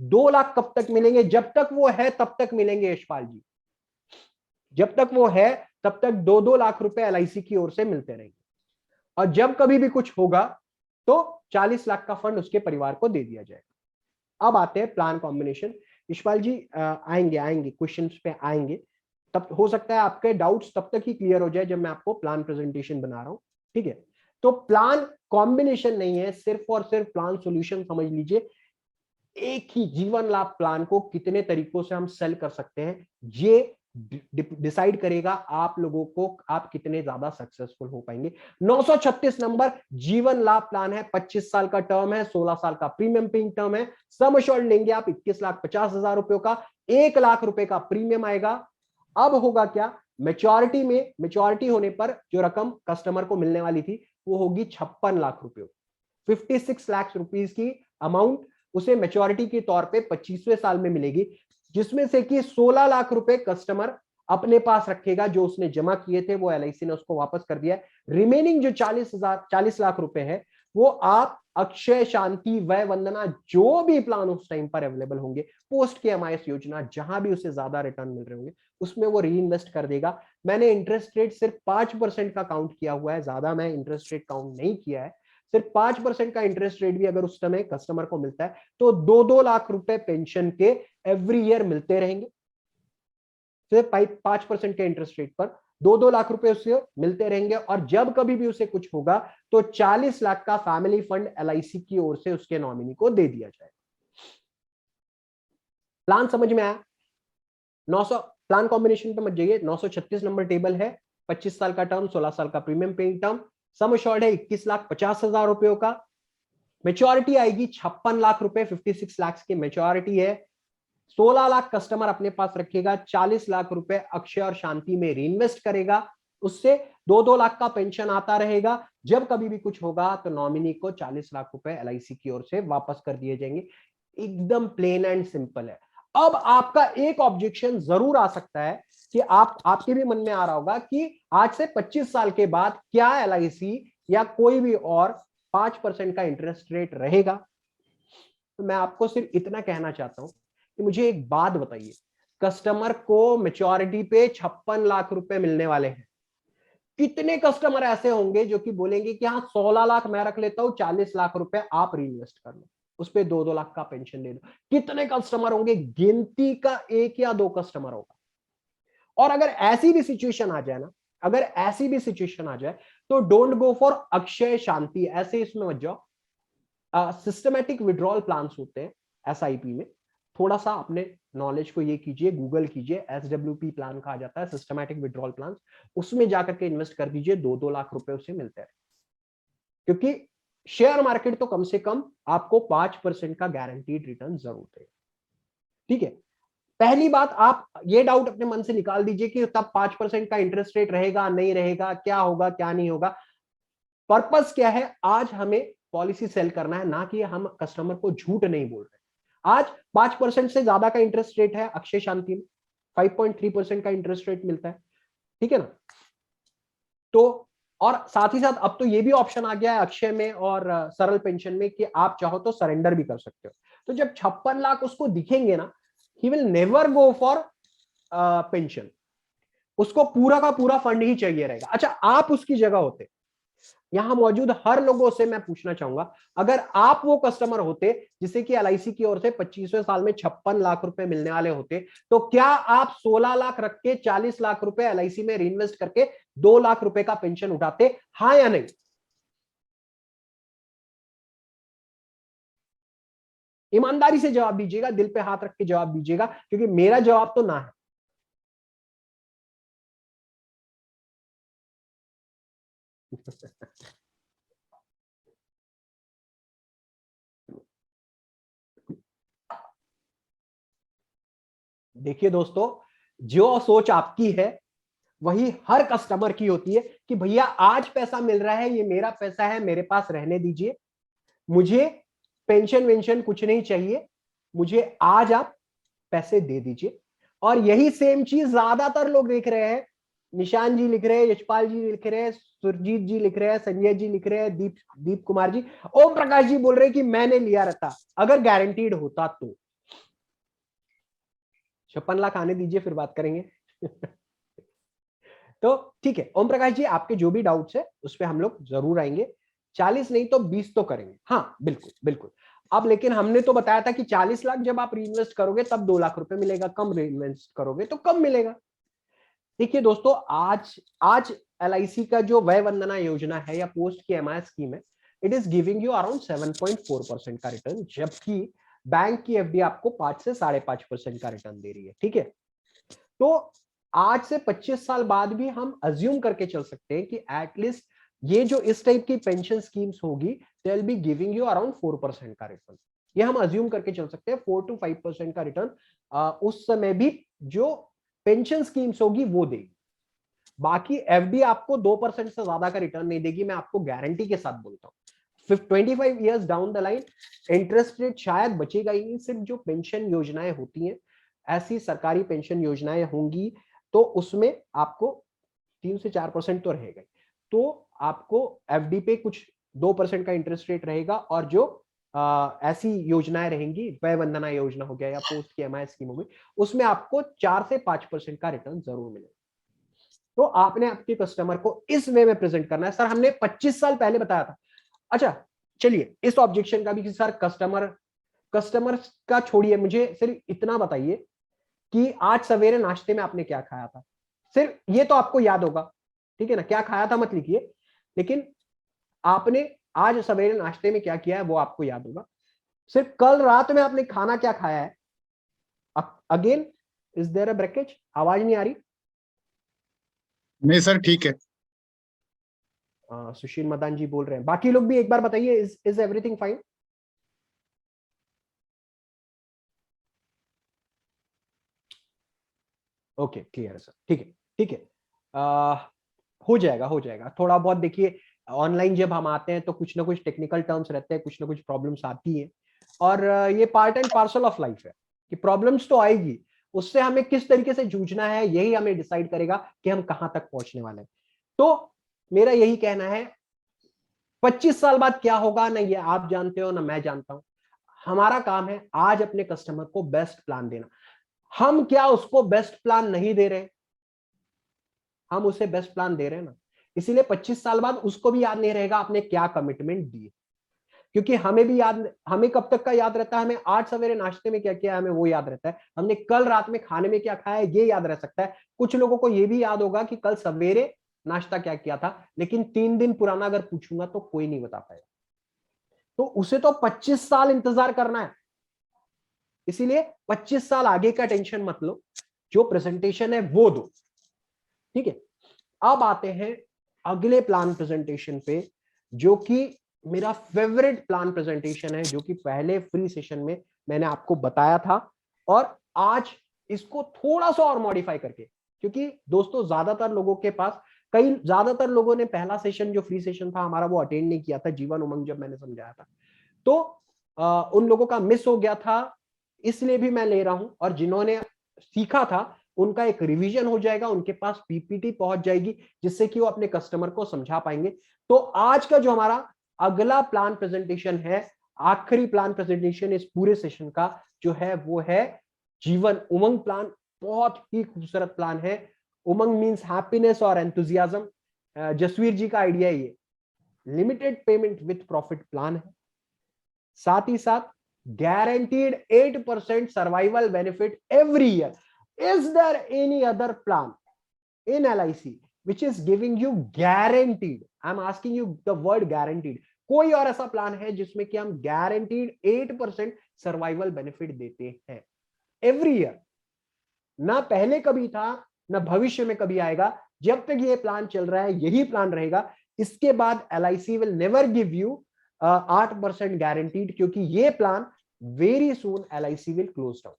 2 लाख कब तक मिलेंगे? जब तक वो है तब तक मिलेंगे यशपाल जी, जब तक वो है तब तक 2-2 लाख रुपए एलआईसी की ओर से मिलते रहेंगे, और जब कभी भी कुछ होगा तो 40 लाख का फंड उसके परिवार को दे दिया जाएगा। अब आते हैं प्लान कॉम्बिनेशन। यशपाल जी आएंगे क्वेश्चंस पे आएंगे, तब हो सकता है आपके डाउट्स तब तक ही क्लियर हो जाए जब मैं आपको प्लान प्रेजेंटेशन बना रहा हूं, ठीक है। तो प्लान कॉम्बिनेशन नहीं है, सिर्फ और सिर्फ प्लान सॉल्यूशन समझ लीजिए। एक ही जीवन लाभ प्लान को कितने तरीकों से हम सेल कर सकते हैं, ये डिसाइड करेगा आप लोगों को आप कितने ज्यादा सक्सेसफुल हो पाएंगे। 936 नंबर जीवन लाभ प्लान है, 25 साल का टर्म है, 16 साल का प्रीमियम पेइंग टर्म है। सम एश्योर्ड लेंगे आप 21,50,000 रुपयों का, 1 लाख रुपए का प्रीमियम आएगा। अब होगा क्या, मेच्योरिटी होने पर जो रकम कस्टमर को मिलने वाली थी वो होगी 56 लाख रुपए, 56 लाख रुपीज की अमाउंट उसे मैच्योरिटी के तौर पे 25वें साल में मिलेगी, जिसमें से कि 16 लाख रुपए कस्टमर अपने पास रखेगा, जो उसने जमा किए थे वो एलआईसी ने उसको वापस कर दिया है। रिमेनिंग जो 40 लाख रुपए है वो आप अक्षय शांति वय वंदना जो भी प्लान उस टाइम पर अवेलेबल होंगे, पोस्ट के एमआईएस योजना जहां भी उसे ज्यादा रिटर्न मिल रहे होंगे उसमें वो री इन्वेस्ट कर देगा। मैंने इंटरेस्ट रेट सिर्फ 5% का काउंट किया हुआ है, ज्यादा मैं इंटरेस्ट रेट काउंट नहीं किया है। सिर्फ 5% का इंटरेस्ट रेट भी अगर उस समय कस्टमर को मिलता है तो 2-2 लाख रुपए पेंशन के एवरी ईयर मिलते रहेंगे, सिर्फ 5% के इंटरेस्ट रेट पर 2-2 लाख रुपए उससे मिलते रहेंगे, और जब कभी भी उसे कुछ होगा तो 40 लाख का फैमिली फंड LIC की ओर से उसके नॉमिनी को दे दिया जाए। प्लान समझ में आया? 900 प्लान कॉम्बिनेशन पे मत जाइए, 936 नंबर टेबल है, 25 साल का टर्म, 16 साल का premium paying term, sum assured है 21,50,000 रुपयों का, मेच्योरिटी आएगी 56 लाख रुपए, 56 लाख की मेच्योरिटी है, 16 लाख कस्टमर अपने पास रखेगा, 40 लाख रुपए अक्षय और शांति में रीइन्वेस्ट करेगा, उससे 2-2 लाख का पेंशन आता रहेगा। जब कभी भी कुछ होगा तो नॉमिनी को 40 लाख रुपए LIC की ओर से वापस कर दिए जाएंगे। एकदम प्लेन एंड सिंपल है। अब आपका एक ऑब्जेक्शन जरूर आ सकता है कि आपके भी मन में आ रहा होगा कि आज से 25 साल के बाद क्या LIC या कोई भी और 5% का इंटरेस्ट रेट रहेगा? तो मैं आपको सिर्फ इतना कहना चाहता हूं कि मुझे एक बात बताइए, कस्टमर को मैच्योरिटी पे 56 लाख रुपए मिलने वाले हैं, कितने कस्टमर ऐसे होंगे जो कि बोलेंगे कि हाँ 16 लाख मैं रख लेता हूं, 40 लाख रुपए आप रीइन्वेस्ट कर लो, उस पे 2-2 लाख का पेंशन दे दो? कितने कस्टमर होंगे? गिनती का 1 या 2 कस्टमर होगा। और अगर ऐसी भी सिचुएशन आ जाए ना, अगर ऐसी भी सिचुएशन आ जाए तो डोंट गो फॉर अक्षय शांति, ऐसे इसमें मत जाओ। सिस्टमैटिक विड्रॉल प्लान्स होते हैं SIP में, थोड़ा सा अपने नॉलेज को ये कीजिए, गूगल कीजिए, SWP प्लान कहा जाता है, सिस्टमैटिक विड्रॉल प्लान, उसमें जाकर के इन्वेस्ट कर दीजिए, 2-2 लाख रुपए उसे मिलते हैं। क्योंकि शेयर मार्केट तो कम से कम आपको 5% का गारंटीड रिटर्न जरूर देगा। ठीक है, पहली बात, आप ये डाउट अपने मन से निकाल दीजिए कि तब 5% का इंटरेस्ट रेट रहेगा नहीं रहेगा, क्या होगा क्या नहीं होगा। पर्पस क्या है? आज हमें पॉलिसी सेल करना है, ना कि हम कस्टमर को झूठ नहीं बोल रहे। आज 5% से ज्यादा का इंटरेस्ट रेट है अक्षय शांति में, 5.3% का इंटरेस्ट रेट मिलता है, ठीक है ना? तो और साथ ही साथ अब तो ये भी ऑप्शन आ गया है अक्षय में और सरल पेंशन में कि आप चाहो तो सरेंडर भी कर सकते हो। तो जब 56 लाख उसको दिखेंगे ना, he will never go for pension, उसको पूरा का पूरा फंड ही चाहिए रहेगा। अच्छा, आप उसकी जगह होते, यहां मौजूद हर लोगों से मैं पूछना चाहूंगा, अगर आप वो कस्टमर होते जिसे कि LIC की ओर से 25वें साल में 56 लाख रुपए मिलने वाले होते, तो क्या आप 16 लाख रख के 40 लाख रुपए LIC में रीइन्वेस्ट करके 2 लाख रुपए का पेंशन उठाते? हाँ या नहीं? ईमानदारी से जवाब दीजिएगा, दिल पे हाथ रख के जवाब दीजिएगा, क्योंकि मेरा जवाब तो ना है। देखिए दोस्तों, जो सोच आपकी है वही हर कस्टमर की होती है कि भैया आज पैसा मिल रहा है, ये मेरा पैसा है, मेरे पास रहने दीजिए, मुझे पेंशन वेंशन कुछ नहीं चाहिए, मुझे आज आप पैसे दे दीजिए। और यही सेम चीज ज्यादातर लोग देख रहे हैं। निशान जी लिख रहे हैं, यशपाल जी लिख रहे हैं, सुरजीत जी लिख रहे हैं, संजय जी लिख रहे हैं, दीप कुमार जी, ओम प्रकाश जी बोल रहे हैं कि मैंने लिया रहता अगर गारंटीड होता तो। 56 लाख आने दीजिए, फिर बात करेंगे। तो ठीक है ओम प्रकाश जी, आपके जो भी डाउट्स है उस पर हम लोग जरूर आएंगे। 40 नहीं तो 20 तो करेंगे, हाँ बिल्कुल बिल्कुल। अब लेकिन हमने तो बताया था कि 40 लाख जब आप रीइन्वेस्ट करोगे तब 2 लाख रुपए मिलेगा, कम रीइन्वेस्ट करोगे तो कम मिलेगा। देखिए दोस्तों, आज LIC का जो वय वंदना योजना है या पोस्ट की MI स्कीम है, it is giving you around 7.4% का रिटर्न, जबकि बैंक की FD आपको 5 से 5.5% का रिटर्न दे रही है। ठीक है, तो आज से 25 साल बाद भी हम अज्यूम करके चल सकते हैं कि एटलीस्ट ये जो इस टाइप की पेंशन स्कीम्स होगी, they will be giving you around 4% का रिटर्न। ये हम अज्यूम करके चल सकते हैं 4 to 5% का रिटर्न उस समय भी जो पेंशन स्कीम्स होगी वो देगी। बाकी FD आपको 2% से ज्यादा का रिटर्न नहीं देगी, मैं आपको गारंटी के साथ बोलता हूँ। 25 years down the line interest rate शायद बचेगा ही नहीं। सिर्फ जो पेंशन योजनाएं होती हैं, ऐसी सरकारी पेंशन योजनाएं होंगी तो उसमें आपको 3 से 4% तो रहेगा, तो आपको FD पे कुछ 2% का इंटरेस्ट रेट रहेगा, और जो ऐसी योजनाएं रहेंगी, वय वंदना योजना हो गया या पोस्ट की MI स्कीम हो गई, उसमें आपको 4 से 5% का रिटर्न जरूर मिलेगा। तो आपने आपके कस्टमर को इस वे में प्रेजेंट करना है। सर हमने 25 साल पहले बताया था। अच्छा चलिए, इस ऑब्जेक्शन का भी कि सर कस्टमर का छोड़िए, मुझे सिर्फ इतना बताइए कि आज सवेरे नाश्ते में आपने क्या खाया था? सिर्फ ये तो आपको याद होगा, ठीक है ना, क्या खाया था मत लिखिए, लेकिन आपने आज सवेरे नाश्ते में क्या किया है वो आपको याद होगा। सिर्फ कल रात में आपने खाना क्या खाया है, again is there a breakage? आवाज नहीं आ रही? नहीं सर, ठीक है। सुशील मदान जी बोल रहे हैं, बाकी लोग भी एक बार बताइए, is everything fine? Okay, clear है सर, ठीक है, ठीक है। हो जाएगा, हो जाएगा। थोड़ा बहुत देखिए, ऑनलाइन जब हम आते हैं तो कुछ ना कुछ टेक्निकल टर्म्स रहते हैं, कुछ ना कुछ प्रॉब्लम्स आती हैं, और ये part and parcel of life है कि प्रॉब्लम्स तो आएगी, उससे हमें किस तरीके से जूझना है यही हमें डिसाइड करेगा कि हम कहां तक पहुंचने वाले हैं। तो मेरा यही कहना है, 25 साल बाद क्या होगा ना ये आप जानते हो ना मैं जानता हूं। हमारा काम है आज अपने कस्टमर को बेस्ट प्लान देना। हम क्या उसको बेस्ट प्लान नहीं दे रहे, हम उसे बेस्ट प्लान दे रहे हैं ना, इसीलिए 25 साल बाद उसको भी याद नहीं रहेगा आपने क्या कमिटमेंट दी। क्योंकि हमें भी याद, हमें कब तक का याद रहता है, हमें आज सवेरे नाश्ते में क्या किया हमें वो याद रहता है, हमने कल रात में खाने में क्या खाया है ये याद रह सकता है। कुछ लोगों को ये भी याद होगा कि कल सवेरे नाश्ता क्या किया था, लेकिन 3 दिन पुराना अगर पूछूंगा तो कोई नहीं बता पाएगा। तो उसे तो 25 साल इंतजार करना है, इसीलिए 25 साल आगे का टेंशन मत लो, जो प्रेजेंटेशन है वो दो, ठीक है। अब आते हैं अगले प्लान प्रेजेंटेशन पे, जो कि मेरा फेवरेट प्लान प्रेजेंटेशन है, जो कि पहले फ्री सेशन में मैंने आपको बताया था, और आज इसको थोड़ा सा और मॉडिफाई करके, क्योंकि दोस्तों ज्यादातर लोगों के पास, ज्यादातर लोगों ने पहला सेशन जो फ्री सेशन था हमारा वो अटेंड नहीं किया था, जीवन उमंग जब मैंने समझाया था, तो उन लोगों का मिस हो गया था, इसलिए भी मैं ले रहा हूं। और जिन्होंने सीखा था उनका एक रिवीजन हो जाएगा, उनके पास पीपीटी पहुंच जाएगी, जिससे कि वो अपने कस्टमर को समझा पाएंगे। तो आज का जो हमारा अगला प्लान प्रेजेंटेशन है, आखिरी प्लान प्रेजेंटेशन इस पूरे सेशन का जो है वो है जीवन उमंग प्लान। बहुत ही खूबसूरत प्लान है। उमंग मींस हैप्पीनेस और एंथुजियाज्म। जसवीर जी का आइडिया ये limited payment with profit plan है, साथ ही साथ guaranteed 8% survival benefit every year. Is there any other plan in LIC which is giving you guaranteed? I'm asking you the word guaranteed. कोई और ऐसा प्लान है जिसमें कि हम guaranteed 8% survival benefit देते हैं every year? ना पहले कभी था ना भविष्य में कभी आएगा। जब तक ये प्लान चल रहा है यही प्लान रहेगा। इसके बाद LIC will never give you 8% guaranteed, क्योंकि ये plan very soon LIC will close down.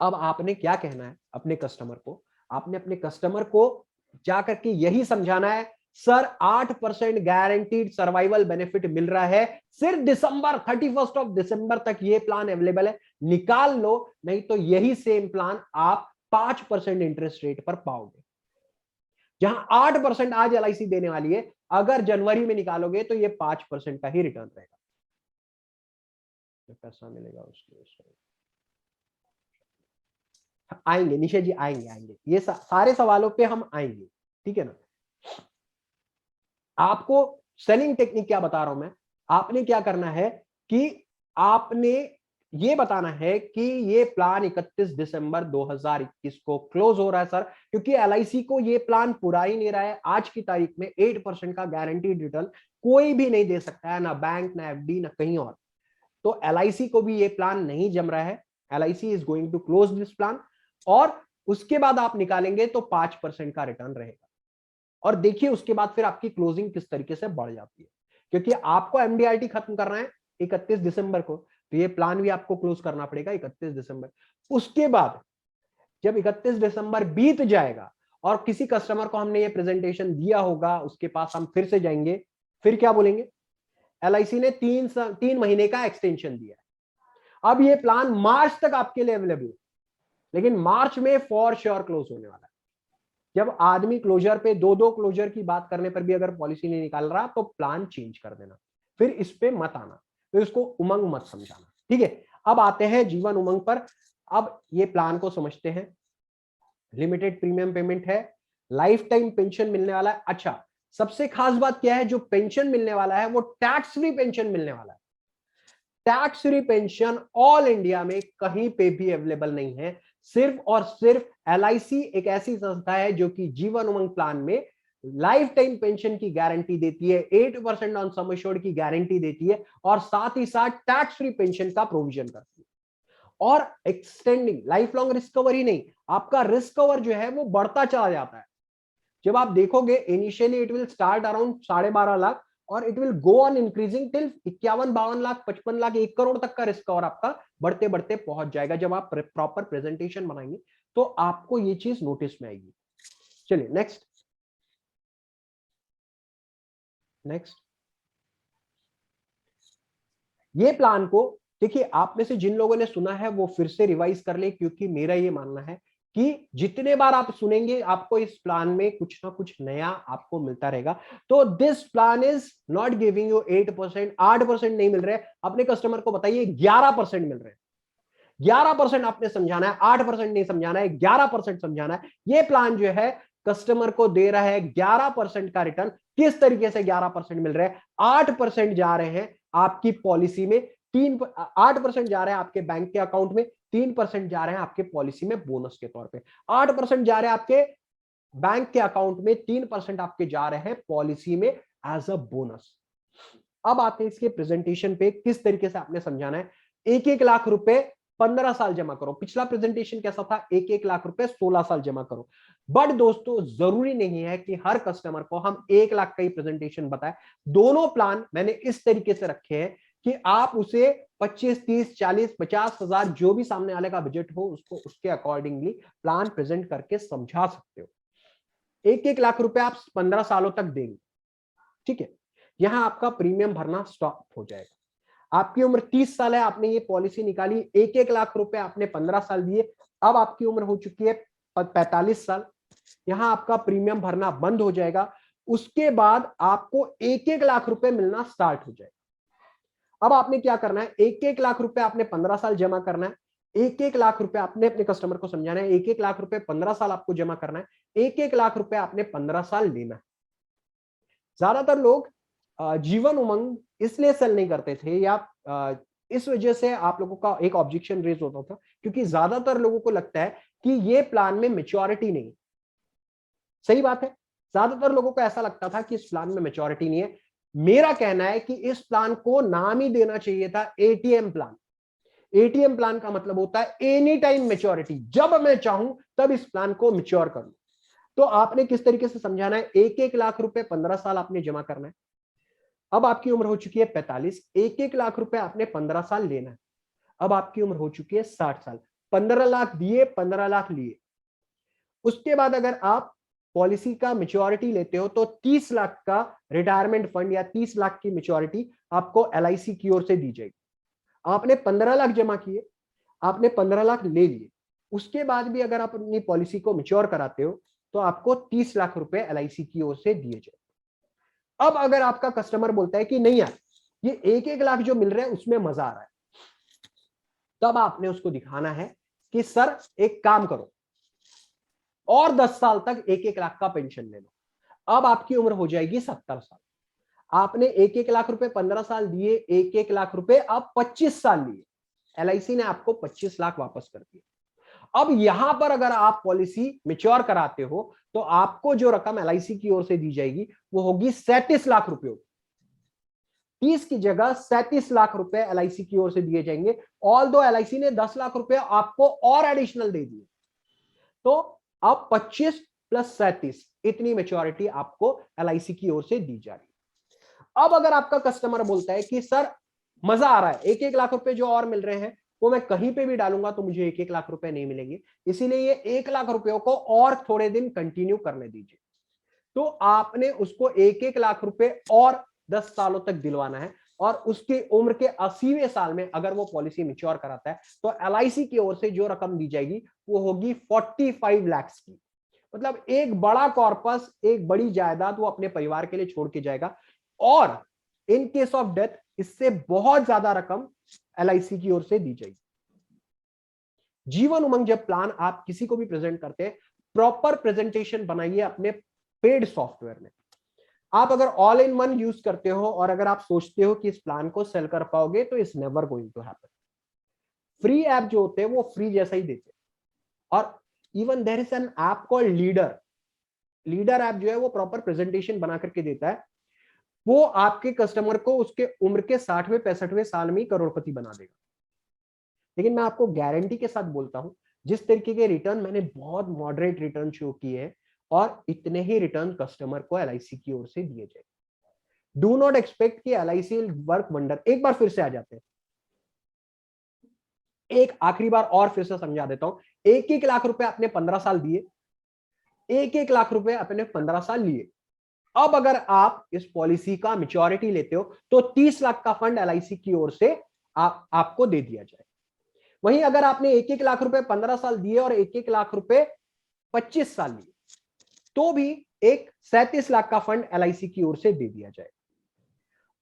अब आपने क्या कहना है अपने कस्टमर को, आपने अपने कस्टमर को जाकर के यही समझाना है, सर 8% गारंटीड सर्वाइवल बेनिफिट मिल रहा है, सिर्फ दिसंबर 31 ऑफ दिसंबर तक ये प्लान अवेलेबल है, निकाल लो, नहीं तो यही सेम प्लान आप 5% इंटरेस्ट रेट पर पाओगे। जहां 8% आज LIC देने वाली है, अगर जनवरी में निकालोगे तो ये 5% का ही रिटर्न रहेगा। पैसा मिलेगा उसको आएंगे निशा जी, आएंगे ये सारे सवालों पे हम आएंगे, ठीक है ना। आपको सेलिंग टेक्निक क्या बता रहा हूं मैं, आपने क्या करना है कि आपने ये बताना है कि ये प्लान 31 दिसंबर 2021 को क्लोज हो रहा है सर, क्योंकि LIC को ये प्लान पूरा ही नहीं रहा है। आज की तारीख में 8% का गारंटीड रिटर्न कोई भी नहीं दे सकता है, ना बैंक, ना FD, ना कहीं और। तो LIC को भी ये प्लान नहीं जम रहा है, LIC is going to close this plan, और उसके बाद आप निकालेंगे तो 5% का रिटर्न रहेगा। और देखिए उसके बाद फिर आपकी क्लोजिंग किस तरीके से बढ़ जाती है, क्योंकि आपको MDRT खत्म करना है 31 दिसंबर को, तो ये प्लान भी आपको क्लोज करना पड़ेगा 31 दिसंबर। उसके बाद जब 31 दिसंबर बीत जाएगा और किसी कस्टमर को हमने ये प्रेजेंटेशन दिया होगा, उसके पास हम फिर से जाएंगे, फिर क्या बोलेंगे, LIC ने 3 महीने का एक्सटेंशन दिया है, अब ये प्लान मार्च तक आपके लिए अवेलेबल है, लेकिन मार्च में फॉर श्योर क्लोज होने वाला है। जब आदमी क्लोजर पे 2 क्लोजर की बात करने पर भी अगर पॉलिसी नहीं निकाल रहा तो प्लान चेंज कर देना, फिर इस पे मत आना, फिर इसको उमंग मत समझाना, ठीक है। अब आते हैं जीवन उमंग पर। अब ये प्लान को समझते हैं। लिमिटेड प्रीमियम पेमेंट है, लाइफ टाइम पेंशन मिलने वाला है। अच्छा, सबसे खास बात क्या है, जो पेंशन मिलने वाला है वो टैक्स फ्री पेंशन मिलने वाला है। Tax free pension all India में कहीं पे भी अवेलेबल नहीं है, सिर्फ और सिर्फ LIC एक ऐसी संस्था है जो कि जीवन उमंग प्लान में लाइफ टाइम पेंशन की गारंटी देती है, 8% ऑन सम एश्योर्ड की गारंटी देती है और साथ ही साथ टैक्स फ्री पेंशन का प्रोविजन करती है। और extending life long risk cover ही नहीं, आपका रिस्क कवर जो है वो बढ़ता चला जाता है। जब आप देखोगे initially it will start around 12.5 lakh और it will go on increasing till 51-52 lakh, 55 lakh, 1 crore तक का रिस्क कवर आपका बढ़ते बढ़ते पहुंच जाएगा। जब आप प्रॉपर प्रेजेंटेशन बनाएंगे तो आपको ये चीज नोटिस में आएगी। चलिए नेक्स्ट ये प्लान को देखिए, आप में से जिन लोगों ने सुना है वो फिर से रिवाइज कर ले, क्योंकि मेरा ये मानना है कि जितने बार आप सुनेंगे आपको इस प्लान में कुछ ना कुछ नया आपको मिलता रहेगा। तो this plan is not giving you 8%, 8% नहीं मिल रहे, अपने कस्टमर को बताइए 11% मिल रहे हैं। 11% आपने समझाना है, 8% नहीं समझाना है, 11% समझाना है। ये प्लान जो है कस्टमर को दे रहा है 11% का रिटर्न। किस तरीके से 11% मिल रहा है? 8% जा रहे हैं आपकी पॉलिसी में, 8% जा रहे हैं आपके बैंक के अकाउंट में, 3% जा रहे हैं आपके पॉलिसी में बोनस के तौर पे। 8% जा रहे हैं आपके बैंक के अकाउंट में, 3% आपके जा रहे हैं पॉलिसी में एज अ बोनस। अब आते हैं इसके प्रेजेंटेशन पे, किस तरीके से आपने समझाना है। 1-1 लाख रुपए 15 साल जमा करो। पिछला प्रेजेंटेशन कैसा था? 1-1 लाख रुपए 16 साल जमा करो। बट दोस्तों जरूरी नहीं है कि हर कस्टमर को हम 1 लाख का ही प्रेजेंटेशन बताएं। दोनों प्लान मैंने इस तरीके से रखे हैं कि आप उसे 25, 30, 40, 50 हजार जो भी सामने वाले का बजट हो उसको उसके अकॉर्डिंगली प्लान प्रेजेंट करके समझा सकते हो। 1-1 लाख रुपए आप 15 सालों तक देंगे, ठीक है। यहां आपका प्रीमियम भरना स्टॉप हो जाएगा। आपकी उम्र 30 साल है, आपने ये पॉलिसी निकाली, 1-1 लाख रुपए आपने 15 साल दिए, अब आपकी उम्र हो चुकी है 45 साल। यहां आपका प्रीमियम भरना बंद हो जाएगा। उसके बाद आपको 1-1 लाख रुपए मिलना स्टार्ट हो जाएगा। अब आपने क्या करना है? 1-1 लाख रुपए आपने 15 साल जमा करना है। 1-1 लाख रुपए आपने अपने कस्टमर को समझाना है। 1-1 लाख रुपए 15 साल आपको जमा करना है। 1-1 लाख रुपए आपने 15 साल लेना है। ज्यादातर लोग जीवन उमंग इसलिए सेल नहीं करते थे, या इस वजह से आप लोगों का एक ऑब्जेक्शन रेज होता था, क्योंकि ज्यादातर लोगों को लगता है कि ये प्लान में मैच्योरिटी नहीं। सही बात है, ज्यादातर लोगों को ऐसा लगता था कि इस प्लान में मैच्योरिटी नहीं है। मेरा कहना है कि इस प्लान को नाम ही देना चाहिए था एटीएम प्लान। एटीएम प्लान का मतलब होता है एनी टाइम मैच्योरिटी, जब मैं चाहूं तब इस प्लान को मैच्योर कर लूं। तो आपने किस तरीके से समझाना है? 1-1 लाख रुपए 15 साल आपने जमा करना है। अब आपकी उम्र हो चुकी है 45, 1-1 लाख रुपए आपने 15 साल लेना है। अब आपकी उम्र हो चुकी है 60 साल, 15 लाख दिए, 15 लाख लिए। उसके बाद अगर आप पॉलिसी का मैच्योरिटी लेते हो तो 30 लाख का रिटायरमेंट फंड या 30 लाख की मैच्योरिटी आपको LIC की ओर से दी जाएगी। आपने 15 लाख जमा किए, आपने 15 लाख ले लिए। उसके बाद भी अगर आप अपनी पॉलिसी को मैच्योर कराते हो तो आपको 30 लाख रुपए LIC की ओर से दिए जाए। अब अगर आपका कस्टमर बोलता है कि नहीं यार, ये 1-1 लाख जो मिल रहा है उसमें मजा आ रहा है, तब आपने उसको दिखाना है कि सर एक काम करो और 10 साल तक 1-1 लाख का पेंशन ले लो। अब आपकी उम्र हो जाएगी 70 साल। आपने 1-1 लाख रुपए 15 साल दिए, 1-1 लाख रुपए आप 25 साल लिए, LIC ने आपको 25 लाख वापस कर दिए। अब यहां पर अगर आप पॉलिसी मैच्योर कराते हो तो आपको जो रकम LIC की ओर से दी जाएगी वो होगी 37 लाख रुपए। 30 की जगह 37 लाख रुपए LIC की ओर से दिए जाएंगे। ऑल दो LIC ने 10 लाख रुपए आपको और एडिशनल दे दिए, तो अब 25 प्लस 37 इतनी मैच्योरिटी आपको LIC की ओर से दी जा रही है। अब अगर आपका कस्टमर बोलता है कि सर मजा आ रहा है, 1-1 लाख रुपए जो और मिल रहे हैं वो मैं कहीं पे भी डालूंगा तो मुझे 1-1 लाख रुपए नहीं मिलेंगे, इसीलिए ये 1 लाख रुपयों को और थोड़े दिन कंटिन्यू करने दीजिए। तो आपने उसको 1-1 लाख रुपए और 10 सालों तक दिलवाना है, और उसकी उम्र के 80वें साल में अगर वो पॉलिसी मैच्योर कराता है तो LIC की ओर से जो रकम दी जाएगी वो होगी 45 लाख की। मतलब एक बड़ा कॉर्पस, एक बड़ी जायदाद वो अपने परिवार के लिए छोड़ के जाएगा, और इन केस ऑफ डेथ इससे बहुत ज्यादा रकम LIC की ओर से दी जाएगी। जीवन उमंग जब प्लान आप किसी को भी प्रेजेंट करते हैं, प्रॉपर प्रेजेंटेशन बनाइए अपने पेड सॉफ्टवेयर में। आप अगर ऑल इन वन यूज करते हो और अगर आप सोचते हो कि इस प्लान को सेल कर पाओगे तो it's never going to happen. Free app जो होते हैं वो फ्री जैसा ही देते हैं, और even there is an app called leader app जो है वो प्रॉपर प्रेजेंटेशन बना करके देता है, वो आपके कस्टमर को उसके उम्र के 60वें 65वें साल में ही करोड़पति बना देगा। लेकिन मैं आपको गारंटी के साथ बोलता हूं, जिस तरीके के रिटर्न मैंने बहुत मॉडरेट रिटर्न शो किए हैं और इतने ही रिटर्न कस्टमर को एलआईसी की ओर से दिए जाए। डू नॉट एक्सपेक्ट कि एलआईसी विल वर्क वंडर। एक बार फिर से आ जाते हैं, एक आखिरी बार और फिर से समझा देता हूं। 1-1 लाख रुपए आपने 15 साल दिए, 1-1 लाख रुपए आपने 15 साल लिए। अब अगर आप इस पॉलिसी का मैच्योरिटी लेते हो तो 30 लाख का फंड एलआईसी की ओर से आपको दे दिया जाए। वहीं अगर आपने 1-1 लाख रुपए 15 साल दिए और 1-1 लाख रुपए 25 साल लिए, तो भी एक 37 लाख का फंड एलआईसी की ओर से दे दिया जाए।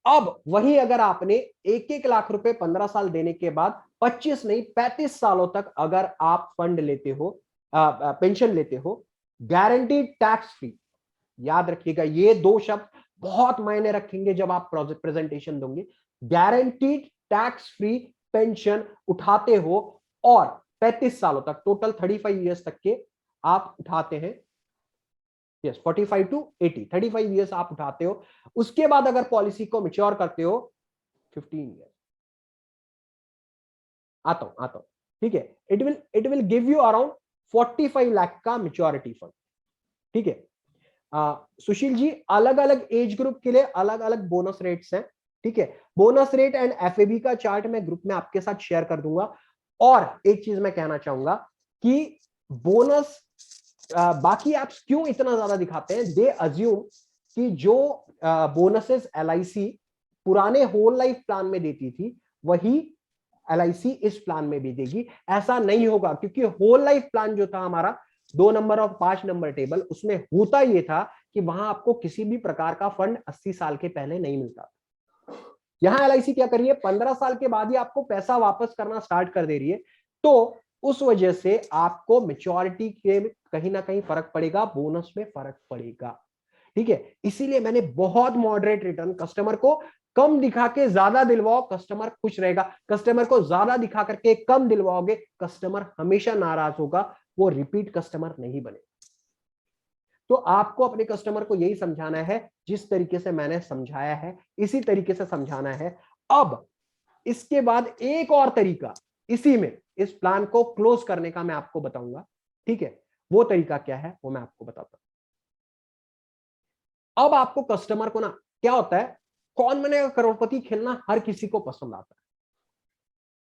अब वहीं अगर आपने 1-1 लाख रुपए 15 साल देने के बाद 25 नहीं 35 सालों तक अगर आप फंड लेते हो, पेंशन लेते हो, गारंटीड टैक्स फ्री। याद रखिएगा, ये दो शब्द बहुत मायने रखेंगे जब आप प्रेजेंटेशन दोगे। गारंटीड टैक्स फ्री पेंशन उठाते हो और 35 सालों तक, टोटल 35 इयर्स तक के आप उठाते हैं। यस, 45 to 80, 35 इयर्स आप उठाते हो। उसके बाद अगर पॉलिसी को मैच्योर करते हो 15 ईयर, आता हूं, ठीक है। It will give you around 45 lakh का मैच्योरिटी फंड, ठीक है। सुशील जी, अलग अलग एज ग्रुप के लिए अलग अलग बोनस रेट्स हैं, ठीक है। बोनस रेट एंड एफएबी का चार्ट मैं ग्रुप में आपके साथ शेयर कर दूंगा। और एक चीज मैं कहना चाहूंगा कि बोनस बाकी एप्स क्यों इतना ज्यादा दिखाते हैं, दे अज्यूम कि जो बोनसेस एलआईसी पुराने होल लाइफ प्लान में देती थी वही एलआईसी इस प्लान में भी देगी। ऐसा नहीं होगा, क्योंकि होल लाइफ प्लान जो था हमारा 2 नंबर और 5 नंबर टेबल, उसमें होता यह था कि वहां आपको किसी भी प्रकार का फंड 80 साल के पहले नहीं मिलता। यहां एलआईसी क्या कर रही है, 15 साल के बाद ही आपको पैसा वापस करना स्टार्ट कर दे रही है। तो उस वजह से आपको मैच्योरिटी के कहीं ना कहीं फर्क पड़ेगा, बोनस में फर्क पड़ेगा, ठीक है। इसीलिए मैंने बहुत मॉडरेट रिटर्न, कस्टमर को कम दिखा के ज्यादा दिलवाओ, कस्टमर खुश रहेगा। कस्टमर को ज्यादा दिखा करके कम दिलवाओगे, कस्टमर हमेशा नाराज होगा, वो रिपीट कस्टमर नहीं बने। तो आपको अपने कस्टमर को यही समझाना है, जिस तरीके से मैंने समझाया है इसी तरीके से समझाना है। अब इसके बाद एक और तरीका, इसी में इस प्लान को क्लोज करने का मैं आपको बताऊंगा, ठीक है। वो तरीका क्या है वो मैं आपको बताता हूं। अब आपको कस्टमर को ना, क्या होता है, कौन बनेगा करोड़पति खेलना हर किसी को पसंद आता है,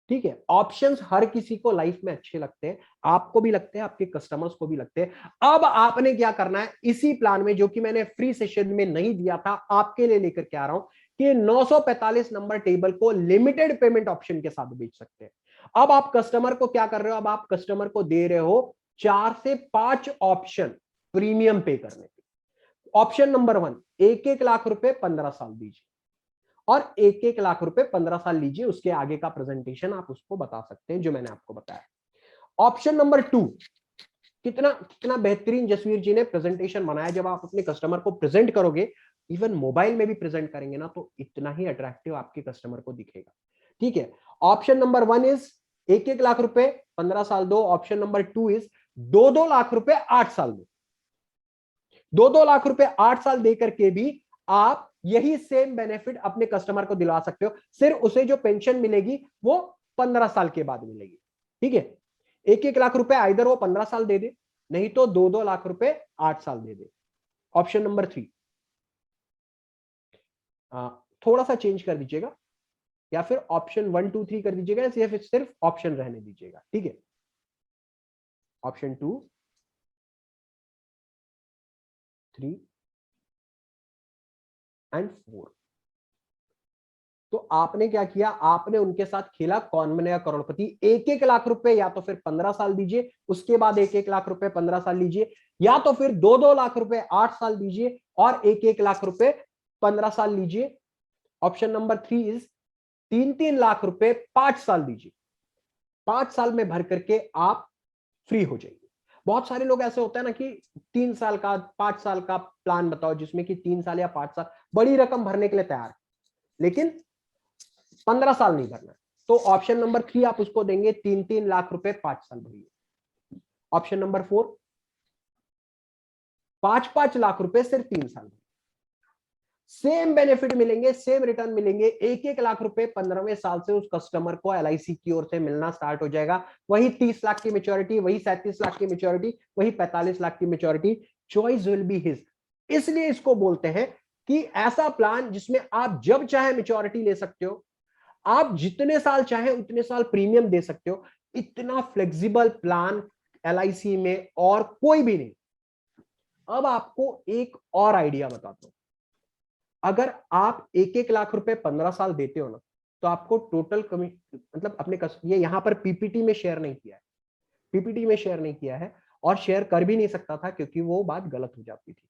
ठीक है। ऑप्शंस हर किसी को लाइफ में अच्छे लगते हैं, आपको भी लगते हैं, आपके कस्टमर्स को भी लगते हैं। अब आपने क्या करना है, इसी प्लान में जो कि मैंने फ्री सेशन में नहीं दिया था, आपके लिए लेकर के आ रहा हूं कि 945 नंबर टेबल को लिमिटेड पेमेंट ऑप्शन के साथ बेच सकते हैं। अब आप कस्टमर को क्या कर रहे हो, अब आप कस्टमर को दे रहे हो 4 से 5 ऑप्शन प्रीमियम पे करने के। ऑप्शन नंबर 1, 1-1 लाख रुपए 15 साल दीजिए, और 1-1 लाख रुपए 15 साल लीजिए। उसके आगे का प्रेजेंटेशन आप उसको बता सकते हैं जो मैंने आपको बताया। ऑप्शन नंबर 2, कितना बेहतरीन जसवीर जी ने प्रेजेंटेशन बनाया। जब आप अपने कस्टमर को प्रेजेंट करोगे, इवन मोबाइल में भी प्रेजेंट करेंगे ना, तो इतना ही अट्रैक्टिव आपके कस्टमर को दिखेगा, ठीक है। ऑप्शन नंबर 1 इज 1-1 लाख रुपए 15 साल दो। ऑप्शन नंबर 2 इज 2-2 लाख रुपए 8 साल दो। 2-2 लाख रुपए 8 साल देकर के भी आप यही सेम बेनिफिट अपने कस्टमर को दिला सकते हो, सिर्फ उसे जो पेंशन मिलेगी वो 15 साल के बाद मिलेगी, ठीक है। 1-1 लाख रुपए आइदर वो 15 साल दे दे, नहीं तो 2-2 लाख रुपए 8 साल दे दे। ऑप्शन नंबर 3 थोड़ा सा चेंज कर दीजिएगा, या फिर ऑप्शन 1, 2, 3 कर दीजिएगा, सिर्फ ऑप्शन रहने दीजिएगा, ठीक है। Option 2, 3 and 4। तो आपने क्या किया, आपने उनके साथ खेला कौन बनेगा करोड़पति। 1-1 लाख रुपए या तो फिर 15 साल दीजिए, उसके बाद 1-1 लाख रुपए 15 साल लीजिए, या तो फिर 2-2 लाख रुपए 8 साल दीजिए और 1-1 लाख रुपए 15 साल लीजिए। ऑप्शन नंबर 3 इज 3-3 लाख रुपए 5 साल दीजिए। 5 साल में भर करके आप फ्री हो जाइए। बहुत सारे लोग ऐसे होता है ना कि 3 साल का 5 साल का प्लान बताओ, जिसमें कि 3 साल या 5 साल बड़ी रकम भरने के लिए तैयार है, लेकिन 15 साल नहीं भरना। तो ऑप्शन नंबर 3 आप उसको देंगे 3-3 लाख रुपए 5 साल भरिए। ऑप्शन नंबर 4, 5-5 लाख रुपए सिर्फ 3 साल में, सेम बेनिफिट मिलेंगे, सेम रिटर्न मिलेंगे, 1-1 लाख रुपए 15वें साल से उस कस्टमर को एलआईसी की ओर से मिलना स्टार्ट हो जाएगा। वही 30 लाख की मैच्योरिटी, वही 37 लाख की मैच्योरिटी, वही 45 लाख की maturity, choice will be his. इसलिए इसको बोलते हैं कि ऐसा प्लान जिसमें आप जब चाहे मैच्योरिटी ले सकते हो, आप जितने साल चाहे उतने साल प्रीमियम दे सकते हो। इतना फ्लेक्सिबल प्लान एलआईसी में और कोई भी नहीं। अब आपको एक और आइडिया बताता हूं। अगर आप 1-1 लाख रुपए 15 साल देते हो ना, तो आपको टोटल मतलब अपने ये यहां पर पीपीटी में शेयर नहीं किया है, पीपीटी में शेयर नहीं किया है और शेयर कर भी नहीं सकता था क्योंकि वो बात गलत हो जाती थी।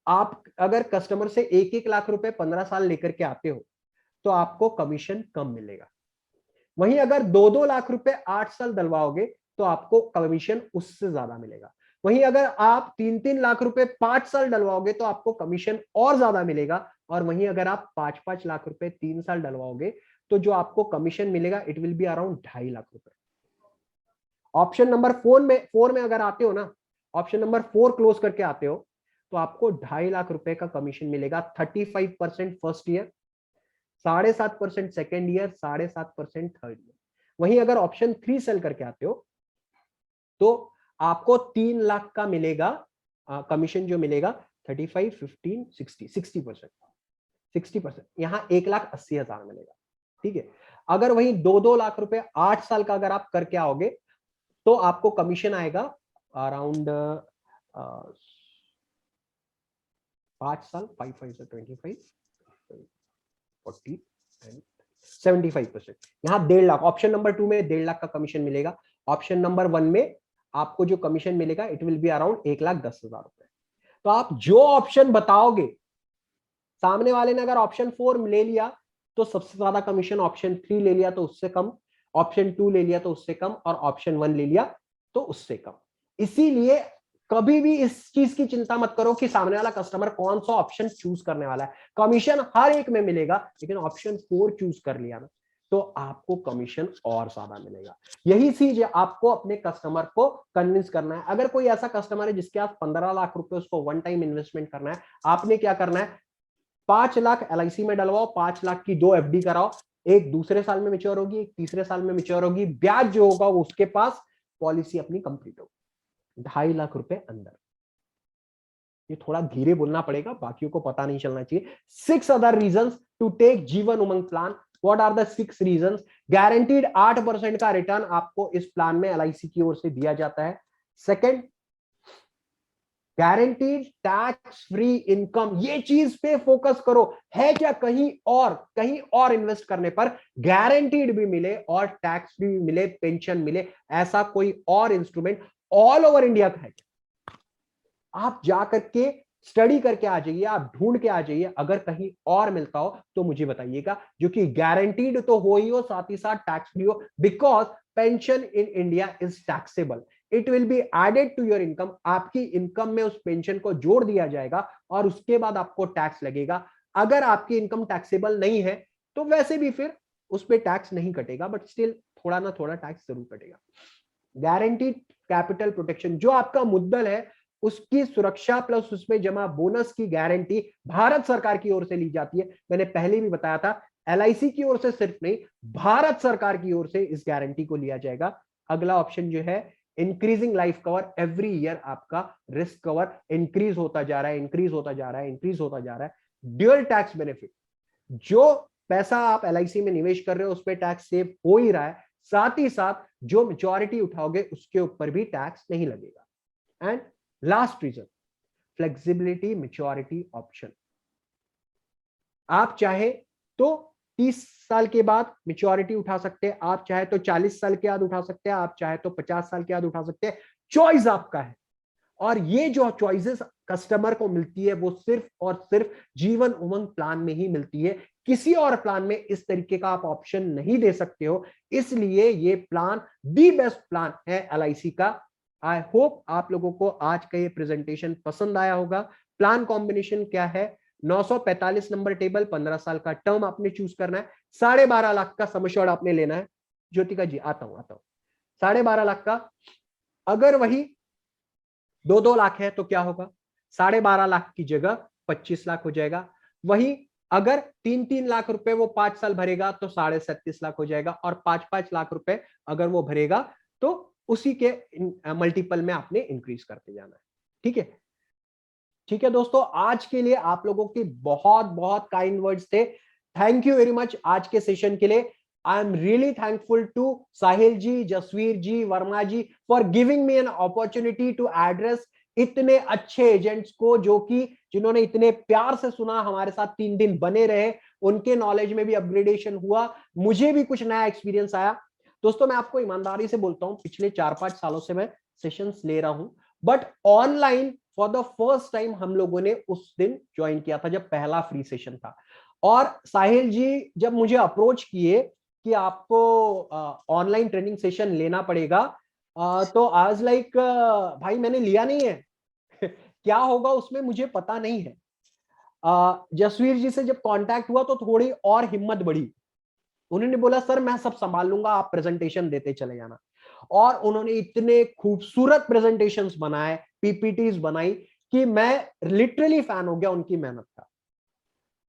आप अगर कस्टमर से 1-1 लाख रुपए 15 साल लेकर के आते हो तो आपको कमीशन कम मिलेगा। वहीं अगर 2-2 लाख रुपए 8 साल डलवाओगे तो आपको कमीशन उससे ज्यादा मिलेगा। वहीं अगर आप 3-3 लाख रुपए 5 साल डलवाओगे तो आपको कमीशन और ज्यादा मिलेगा। और वहीं अगर आप 5-5 लाख रुपए 3 साल डलवाओगे तो जो आपको कमीशन मिलेगा it will be around 2.5 lakh रुपए। ऑप्शन नंबर 4 में अगर आते हो ना, ऑप्शन नंबर 4 क्लोज करके आते हो तो आपको 2.5 लाख रुपए का कमीशन मिलेगा। 35% first year, 7.5% second year, 7.5% third year. वहीं अगर ऑप्शन 3 सेल करके आते हो तो आपको 3 लाख का मिलेगा कमीशन, जो मिलेगा 35, 15, 60%, 60%। यहां 1,80,000 मिलेगा। ठीक है। अगर वही 2-2 लाख रुपए 8 साल का अगर आप करके आओगे तो आपको कमीशन आएगा अराउंड 5 साल, 5 से 25, 40 एंड 75%। यहां 1.5 लाख, ऑप्शन नंबर 2 में 1.5 लाख का कमीशन मिलेगा। ऑप्शन नंबर 1 में आपको जो कमीशन मिलेगा इट विल बी अराउंड 1,10,000 रुपए। तो आप जो ऑप्शन बताओगे, सामने वाले ने अगर ऑप्शन 4 ले लिया तो सबसे ज्यादा कमीशन, ऑप्शन 3 ले लिया तो उससे कम, ऑप्शन 2 ले लिया तो उससे कम, और ऑप्शन 1 ले लिया तो उससे कम। इसीलिए कभी भी इस चीज की चिंता मत करो कि सामने वाला कस्टमर कौन सा ऑप्शन चूज करने वाला है। कमीशन हर एक में मिलेगा, लेकिन ऑप्शन 4 चूज कर लिया ना तो आपको कमीशन और ज्यादा मिलेगा। यही चीज आपको अपने कस्टमर को कन्विंस करना है। अगर कोई ऐसा कस्टमर है जिसके पास 15 लाख रुपए उसको वन टाइम इन्वेस्टमेंट करना है, आपने क्या करना है, 5 लाख एलआईसी में डलवाओ, 5 लाख की 2 एफडी कराओ, एक दूसरे साल में मैच्योर होगी, एक तीसरे साल में मैच्योर होगी, ब्याज जो होगा वो उसके पास, पॉलिसी अपनी कंप्लीट होगी 2.5 लाख रुपए अंदर। ये थोड़ा धीरे बोलना पड़ेगा, बाकियों को पता नहीं चलना चाहिए। 6 other reasons to take Jeevan Umang plan. What are the 6 reasons? Guaranteed 8% का रिटर्न आपको इस प्लान में एलआईसी की ओर से दिया जाता है। Second, guaranteed tax free income. ये चीज पे फोकस करो, है क्या कहीं और इन्वेस्ट करने पर गारंटीड भी मिले और टैक्स भी मिले, पेंशन मिले, ऐसा कोई और इंस्ट्रूमेंट ऑल ओवर इंडिया का है क्या? आप जाकर के स्टडी करके आ जाइए, आप ढूंढ के आ जाइए, अगर कहीं और मिलता हो तो मुझे बताइएगा, जो कि गारंटीड तो हो ही हो, साथ ही साथ टैक्स फ्री हो, because pension in India is taxable. It will be added to your income. आपकी इनकम में उस पेंशन को जोड़ दिया जाएगा और उसके बाद आपको टैक्स लगेगा। अगर आपकी इनकम टैक्सेबल नहीं है तो वैसे भी फिर उस पर टैक्स नहीं कटेगा, बट स्टिल थोड़ा ना थोड़ा टैक्स जरूर कटेगा। गारंटीड कैपिटल प्रोटेक्शन, जो आपका मुद्दल है उसकी सुरक्षा प्लस उसमें जमा बोनस की गारंटी भारत सरकार की ओर से ली जाती है। मैंने पहले भी बताया था, एलआईसी की ओर से सिर्फ नहीं, भारत सरकार की ओर से इस गारंटी को लिया जाएगा। अगला ऑप्शन जो है, increasing life cover. Every year आपका रिस्क कवर इंक्रीज होता जा रहा है, इंक्रीज होता जा रहा है, इंक्रीज होता जा रहा है। ड्यूअल टैक्स बेनिफिट, जो पैसा आप एलआईसी में निवेश कर रहे हो उस पर टैक्स सेव हो ही रहा है, साथ ही साथ जो मैच्योरिटी उठाओगे उसके ऊपर भी टैक्स नहीं लगेगा। And last reason, flexibility maturity option. आप चाहे तो 30 साल के बाद मैच्योरिटी उठा सकते हैं, आप चाहे तो 40 साल के बाद उठा सकते हैं, आप चाहे तो 50 साल के बाद उठा सकते हैं, चॉइस आपका है। और ये जो चॉइसेस कस्टमर को मिलती है वो सिर्फ और सिर्फ जीवन उमंग प्लान में ही मिलती है। किसी और प्लान में इस तरीके का आप ऑप्शन नहीं दे सकते हो, इसलिए ये प्लान दी बेस्ट प्लान है एलआईसी का। आई होप आप लोगों को आज का ये प्रेजेंटेशन पसंद आया होगा। प्लान कॉम्बिनेशन क्या है? 945 नंबर टेबल, 15 साल का टर्म आपने चूज करना है, 12.5 लाख का सम आपने लेना है। ज्योतिका जी आता हूं 12.5 लाख का। अगर वही 2 लाख है तो क्या होगा, 12.5 लाख की जगह 25 लाख हो जाएगा। वही अगर 3 लाख रुपए वो 5 साल भरेगा तो 37.5 लाख हो जाएगा, और 5 लाख रुपए अगर वो भरेगा तो उसी के मल्टीपल में आपने इंक्रीज करते जाना है। ठीक है, ठीक है दोस्तों, आज के लिए आप लोगों की बहुत बहुत काइंड वर्ड्स थे। थैंक यू वेरी मच आज के सेशन के लिए। I am really thankful to Sahil ji, Jasvir ji, Verma ji for giving me an opportunity to address इतने अच्छे एजेंट्स को, जो कि जिन्होंने इतने प्यार से सुना, हमारे साथ 3 दिन बने रहे, उनके नॉलेज में भी अपग्रेडेशन हुआ, मुझे भी कुछ नया एक्सपीरियंस आया। दोस्तों मैं आपको ईमानदारी से बोलता हूं, पिछले 4-5 सालों से मैं सेशंस ले रहा हूं, but online for the first time हम लोगों ने उस दिन ज्वाइन किया था जब पहला फ्री सेशन था। और साहिल जी जब मुझे अप्रोच किए कि आपको ऑनलाइन ट्रेनिंग सेशन लेना पड़ेगा, तो आई वाज लाइक भाई मैंने लिया नहीं है क्या होगा उसमें मुझे पता नहीं है। जसवीर जी से जब कांटेक्ट हुआ तो थोड़ी और हिम्मत बढ़ी, उन्होंने बोला सर मैं सब संभाल लूंगा, आप प्रेजेंटेशन देते चले जाना। और उन्होंने इतने खूबसूरत प्रेजेंटेशंस बनाए, पीपीटीज बनाई कि मैं लिटरली फैन हो गया उनकी मेहनत का।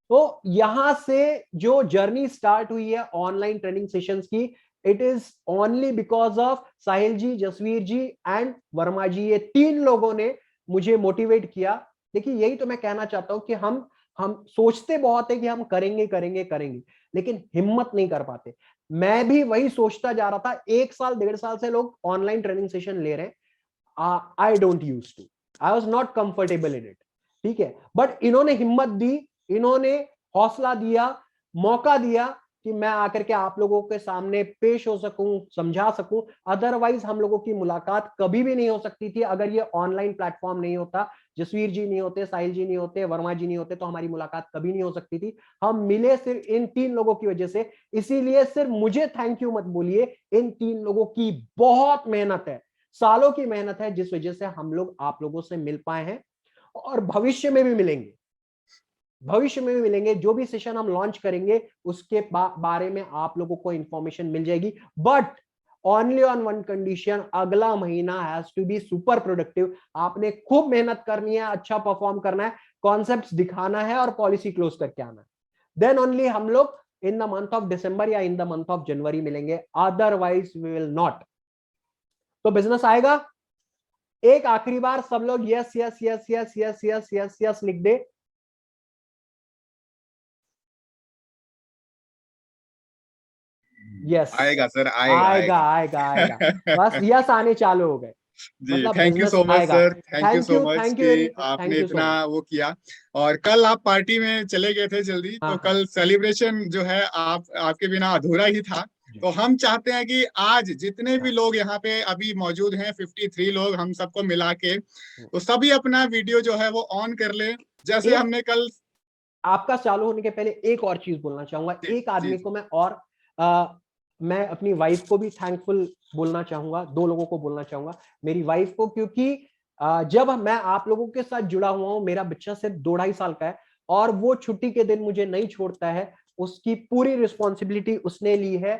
तो यहां से जो जर्नी स्टार्ट हुई है ऑनलाइन ट्रेनिंग सेशंस की, it is only because of Sahil ji, Jasvir ji and Verma ji. ये 3 लोगों ने मुझे मोटिवेट किया। देखिए यही तो मैं कहना चाहता हूं कि हम सोचते बहुत है कि हम करेंगे करेंगे करेंगे, लेकिन हिम्मत नहीं कर पाते। मैं भी वही सोचता जा रहा था, 1 साल 1.5 साल से लोग ऑनलाइन ट्रेनिंग सेशन ले रहे हैं, I don't use to, I was not comfortable in it. ठीक है, बट इन्होंने हिम्मत दी, इन्होंने हौसला दिया, मौका दिया कि मैं आकर के आप लोगों के सामने पेश हो सकूं, समझा सकूं। अदरवाइज हम लोगों की मुलाकात कभी भी नहीं हो सकती थी अगर ये ऑनलाइन प्लेटफॉर्म नहीं होता, जसवीर जी नहीं होते, साहिल जी नहीं होते, वर्मा जी नहीं होते, तो हमारी मुलाकात कभी नहीं हो सकती थी। हम मिले सिर्फ इन 3 लोगों की वजह से। इसीलिए सिर्फ मुझे थैंक यू मत बोलिए, इन 3 लोगों की बहुत मेहनत है, सालों की मेहनत है, जिस वजह से हम लोग आप लोगों से मिल पाए हैं और भविष्य में भी मिलेंगे, भविष्य में भी मिलेंगे। जो भी सेशन हम लॉन्च करेंगे उसके बारे में आप लोगों को इंफॉर्मेशन मिल जाएगी, but only on one condition, अगला महीना has to be super productive. आपने खूब मेहनत करनी है, अच्छा परफॉर्म करना है, कॉन्सेप्ट्स दिखाना है और पॉलिसी क्लोज करके आना है। देन ओनली हम लोग in the month of December या in the month of January मिलेंगे, अदरवाइज वी विल नॉट। तो बिजनेस आएगा। एक आखिरी बार सब लोग yes yes yes yes yes yes yes yes लिख दे। यस आएगा सर, आएगा आएगा आएगा बस यस आने चालू हो गए, जी। मतलब thank you business so much आएगा। Sir, thank you so much thank you कि थैंक आपने यू सो इतना मच। वो किया। और कल आप पार्टी में चले गए थे जल्दी, हाँ, तो कल सेलिब्रेशन जो है आपके बिना अधूरा ही था। जी। तो हम चाहते हैं कि आज जितने भी लोग यहाँ पे अभी मौजूद हैं, 53 लोग हम सबको मिला के, तो सभी अपना वीडियो जो है वो ऑन कर ले, जैसे हमने कल। आपका चालू होने के पहले एक और चीज बोलना चाहूंगा। एक आदमी को मैं और मैं अपनी वाइफ को भी थैंकफुल बोलना चाहूंगा, 2 लोगों को बोलना चाहूंगा। मेरी वाइफ को, क्योंकि जब मैं आप लोगों के साथ जुड़ा हुआ हूं, मेरा बच्चा सिर्फ 2-2.5 साल का है और वो छुट्टी के दिन मुझे नहीं छोड़ता है, उसकी पूरी रिस्पॉन्सिबिलिटी उसने ली है।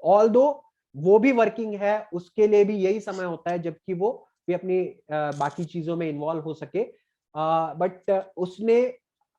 ऑल्दो वो भी वर्किंग है, उसके लिए भी यही समय होता है जबकि वो भी अपनी बाकी चीजों में इन्वॉल्व हो सके, बट उसने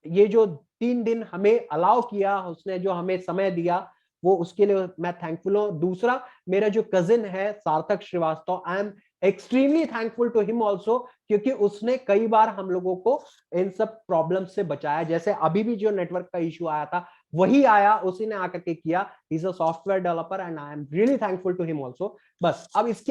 ये जो 3 दिन हमें अलाउ किया, उसने जो हमें समय दिया, वो उसके लिए मैं थैंकफुल हूं। दूसरा, मेरा जो कजिन है Sarthak Srivastava, I am extremely thankful to him also, क्योंकि उसने कई बार हम लोगों को इन सब प्रॉब्लम से बचाया। जैसे अभी भी जो नेटवर्क का इश्यू आया था, वही आया, उसी ने आकर के किया। He is a software developer and I am really thankful to him also. बस अब इसके